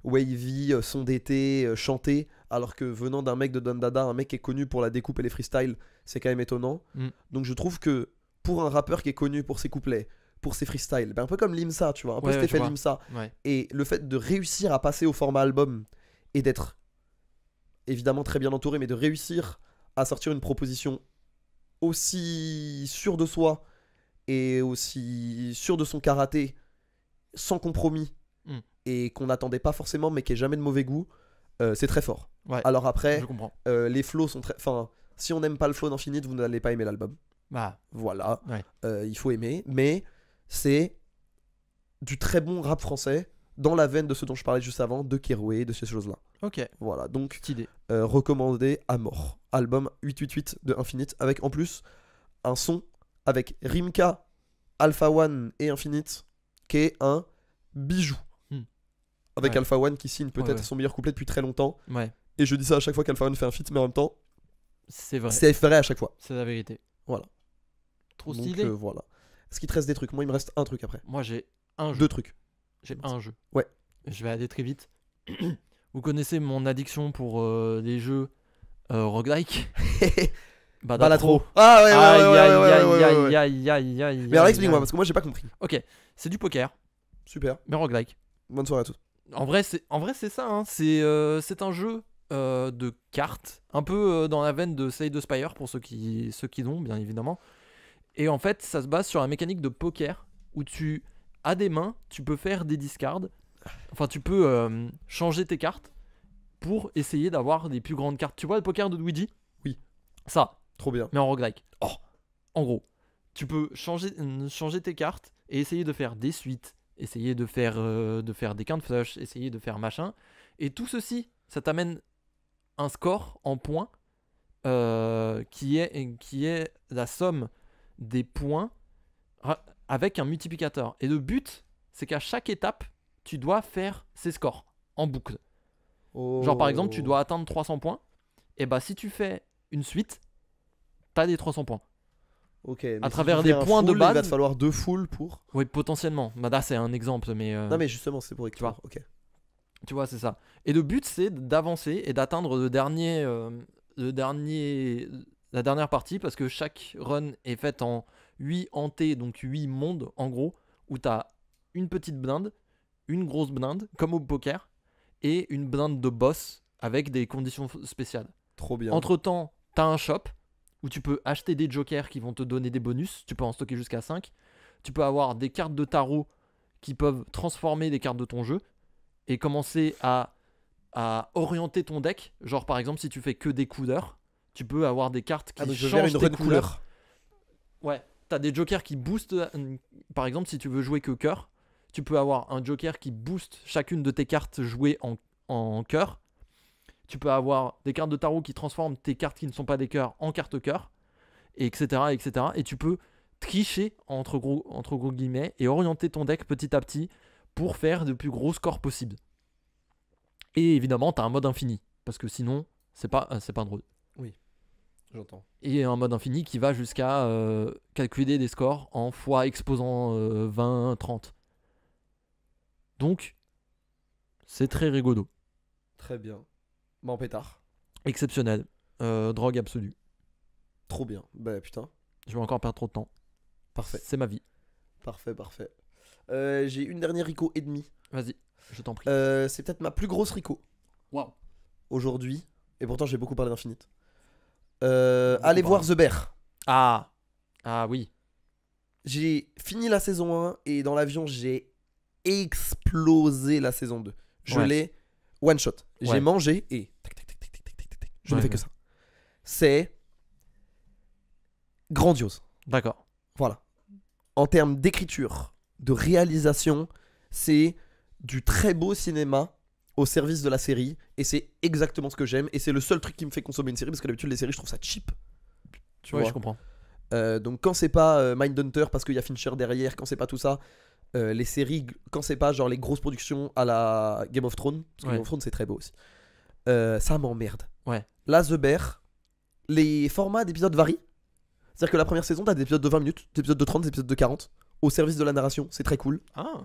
wavy, son d'été, chanté, alors que venant d'un mec de Don Dada, un mec qui est connu pour la découpe et les freestyles, c'est quand même étonnant. Mm. Donc je trouve que pour un rappeur qui est connu pour ses couplets, pour ses freestyles, un peu comme Limsa, tu vois, un peu Ouais, cet ouais, effet je vois. Limsa, Ouais. et le fait de réussir à passer au format album et d'être évidemment très bien entouré, mais de réussir à sortir une proposition aussi sûre de soi et aussi sûr de son karaté, sans compromis, Mm. et qu'on n'attendait pas forcément, mais qui est jamais de mauvais goût, c'est très fort. Ouais. Alors après, Je comprends. les flows sont très... Enfin, si on n'aime pas le flow d'Infinite, vous n'allez pas aimer l'album. Bah, Voilà, ouais. il faut aimer, mais c'est du très bon rap français, dans la veine de ce dont je parlais juste avant, de Keroué, de ces choses-là. Ok. Voilà, donc Petite idée. recommandé à mort. Album 888 de Infinite, avec en plus un son avec Rimka, Alpha One et Infinite, qui est un bijou. Hmm. Avec Ouais. Alpha One qui signe peut-être Ouais. son meilleur couplet depuis très longtemps. Ouais. Et je dis ça à chaque fois qu'Alpha One fait un feat, mais en même temps, C'est vrai. c'est vrai à chaque fois. C'est la vérité. Voilà. Trop Donc stylé. voilà. Est-ce qu'il te reste des trucs? Moi, il me reste un truc après. Moi, j'ai un jeu. 2 trucs. J'ai un jeu. Ouais. Je vais aller très vite. Vous connaissez mon addiction pour les jeux roguelike. Balatro. Ah ouais, Aïe, ouais, ouais, aïe, ouais, ouais, aïe, ouais, ouais, aïe, ouais. aïe, aïe, aïe. Mais alors aïe, explique-moi, aïe. parce que moi, j'ai pas compris. Ok, c'est du poker, Super. mais roguelike. Bonne soirée à tous. En vrai, c'est ça. Hein. C'est un jeu de cartes, un peu dans la veine de Slay the Spire pour ceux qui l'ont, bien évidemment. Et en fait, ça se base sur la mécanique de poker où tu as des mains, tu peux faire des discards. Enfin, tu peux changer tes cartes pour essayer d'avoir des plus grandes cartes. Tu vois le poker de Luigi? Oui. Ça, Trop bien. mais en roguelike. Oh. En gros, tu peux changer tes cartes et essayer de faire des suites, essayer de faire des quintes flush, essayer de faire machin. Et tout ceci, ça t'amène un score en points qui est la somme des points avec un multiplicateur. Et le but, c'est qu'à chaque étape, tu dois faire ces scores en boucle. Genre par exemple, tu dois atteindre 300 points. Et bah si tu fais une suite, t'as les 300 points. Ok. Mais à si travers tu des fais un points de full, Il va base. te falloir 2 fulls pour. Oui, potentiellement. Bah là, c'est un exemple, mais Non, mais justement, c'est pour écrire. Ok. tu vois, c'est ça. Et le but, c'est d'avancer et d'atteindre la dernière partie, parce que chaque run est faite en 8 hantés, donc 8 mondes, en gros, où t'as une petite blinde, une grosse blinde, comme au poker, et une blinde de boss avec des conditions spéciales. Trop bien. Entre temps, t'as un shop où tu peux acheter des jokers qui vont te donner des bonus. Tu peux en stocker jusqu'à 5. Tu peux avoir des cartes de tarot qui peuvent transformer les cartes de ton jeu et commencer à orienter ton deck. Genre par exemple, si tu fais que des couleurs, tu peux avoir des cartes qui Ah, donc je vais faire changent une tes run couleurs. couleur. Ouais, t'as des jokers qui boostent. Par exemple, si tu veux jouer que cœur, tu peux avoir un joker qui booste chacune de tes cartes jouées en cœur. Tu peux avoir des cartes de tarot qui transforment tes cartes qui ne sont pas des cœurs en cartes cœur, et etc., etc. Et tu peux tricher entre gros guillemets et orienter ton deck petit à petit pour faire le plus gros score possible. Et évidemment, t'as un mode infini parce que sinon, c'est pas drôle. J'entends. Et un mode infini qui va jusqu'à calculer des scores en fois exposant 20, 30. Donc, c'est très rigolo. Très bien. Bon, pétard. Exceptionnel. Drogue absolue. Trop bien. Bah putain. Je vais encore perdre trop de temps. Parfait. C'est ma vie. Parfait. J'ai une dernière Rico et demie. Vas-y, je t'en prie. C'est peut-être ma plus grosse Rico Waouh. aujourd'hui. Et pourtant, j'ai beaucoup parlé d'Infinite. Allez voir The Bear. Ah oui. J'ai fini la saison 1 et dans l'avion, j'ai explosé la saison 2. Je Ouais. l'ai one shot. J'ai Ouais. mangé et tac, tac, tac, tac, tac, tac, tac, tac. Je ne Ouais, fais ouais. que ça. c'est grandiose. D'accord. Voilà. En termes d'écriture, de réalisation, c'est du très beau cinéma au service de la série. Et c'est exactement ce que j'aime. Et c'est le seul truc qui me fait consommer une série. Parce que d'habitude, les séries, je trouve ça cheap. Tu Ouais, vois. je comprends. Donc quand c'est pas Mindhunter parce qu'il y a Fincher derrière, quand c'est pas tout ça, les séries, quand c'est pas genre les grosses productions à la Game of Thrones, parce que Ouais. Game of Thrones c'est très beau aussi, ça m'emmerde. Ouais. Là, The Bear, les formats d'épisodes varient. C'est-à-dire que la première saison, t'as des épisodes de 20 minutes, des épisodes de 30, des épisodes de 40, au service de la narration, c'est très cool. Ah.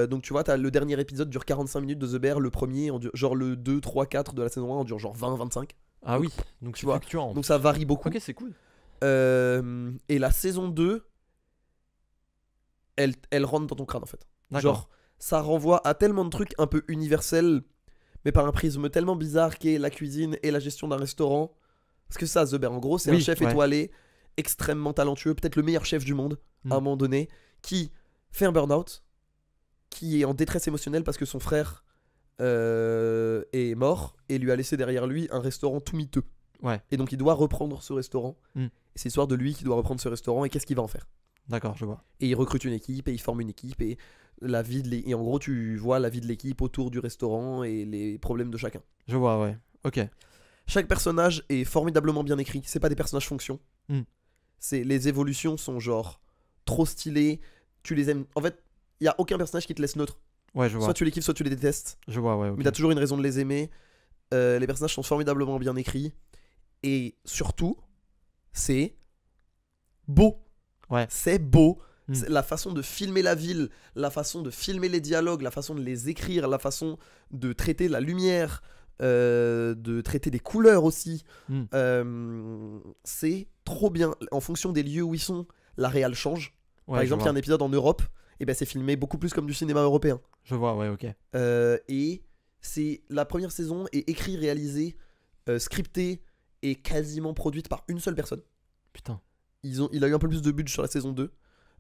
Donc tu vois, t'as le dernier épisode dure 45 minutes de The Bear, le premier, genre le 2, 3, 4 de la saison 1 en dure genre 20, 25. Ah oui. Donc Tu tu vois. fluctuant. Donc ça varie beaucoup. Ok, c'est cool. Et la saison 2, elle rentre dans ton crâne en fait. D'accord. Genre, ça renvoie à tellement de trucs un peu universels, mais par un prisme tellement bizarre qu'est la cuisine et la gestion d'un restaurant. Parce que ça, The Bear, en gros, c'est Oui, un chef ouais. étoilé, extrêmement talentueux, peut-être le meilleur chef du monde, Mm. à un moment donné, qui fait un burn-out, qui est en détresse émotionnelle parce que son frère est mort et lui a laissé derrière lui un restaurant tout miteux. Ouais. Et donc il doit reprendre ce restaurant. Mm. Et c'est l'histoire de lui qui doit reprendre ce restaurant et qu'est-ce qu'il va en faire. D'accord, je vois. Et il recrute une équipe et il forme une équipe et la vie de et en gros tu vois la vie de l'équipe autour du restaurant et les problèmes de chacun. Je vois, ouais. Ok. Chaque personnage est formidablement bien écrit. C'est pas des personnages fonction. Mm. C'est les évolutions sont genre trop stylées. Tu les aimes. En fait, il y a aucun personnage qui te laisse neutre. Ouais, je vois. Soit tu les kiffes, soit tu les détestes. Je vois, ouais. Ok. Mais t'as toujours une raison de les aimer. Les personnages sont formidablement bien écrits. Et surtout, c'est beau. Ouais. C'est beau. Mm. C'est la façon de filmer la ville, la façon de filmer les dialogues, la façon de les écrire, la façon de traiter la lumière, de traiter des couleurs aussi. C'est trop bien. En fonction des lieux où ils sont, la réal change. Ouais, Par je exemple, il y a vois. un épisode en Europe, et ben c'est filmé beaucoup plus comme du cinéma européen. Je vois, ouais, ok. Et c'est la première saison est écrite, réalisée, scriptée et quasiment produite par une seule personne. Putain. Il a eu un peu plus de budget sur la saison 2.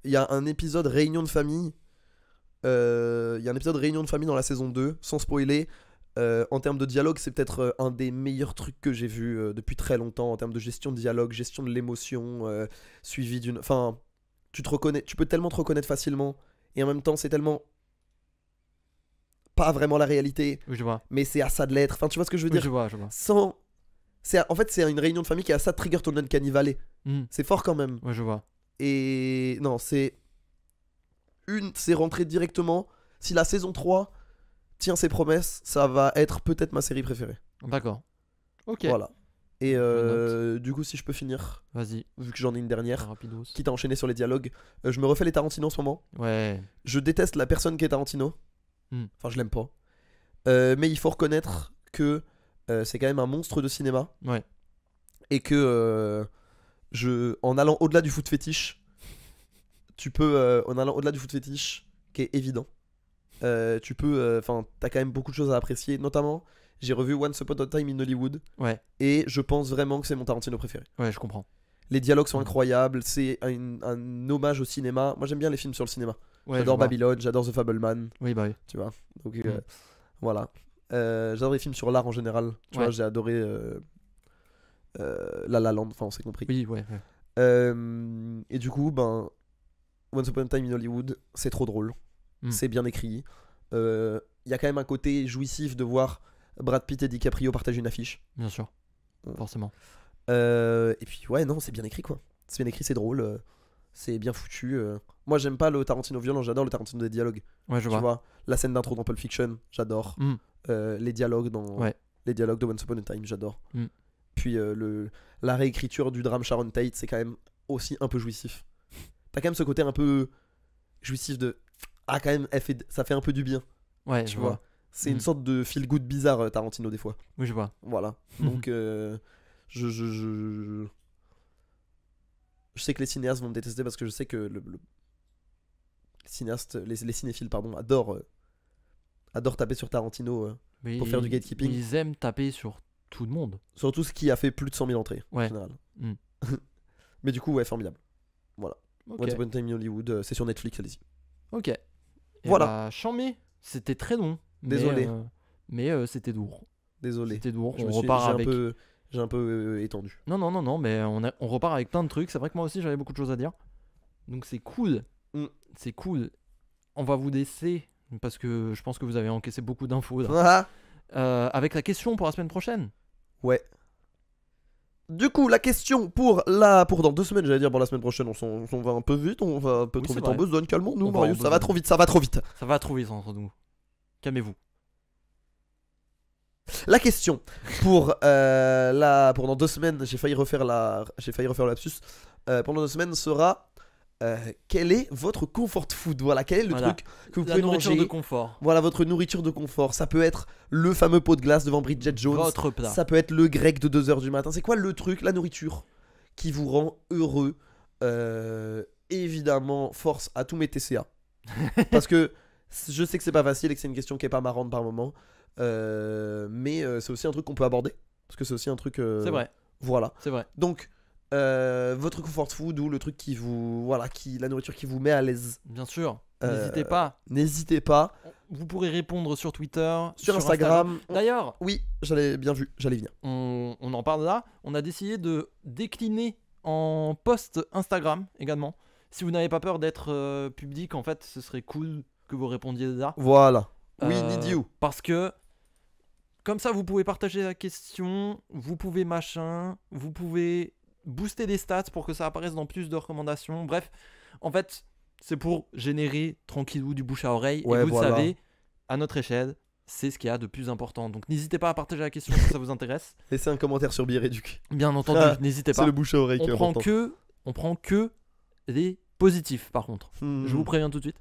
Il y a un épisode réunion de famille. Il y a un épisode réunion de famille dans la saison 2, sans spoiler. En termes de dialogue, c'est peut-être un des meilleurs trucs que j'ai vu depuis très longtemps en termes de gestion de dialogue, gestion de l'émotion, suivi d'une. Enfin, tu peux tellement te reconnaître facilement et en même temps, c'est tellement pas vraiment la réalité, Oui, je vois. mais c'est à ça de l'être. Enfin, tu vois ce que je veux Oui, dire je vois, je vois. Sans. En fait, c'est une réunion de famille qui a ça de trigger ton uncanny valley. Mm. C'est fort quand même. Ouais, je vois. Et non, c'est rentré directement. Si la saison 3 tient ses promesses, ça va être peut-être ma série préférée. D'accord. Ok. Voilà. Et Je du coup, si je peux finir, Vas-y. vu que j'en ai une dernière, Rapidos. quitte à enchaîner sur les dialogues, je me refais les Tarantino en ce moment. Ouais. Je déteste la personne qui est Tarantino. Hmm. Enfin, je l'aime pas. Mais il faut reconnaître que c'est quand même un monstre de cinéma. Ouais. Et que en allant au-delà du foot fétiche, tu peux, en allant au-delà du foot fétiche, qui est évident, tu peux, enfin, t'as quand même beaucoup de choses à apprécier. Notamment, j'ai revu Once Upon a Time in Hollywood Ouais. et je pense vraiment que c'est mon Tarantino préféré. Ouais, je comprends. Les dialogues sont Mhm. incroyables, c'est un hommage au cinéma. Moi, j'aime bien les films sur le cinéma. Ouais, J'adore je vois. Babylone, j'adore The Fableman, Oui, bah oui. tu vois. Donc Mhm. voilà. J'adore les films sur l'art en général. Tu vois, Ouais. j'ai adoré La La Land, enfin, on s'est compris. Oui, ouais. Ouais. Et du coup, ben, Once Upon a Time in Hollywood, c'est trop drôle. Mm. C'est bien écrit. Il y a quand même un côté jouissif de voir Brad Pitt et DiCaprio partager une affiche. Bien sûr. Ouais. Forcément. Et puis, ouais, non, c'est bien écrit quoi. C'est bien écrit, c'est drôle. C'est bien foutu. Moi, j'aime pas le Tarantino violent, j'adore le Tarantino des dialogues. Ouais, je Tu vois. vois, la scène d'intro dans Pulp Fiction, j'adore. Mm. Les dialogues dans Ouais. les dialogues de Once Upon a Time, j'adore. Mm. Puis la réécriture du drame Sharon Tate, c'est quand même aussi un peu jouissif. T'as quand même ce côté un peu jouissif de ah quand même ça fait un peu du bien, Ouais, tu je vois. vois. C'est Mm. une sorte de feel good bizarre Tarantino des fois. Oui, je vois. Voilà. Donc je sais que les cinéastes vont me détester parce que je sais que les cinéastes, les cinéphiles pardon, adorent taper sur Tarantino, Mais Pour faire du gatekeeping. Ils aiment taper sur tout le monde. surtout ce qui a fait plus de 100 000 entrées en Ouais. général. Mm. Mais du coup ouais, formidable. Voilà. Ok. Once Upon a Time in Hollywood, c'est sur Netflix, allez-y. Ok. Et Voilà. Bah, chambé. C'était très long. Désolé. Mais c'était lourd. Désolé. C'était lourd. Je On me suis- repart j'ai avec. J'ai un peu étendu. Non, mais on repart avec plein de trucs. C'est vrai que moi aussi j'avais beaucoup de choses à dire. Donc c'est cool. Mm. C'est cool. On va vous laisser parce que je pense que vous avez encaissé beaucoup d'infos là. Avec la question pour la semaine prochaine. Ouais. Du coup, la question pour dans 2 semaines, j'allais dire, bon, la semaine prochaine, on va un peu vite, on va un peu Oui, trop c'est vite en vrai. besogne, calmons-nous, On va en Marius, ça va besogne. trop vite, ça va trop vite. Ça va trop vite entre nous. Calmez-vous. La question pour dans 2 semaines, j'ai failli refaire le lapsus. Pendant 2 semaines sera quel est votre comfort food? Voilà, quel est le Voilà. truc que vous La pouvez nourriture manger? de confort. Voilà, votre nourriture de confort. Ça peut être le fameux pot de glace devant Bridget Jones. Votre plat. Ça peut être le grec de 2h du matin. C'est quoi le truc, la nourriture qui vous rend heureux? Évidemment, force à tous mes TCA. Parce que je sais que c'est pas facile et que c'est une question qui est pas marrante par moment. Mais c'est aussi un truc qu'on peut aborder. Parce que c'est aussi un truc. C'est vrai. Voilà. C'est vrai. Donc, votre comfort food ou le truc qui vous. Voilà, la nourriture qui vous met à l'aise. Bien sûr. Euh, N'hésitez pas. N'hésitez pas. Vous pourrez répondre sur Twitter, Sur Instagram. D'ailleurs, Oui, j'allais bien vu, j'allais venir. on en parle là. On a décidé de décliner en post Instagram également. Si vous n'avez pas peur d'être public, en fait, ce serait cool que vous répondiez là. Voilà. We Euh, need you. Parce que comme ça, vous pouvez partager la question, vous pouvez machin, vous pouvez booster des stats pour que ça apparaisse dans plus de recommandations. Bref, en fait, c'est pour générer tranquillou du bouche à oreille. Ouais, et vous voilà. le savez, à notre échelle, c'est ce qu'il y a de plus important. Donc n'hésitez pas à partager la question si ça vous intéresse. Laissez un commentaire sur Bireduc. Bien entendu, Ah, n'hésitez C'est pas. le bouche à oreille qui est important. On prend que les positifs par contre. Hmm. Je vous préviens tout de suite.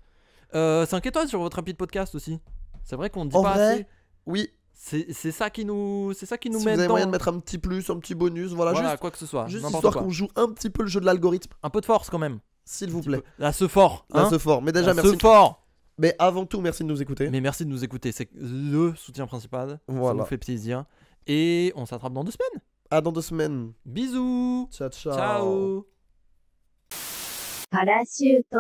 5 étoiles sur votre rapide podcast aussi. C'est vrai qu'on ne dit En pas vrai, assez. oui. C'est ça qui nous Si met vous avez dedans. moyen de mettre un petit plus, un petit bonus, voilà, Voilà, quoi que ce soit. juste n'importe histoire quoi. qu'on joue un petit peu le jeu de l'algorithme, Un peu de force quand même. s'il vous Un petit plaît. peu. Là, ce fort. Là, Hein ce fort. Mais déjà, Là, merci. ce fort. Mais avant tout, merci de nous écouter. Mais merci de nous écouter. C'est le soutien principal. Ça Voilà. nous fait plaisir. Et on s'attrape dans 2 semaines. À dans 2 semaines. Bisous. Ciao, ciao. Ciao. パラシュート